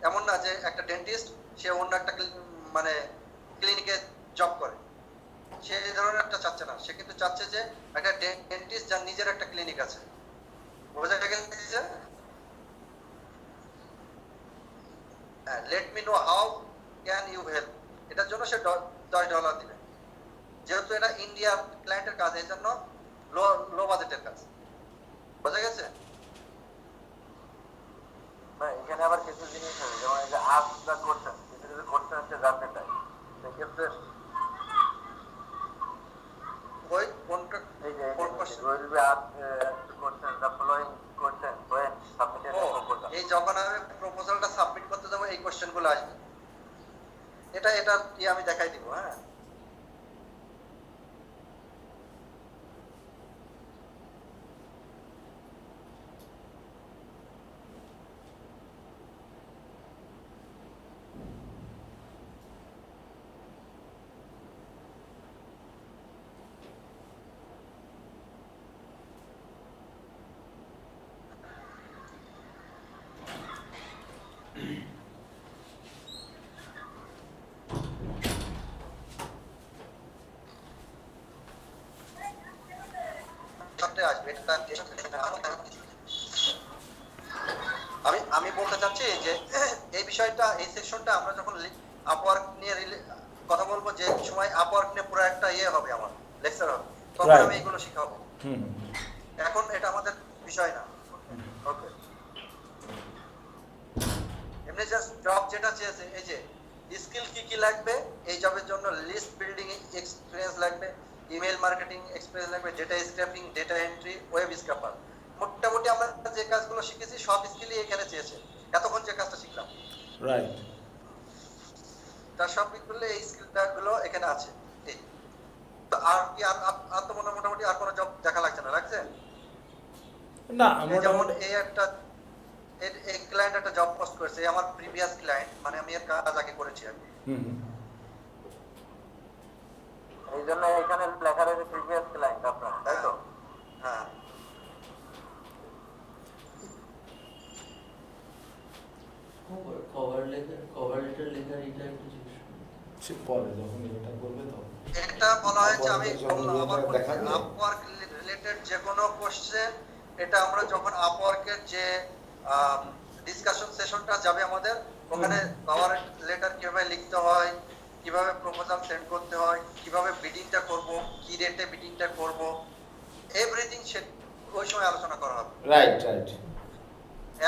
এমন না যে একটা ডেন্টিস্ট সে অন্য একটা মানে ক্লিনিকে জব করে, সে এই ধরনের একটা চাচ্ছে না। সে কিন্তু চাচ্ছে যে একটা ডেন্টিস্ট যার নিজের একটা ক্লিনিক আছে। বোঝা গেছে? Let me know how can you help, এটার জন্য সে $10 দিবে। যেহেতু এটা ইন্ডিয়ার ক্লায়েন্টের কাজ, এই জন্য লো বাজেটের কাজ। বোঝা গেছে? এখানে আবার কিছু জিনিস আছে, যেমন এই যে আস্ক দা কোশ্চেন, কিছু কিছু কোশ্চেন হচ্ছে জানতে চাই। সেক্ষেত্রে ওই কোনটা, এই যে কোন question? Will be ask question the following question when submitted proposal. এই যখন আমি প্রপোজালটা সাবমিট করতে যাবো, এই কোশ্চেনগুলো আসবে। এটা কি আমি দেখাই দিব। হ্যাঁ, এটা আমি বলতে চাচ্ছি যে এই বিষয়টা, এই সেকশনটা আমরা যখন আপওয়ার্ক নিয়ে কথা বলবো, যে সময় আপওয়ার্ক নিয়ে পুরো একটা হবে, আমার লেকচার হবে, তখন আমি এগুলো শিখাবো। এখন এটা আমাদের বিষয় না। ওকে, এমনি জাস্ট জব যেটা চেয়েছে, এই যে স্কিল কি কি লাগবে এই জবের জন্য, লিস্ট বিল্ডিং এক্সপেরিয়েন্স লাগবে, ইমেল মার্কেটিং এক্সপেরিয়েন্স লাগবে, data scraping, data entry, web scraper. মোটামুটি আমরা যে কাজগুলো শিখেছি সব স্কিলই এখানে চেয়েছে, এতক্ষণ যে কাজটা শিখলাম, রাইট। তার সব দিকগুলো, এই স্কিলগুলো এখানে আছে। এই তো আর কি, আর তো মোটামুটি আর কোনো জব দেখা লাগছে না, লাগছে না যেমন মোটামুটি এই একটা এই ক্লায়েন্ট একটা জব পোস্ট করেছে, আমার প্রিভিয়াস ক্লায়েন্ট, মানে আমি এর কাজ আগে করেছি আমি। এই জন্য এখানে লেখা রয়েছে প্রিভিয়াস ক্লায়েন্ট আপনার, তাই তো? হ্যাঁ, কভার লেটার লেখার এটা একটু জিজ্ঞেস করুন। সে পরে যখন এটা করবে তখন এটা বলা হয়েছে, আমি যখন আমার দেখাবে। আপওয়ার্ক রিলেটেড যে কোনো কোশ্চেন, এটা আমরা যখন আপওয়ার্কের যে ডিসকাশন সেশনটা যাবে আমাদের, ওখানে কভার লেটার কিভাবে লিখতে হয়, কিভাবে প্রপোজাল সেন্ড করতে হয়, কিভাবে বিডিংটা করব, কি রেটে বিডিংটা করব, এভরিথিং সে ওই সময় আলোচনা করা হবে। রাইট রাইট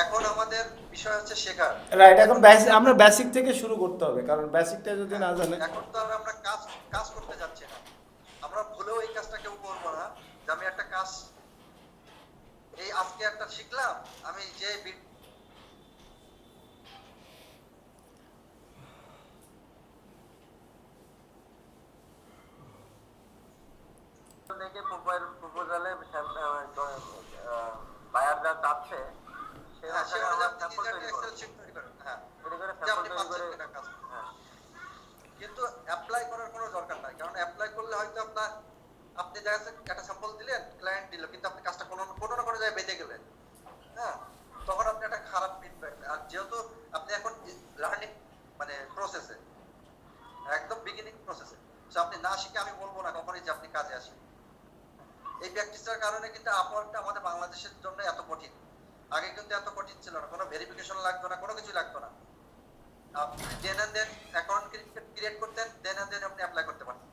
এখন আমাদের বিষয় হচ্ছে শেখার। রাইট। এখন আমরা বেসিক থেকে শুরু করতে হবে, কারণ বেসিকটা যদি না জানে। এখন তো আর আমরা কাজ করতে যাচ্ছি না, আমরা ভুলেও এই কাজটা কেউ করবো না যে আমি একটা কাজ, এই আজকে একটা শিখলাম, আমি যে থেকে প্রপোজালে বায়াররা চাচ্ছে সেই অনুসারে আমরা স্যাম্পল তৈরি করব। এক্সেল শিট তৈরি করেন, হ্যাঁ, তৈরি করে যে আপনি স্যাম্পল তৈরি পাচ্ছেন করে এটা কাজ। হ্যাঁ কিন্তু অ্যাপ্লাই করার কোনো দরকার নাই, কারণ অ্যাপ্লাই করলে হয়তো আপনি দেখা যাচ্ছে একটা স্যাম্পল দিলেন, ক্লায়েন্ট দিল, কিন্তু আপনি কাজটা কোনো না কোনো জায়গায় বেঁধে গেলেন, হ্যাঁ, তখন আপনি একটা খারাপ ফিডব্যাক। আর যেহেতু আপনি এখন লার্নিং মানে প্রসেসে, একদম বিগিনিং প্রসেসে, সো আপনি না শিখে আমি বলবো না কখনোই যে আপনি কাজে আসেন। এই প্র্যাকটিসটার কারণে কিন্তু আপওয়ার্কটা আমাদের বাংলাদেশের জন্য এত কঠিন। আগে কিন্তু এত কঠিন ছিল না, কোনো ভেরিফিকেশন লাগতো না, কোনো কিছু লাগতো না। আপনি দেন এন্ড দেন অ্যাকাউন্ট ক্রিয়েট করতেন, দেন এন্ড দেন আপনি অ্যাপ্লাই করতে পারতেন।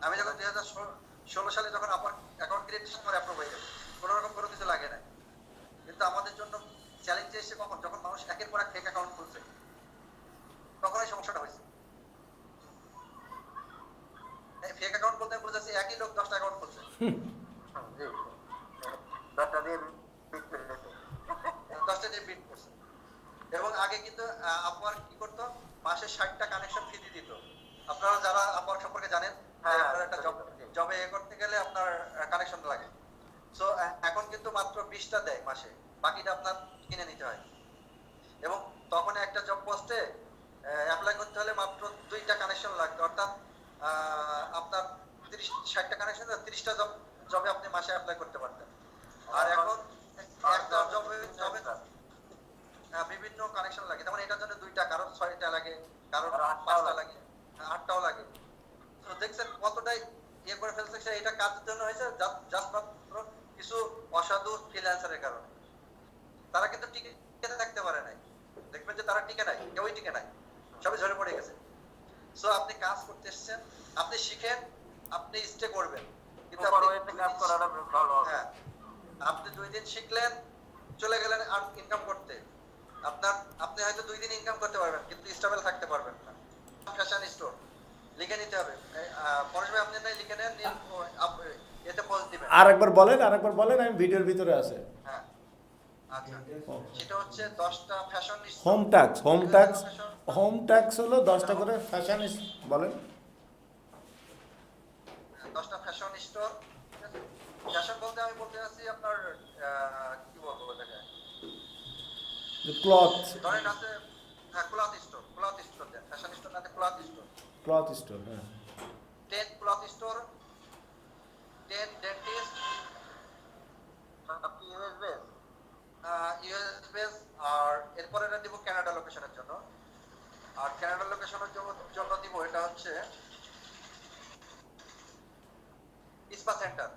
আমি যখন 2016 সালে যখন আমার অ্যাকাউন্ট ক্রিয়েট করে অ্যাপ্রুভ হয়ে গেল, কোনো রকম কোনো কিছু লাগে না। কিন্তু আমাদের জন্য চ্যালেঞ্জ এসে কখন, যখন মানুষ একের পর এক ফেক অ্যাকাউন্ট খুলছে, তখন এই সমস্যাটা হয়েছে। ফেক অ্যাকাউন্ট বলতে আমি বুঝাচ্ছি একই লোক 10টা অ্যাকাউন্ট খুলছে, জি 10টা দিয়ে বিট করে দিতে 10টা দিয়ে বিট করছে। এবং আগে কিন্তু আপওয়ার্ক কি করতো, মাসে 60টা কানেকশন ফি দিয়ে দিত। আপনারা যারা আপওয়ার্ক সম্পর্কে জানেন, আপনারা একটা জবে করতে গেলে আপনার কানেকশন লাগে। সো এখন কিন্তু মাত্র 20টা দেয় মাসে, বাকিটা আপনার কিনে নিতে হয়। এবং তখন একটা জব পোস্টে অ্যাপ্লাই করতে হলে মাত্র 2টা কানেকশন লাগতো, অর্থাৎ আপনার 60টা কানেকশন, 30টা জবে আপনি মাসে অ্যাপ্লাই করতে পারতেন। আর এখন একটা জবে বিভিন্ন কানেকশন লাগে, যেমন এটার জন্য 2টা, কারণ 6টা লাগে, কারণ 5টা লাগে, 8টাও লাগে। তো দেখছেন কতটাই ইয়ে করে ফেলছে। এটা কাজের জন্য হয়েছে জাস্ট মাত্র কিছু অসাধু ফ্রিল্যান্সারের কারণে। তারা কিন্তু টিকে থাকতে পারে নাই, দেখবেন যে তারা টিকে নাই, কেউই টিকে নাই, সবই ঝরে পড়ে গেছে। সো আপনি কাজ করতে এসেছেন, আপনি শিখেন, আপনি স্টে করবেন, কিন্তু ওয়েতে কাজ করাটা ভালো হবে। হ্যাঁ, আপনি 2 দিন শিখলেন, চলে গেলেন আর ইনকাম করতে, আপনি হয়তো 2 দিন ইনকাম করতে পারবেন, কিন্তু স্টেবল থাকতে পারবেন না। ফ্যাশন স্টোর লিখে নিতে হবে, পরেশ ভাই আপনি নাই লিখে নেন, এতে পোস্ট দিবেন। আরেকবার বলেন, আমি ভিডিওর ভিতরে আছে। হ্যাঁ, আচ্ছা, সেটা হচ্ছে 10টা ফ্যাশন স্টোর। হোম ট্যাক্স হলো 10টা করে ফ্যাশন, বলেন 10টা ফ্যাশন স্টোর। ফ্যাশন বলতে আমি বলতে চাচ্ছি আপনার কি বলবো ওটাকে, ক্লথ ধরেন আছে, হ্যাঁ, ক্লথ স্টোর দেন, ফ্যাশন স্টোর না, ক্লথ স্টোর, হ্যাঁ। 10 ক্লথ স্টোর, 10 ডেন্টিস্ট, আপনি ইউএস বেস ইউএস বেস। আর এরপরে এটা দিব কানাডা লোকেশনের জন্য। আর কানাডা লোকেশনের জন্য দিব এটা হচ্ছে ইসপা সেন্টার,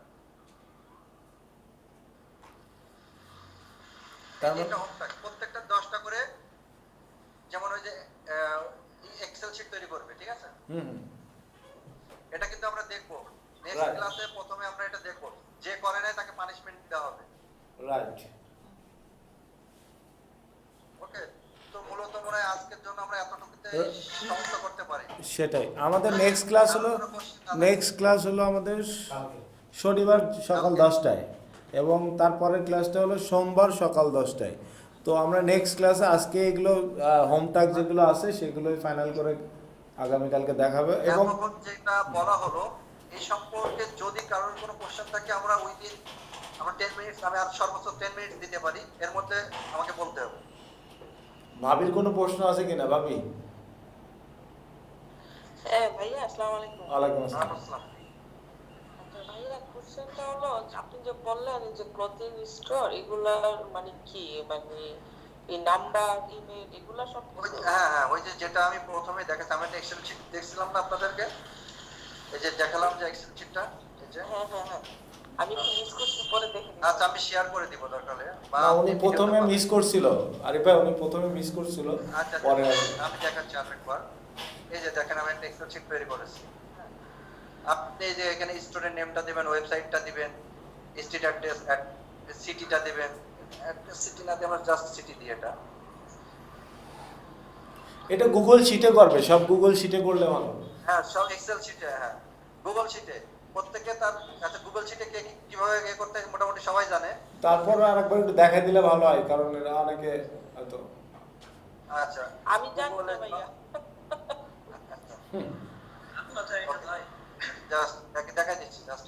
তার মানে এটা হোম টাস্ক, প্রত্যেকটা 10টা করে, যেমন ওই যে এক্সেল শিট তৈরি করবে, ঠিক আছে? হুম এটা কিন্তু আমরা দেখবো নেক্সট Right. ক্লাসে, প্রথমে আমরা এটা দেখবো, যে করে নাই তাকে পানিশমেন্ট দেওয়া হবে। রাইট। ওকে, তো মূলত মনে হয় আজকের জন্য আমরা এতটুকুতে সমাপ্ত করতে পারি। সেটাই আমাদের নেক্সট ক্লাস হলো, আমাদের কালকে শনিবার সকাল 10টায় এবং তারপরের ক্লাসটা হলো সোমবার সকাল 10টায়। তো আমরা নেক্সট ক্লাসে আজকে এগুলো হোম টাস্ক যেগুলো আছে সেগুলোই ফাইনাল করে আগামীকালকে দেখাবে। এবং এখন যেটা বলা হলো এই সম্পর্কে যদি কারোর কোনো কোশ্চেন থাকে আমরা উইদিন আমরা 10 মিনিটস, আমি আর সর্বোচ্চ 10 মিনিট দিতে পারি, এর মধ্যে আমাকে বলতে হবে। ভাবির কোনো প্রশ্ন আছে কিনা ভাবি? হ্যাঁ ভাইয়া, আসসালামু আলাইকুম। ওয়ালাইকুম আসসালাম। আসসালাম। আচ্ছা ভাইয়া, কোশ্চেনটা হলো যে আপনি যে বললেন যে ক্লথিং স্টোর, এগুলার মানে কি, মানে এই নাম্বার, ইমেল, এগুলা সব হ্যাঁ হ্যাঁ, ওই যে যেটা আমি প্রথমে দেখাচ্ছি, আমি একটা এক্সেল শিট দেখছিলাম না আপনাদেরকে, এই যে দেখালাম যে এক্সেল শিটটা, এই যে হ্যাঁ হ্যাঁ হ্যাঁ, আমি একটু মিস করছি, পরে দেখে নিব। আচ্ছা আমি শেয়ার করে দিব দরকার হলে, বা না, উনি আপনি প্রথমে ভিডিওটা মিস করছিল, আরে ভাই উনি প্রথমে মিস করছিল, আচ্ছা পরে আমি দেখাচ্ছি আরেকবার। এই যে দেখেন আমি একটা এক্সেল শিট তৈরি করেছি। আপনি এই যে এখানে স্টুডেন্ট নেমটা দিবেন, ওয়েবসাইটটা দিবেন, স্ট্রিট অ্যাড্রেস, সিটিটা দিবেন, অ্যাড্রেস সিটি না দিয়ে আমরা জাস্ট সিটি দিই এটা। এটা গুগল শিটে করবে, সব গুগল শিটে করলে ভালো। হ্যাঁ সব এক্সেল শিটে, হ্যাঁ গুগল শিটে প্রত্যেককে তার, আচ্ছা গুগল শিটে কে কিভাবে করতে হয় মোটামুটি সবাই জানে। তারপর আরেকবার একটু দেখাই দিলে ভালো হয়, কারণ এরা অনেকে হয়তো আচ্ছা আমি জানি না Google-এ- ভাইয়া। কথা এটা ভাই, জাস্ট দেখাই দিচ্ছি, জাস্ট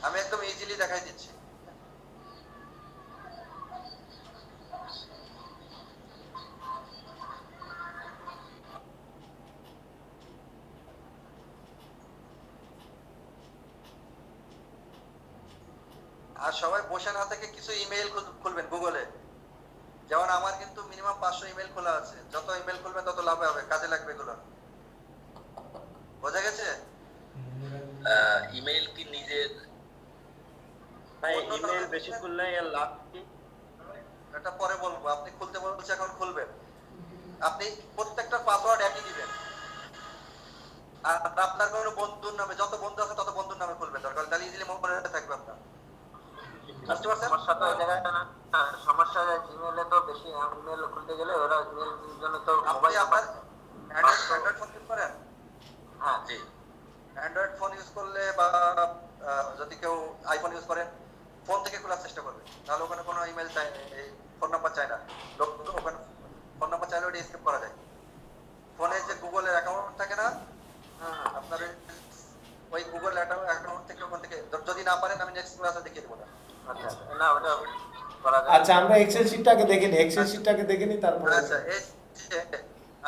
আমি একদম ইজিলি দেখাই দিচ্ছি। আর সবাই বসে না থেকে কিছু ইমেইল খুলবেন গুগলে, যেমন আমার কিন্তু মিনিমাম 500 ইমেল খোলা আছে, যত ইমেল খুলবেন তত লাভ হবে, কাজে লাগবে এগুলো। বোঝা গেছে? ইমেইল কি নিজের ভাই ইমেল বেশি করলে এর লাভ কি? এটা পরে বলবো, আপনি খুলতে বলছে এখন খুলবেন। আপনি প্রত্যেকটা পাসওয়ার্ড একই দিবেন, আর আপনার কোনো বন্ধুর নামে, যত বন্ধু আছে তত বন্ধুর নামে খুলবেন দরকার, তাহলে ইজিলি মনে থাকবে আপনার। বুঝতে পারছেন? সমস্যা তো ওই জায়গায় না, সমস্যা জিমেলে তো বেশি ইমেল খুলতে গেলে ওরা ইমেল জন্য তো আপনি মোবাইল আপনার অ্যান্ড্রয়েড ফোন ইউজ করেন? হ্যাঁ জি অ্যান্ড্রয়েড ফোন ইউজ করলে বা যদি কেউ আইফোন ইউজ করেন, ফোন থেকে খোলার চেষ্টা করবে, তাহলে ওখানে কোনো ইমেল চাই, এই ফোন নাম্বার চায় না, লোক ওখানে ফোন নাম্বার চাইলে ওটা স্কিপ করা যায়। ফোনে যে গুগলের অ্যাকাউন্ট থাকে না, আপনার ওই গুগল অ্যাকাউন্ট থেকে, ওখান থেকে যদি না পারেন আমি নেক্সট ক্লাসে দেখিয়ে দেবো না। আচ্ছা না ওটা করা যায়। আচ্ছা আমরা এক্সেল শিটটাকে দেখে নিই, এক্সেল শিটটাকে দেখে নিই তারপরে। আচ্ছা এই যে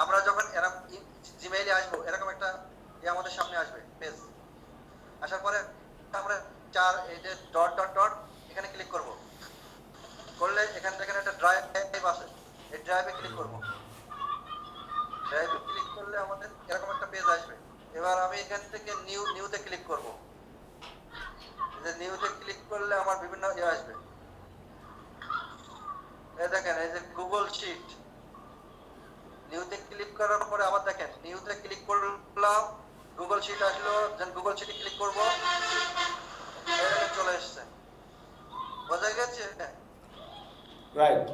আমরা যখন এরকম জিমেইলে আসবো, এরকম একটা আমাদের সামনে আসবে পেজ, আসার পরে আমরা এই যে ডট ডট ডট এখানে ক্লিক করব, করলে এখান থেকে একটা ড্রাইভ আছে, এই ড্রাইভে ক্লিক করব। ড্রাইভে ক্লিক করলে আমাদের এরকম একটা পেজ আসবে। এবার আমি এখান থেকে নিউতে ক্লিক করব, যে নিউতে ক্লিক করলে আমার বিভিন্ন আসবে। এই দেখেন এই যে গুগল শিট, নিউতে ক্লিক করার পরে আবার দেখেন নিউতে ক্লিক করলাম, গুগল শিট আসলো, দেন গুগল শিটে ক্লিক করব, চলে এসেছে। বোঝা গেছে? রাইট।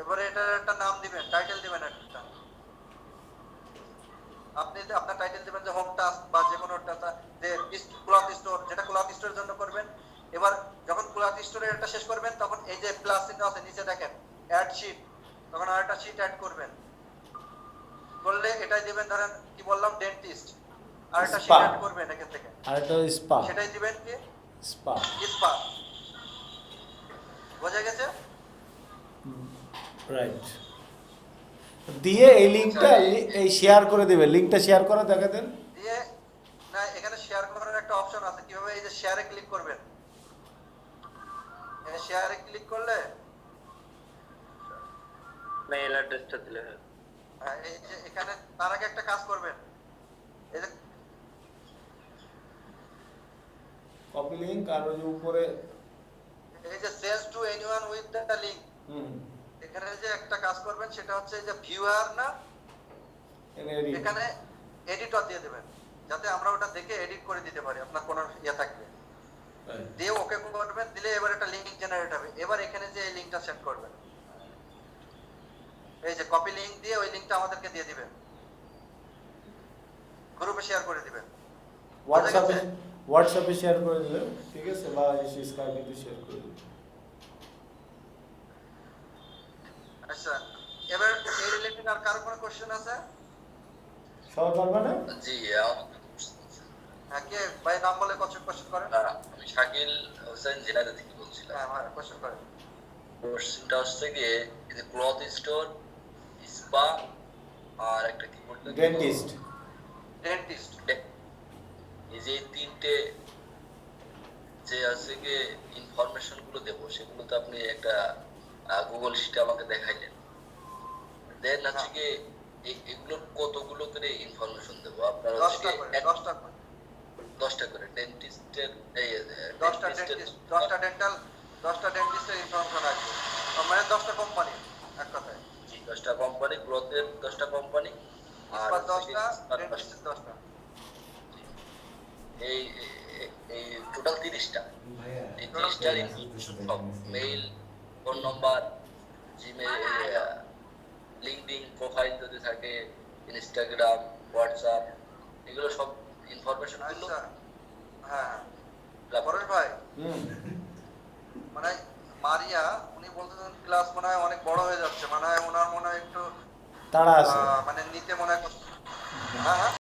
এবারে এটার একটা নাম দিবেন, টাইটেল দিবেন একটা। আপনি আপনার টাইটেল দিবেন যে হোম টাস্ক বা যে কোনো যে ক্লথ স্টোর, যেটা ক্লথ স্টোরের জন্য করবেন। এবার যখন ক্লথ স্টোরের এটা শেষ করবেন, তখন এই যে প্লাস চিহ্ন আছে নিচে দেখেন অ্যাড শিট, তখন আরেকটা শিট অ্যাড করবেন। করলে এটাই দিবেন, ধরেন কি বললাম ডেন্টিস্ট, আরেকটা শিট অ্যাড করবেন এখান থেকে, আরেকটা স্পা, সেটাই দিবেন কি স্পা। স্পা। বোঝা গেছে? রাইট। দিয়ে এই লিংকটা এই শেয়ার করে দিবে, লিংকটা শেয়ার করে দেখা দেন। দিয়ে না এখানে শেয়ার করার একটা অপশন আছে, কিভাবে এই যে শেয়ারে ক্লিক করবেন, শেয়ারে ক্লিক করলে মেইল অ্যাড্রেসটা দিলে হয়। এই যে এখানে তার আগে একটা কাজ করবেন, এই যে কপি লিংক আর ওই যে উপরে send to anyone with the link, হুম এখানে যে একটা কাজ করবেন সেটা হচ্ছে যে ভিউয়ার না, edit। এখানে এডিটর দিয়ে দেবেন যাতে আমরা ওটা দেখে এডিট করে দিতে পারি, আপনার কোনো ইয়ে থাকবে Right. দিয়ে ওকে করবেন, দিলে এবার একটা লিংক জেনারেট হবে। এবার এখানে যে এই লিংকটা সেট করবেন, এই যে কপি লিংক দিয়ে ওই লিংকটা আমাদেরকে দিয়ে দিবেন, গ্রুপে শেয়ার করে দিবেন। হোয়াটসঅ্যাপে শেয়ার করে দিলে ঠিক আছে, বা স্কাইপে শেয়ার করে দিলে। আচ্ছা, এবার এই রিলেটেড আর কারো কোনো কোশ্চেন আছে? সবাই পারবে না? জি হ্যাঁ, কে ভাই নাম বলে কোশ্চেন করেন? আমি শাকিল হোসেন জেনারেল থেকে বলছিলাম। হ্যাঁ ভাই কোশ্চেন করেন। কোশ্চেনটা হচ্ছে গিয়ে এই যে ক্লথ স্টোর, স্পা আর একটা কি বলতো, ডেন্টিস্ট। এই যে তিনটে যে আছে গিয়ে ইনফরমেশন গুলো দেবো, সেগুলো তো আপনি একটা গুগল শিটে আমাকে দেখাইলেন। দেন হচ্ছে গিয়ে এগুলোর কতগুলো করে ইনফরমেশন দেবো আপনার? 10টা করে 10টা করে ডেন্টিস্টের, এই 10টা ডেন্টিস্ট, 10টা ডেন্টাল, 10টা ডেন্টিস্টের ইনফরমেশন আছে, মানে 10টা কোম্পানি এক কথায়। 10টা কোম্পানি, গ্রোথের 10টা কোম্পানি, আর ইস্পাত 10টা, ডেন্টিস্টের 10টা, এই এই টোটাল 30টা। ভাইয়া এই 30টার ইনফরমেশন সব mail, phone number, Gmail, LinkedIn profile যদি থাকে, ইনস্টাগ্রাম, হোয়াটসঅ্যাপ, এগুলো সব ইনফরমেশন গুলো। আচ্ছা হ্যাঁ পরেশ ভাই, মানে মারিয়া উনি বলতেছেন ক্লাস মনে হয় অনেক বড় হয়ে যাচ্ছে, মানে ওনার মনে হয় একটু তাড়া আছে। মানে নিতে মনে হয় হ্যাঁ হ্যাঁ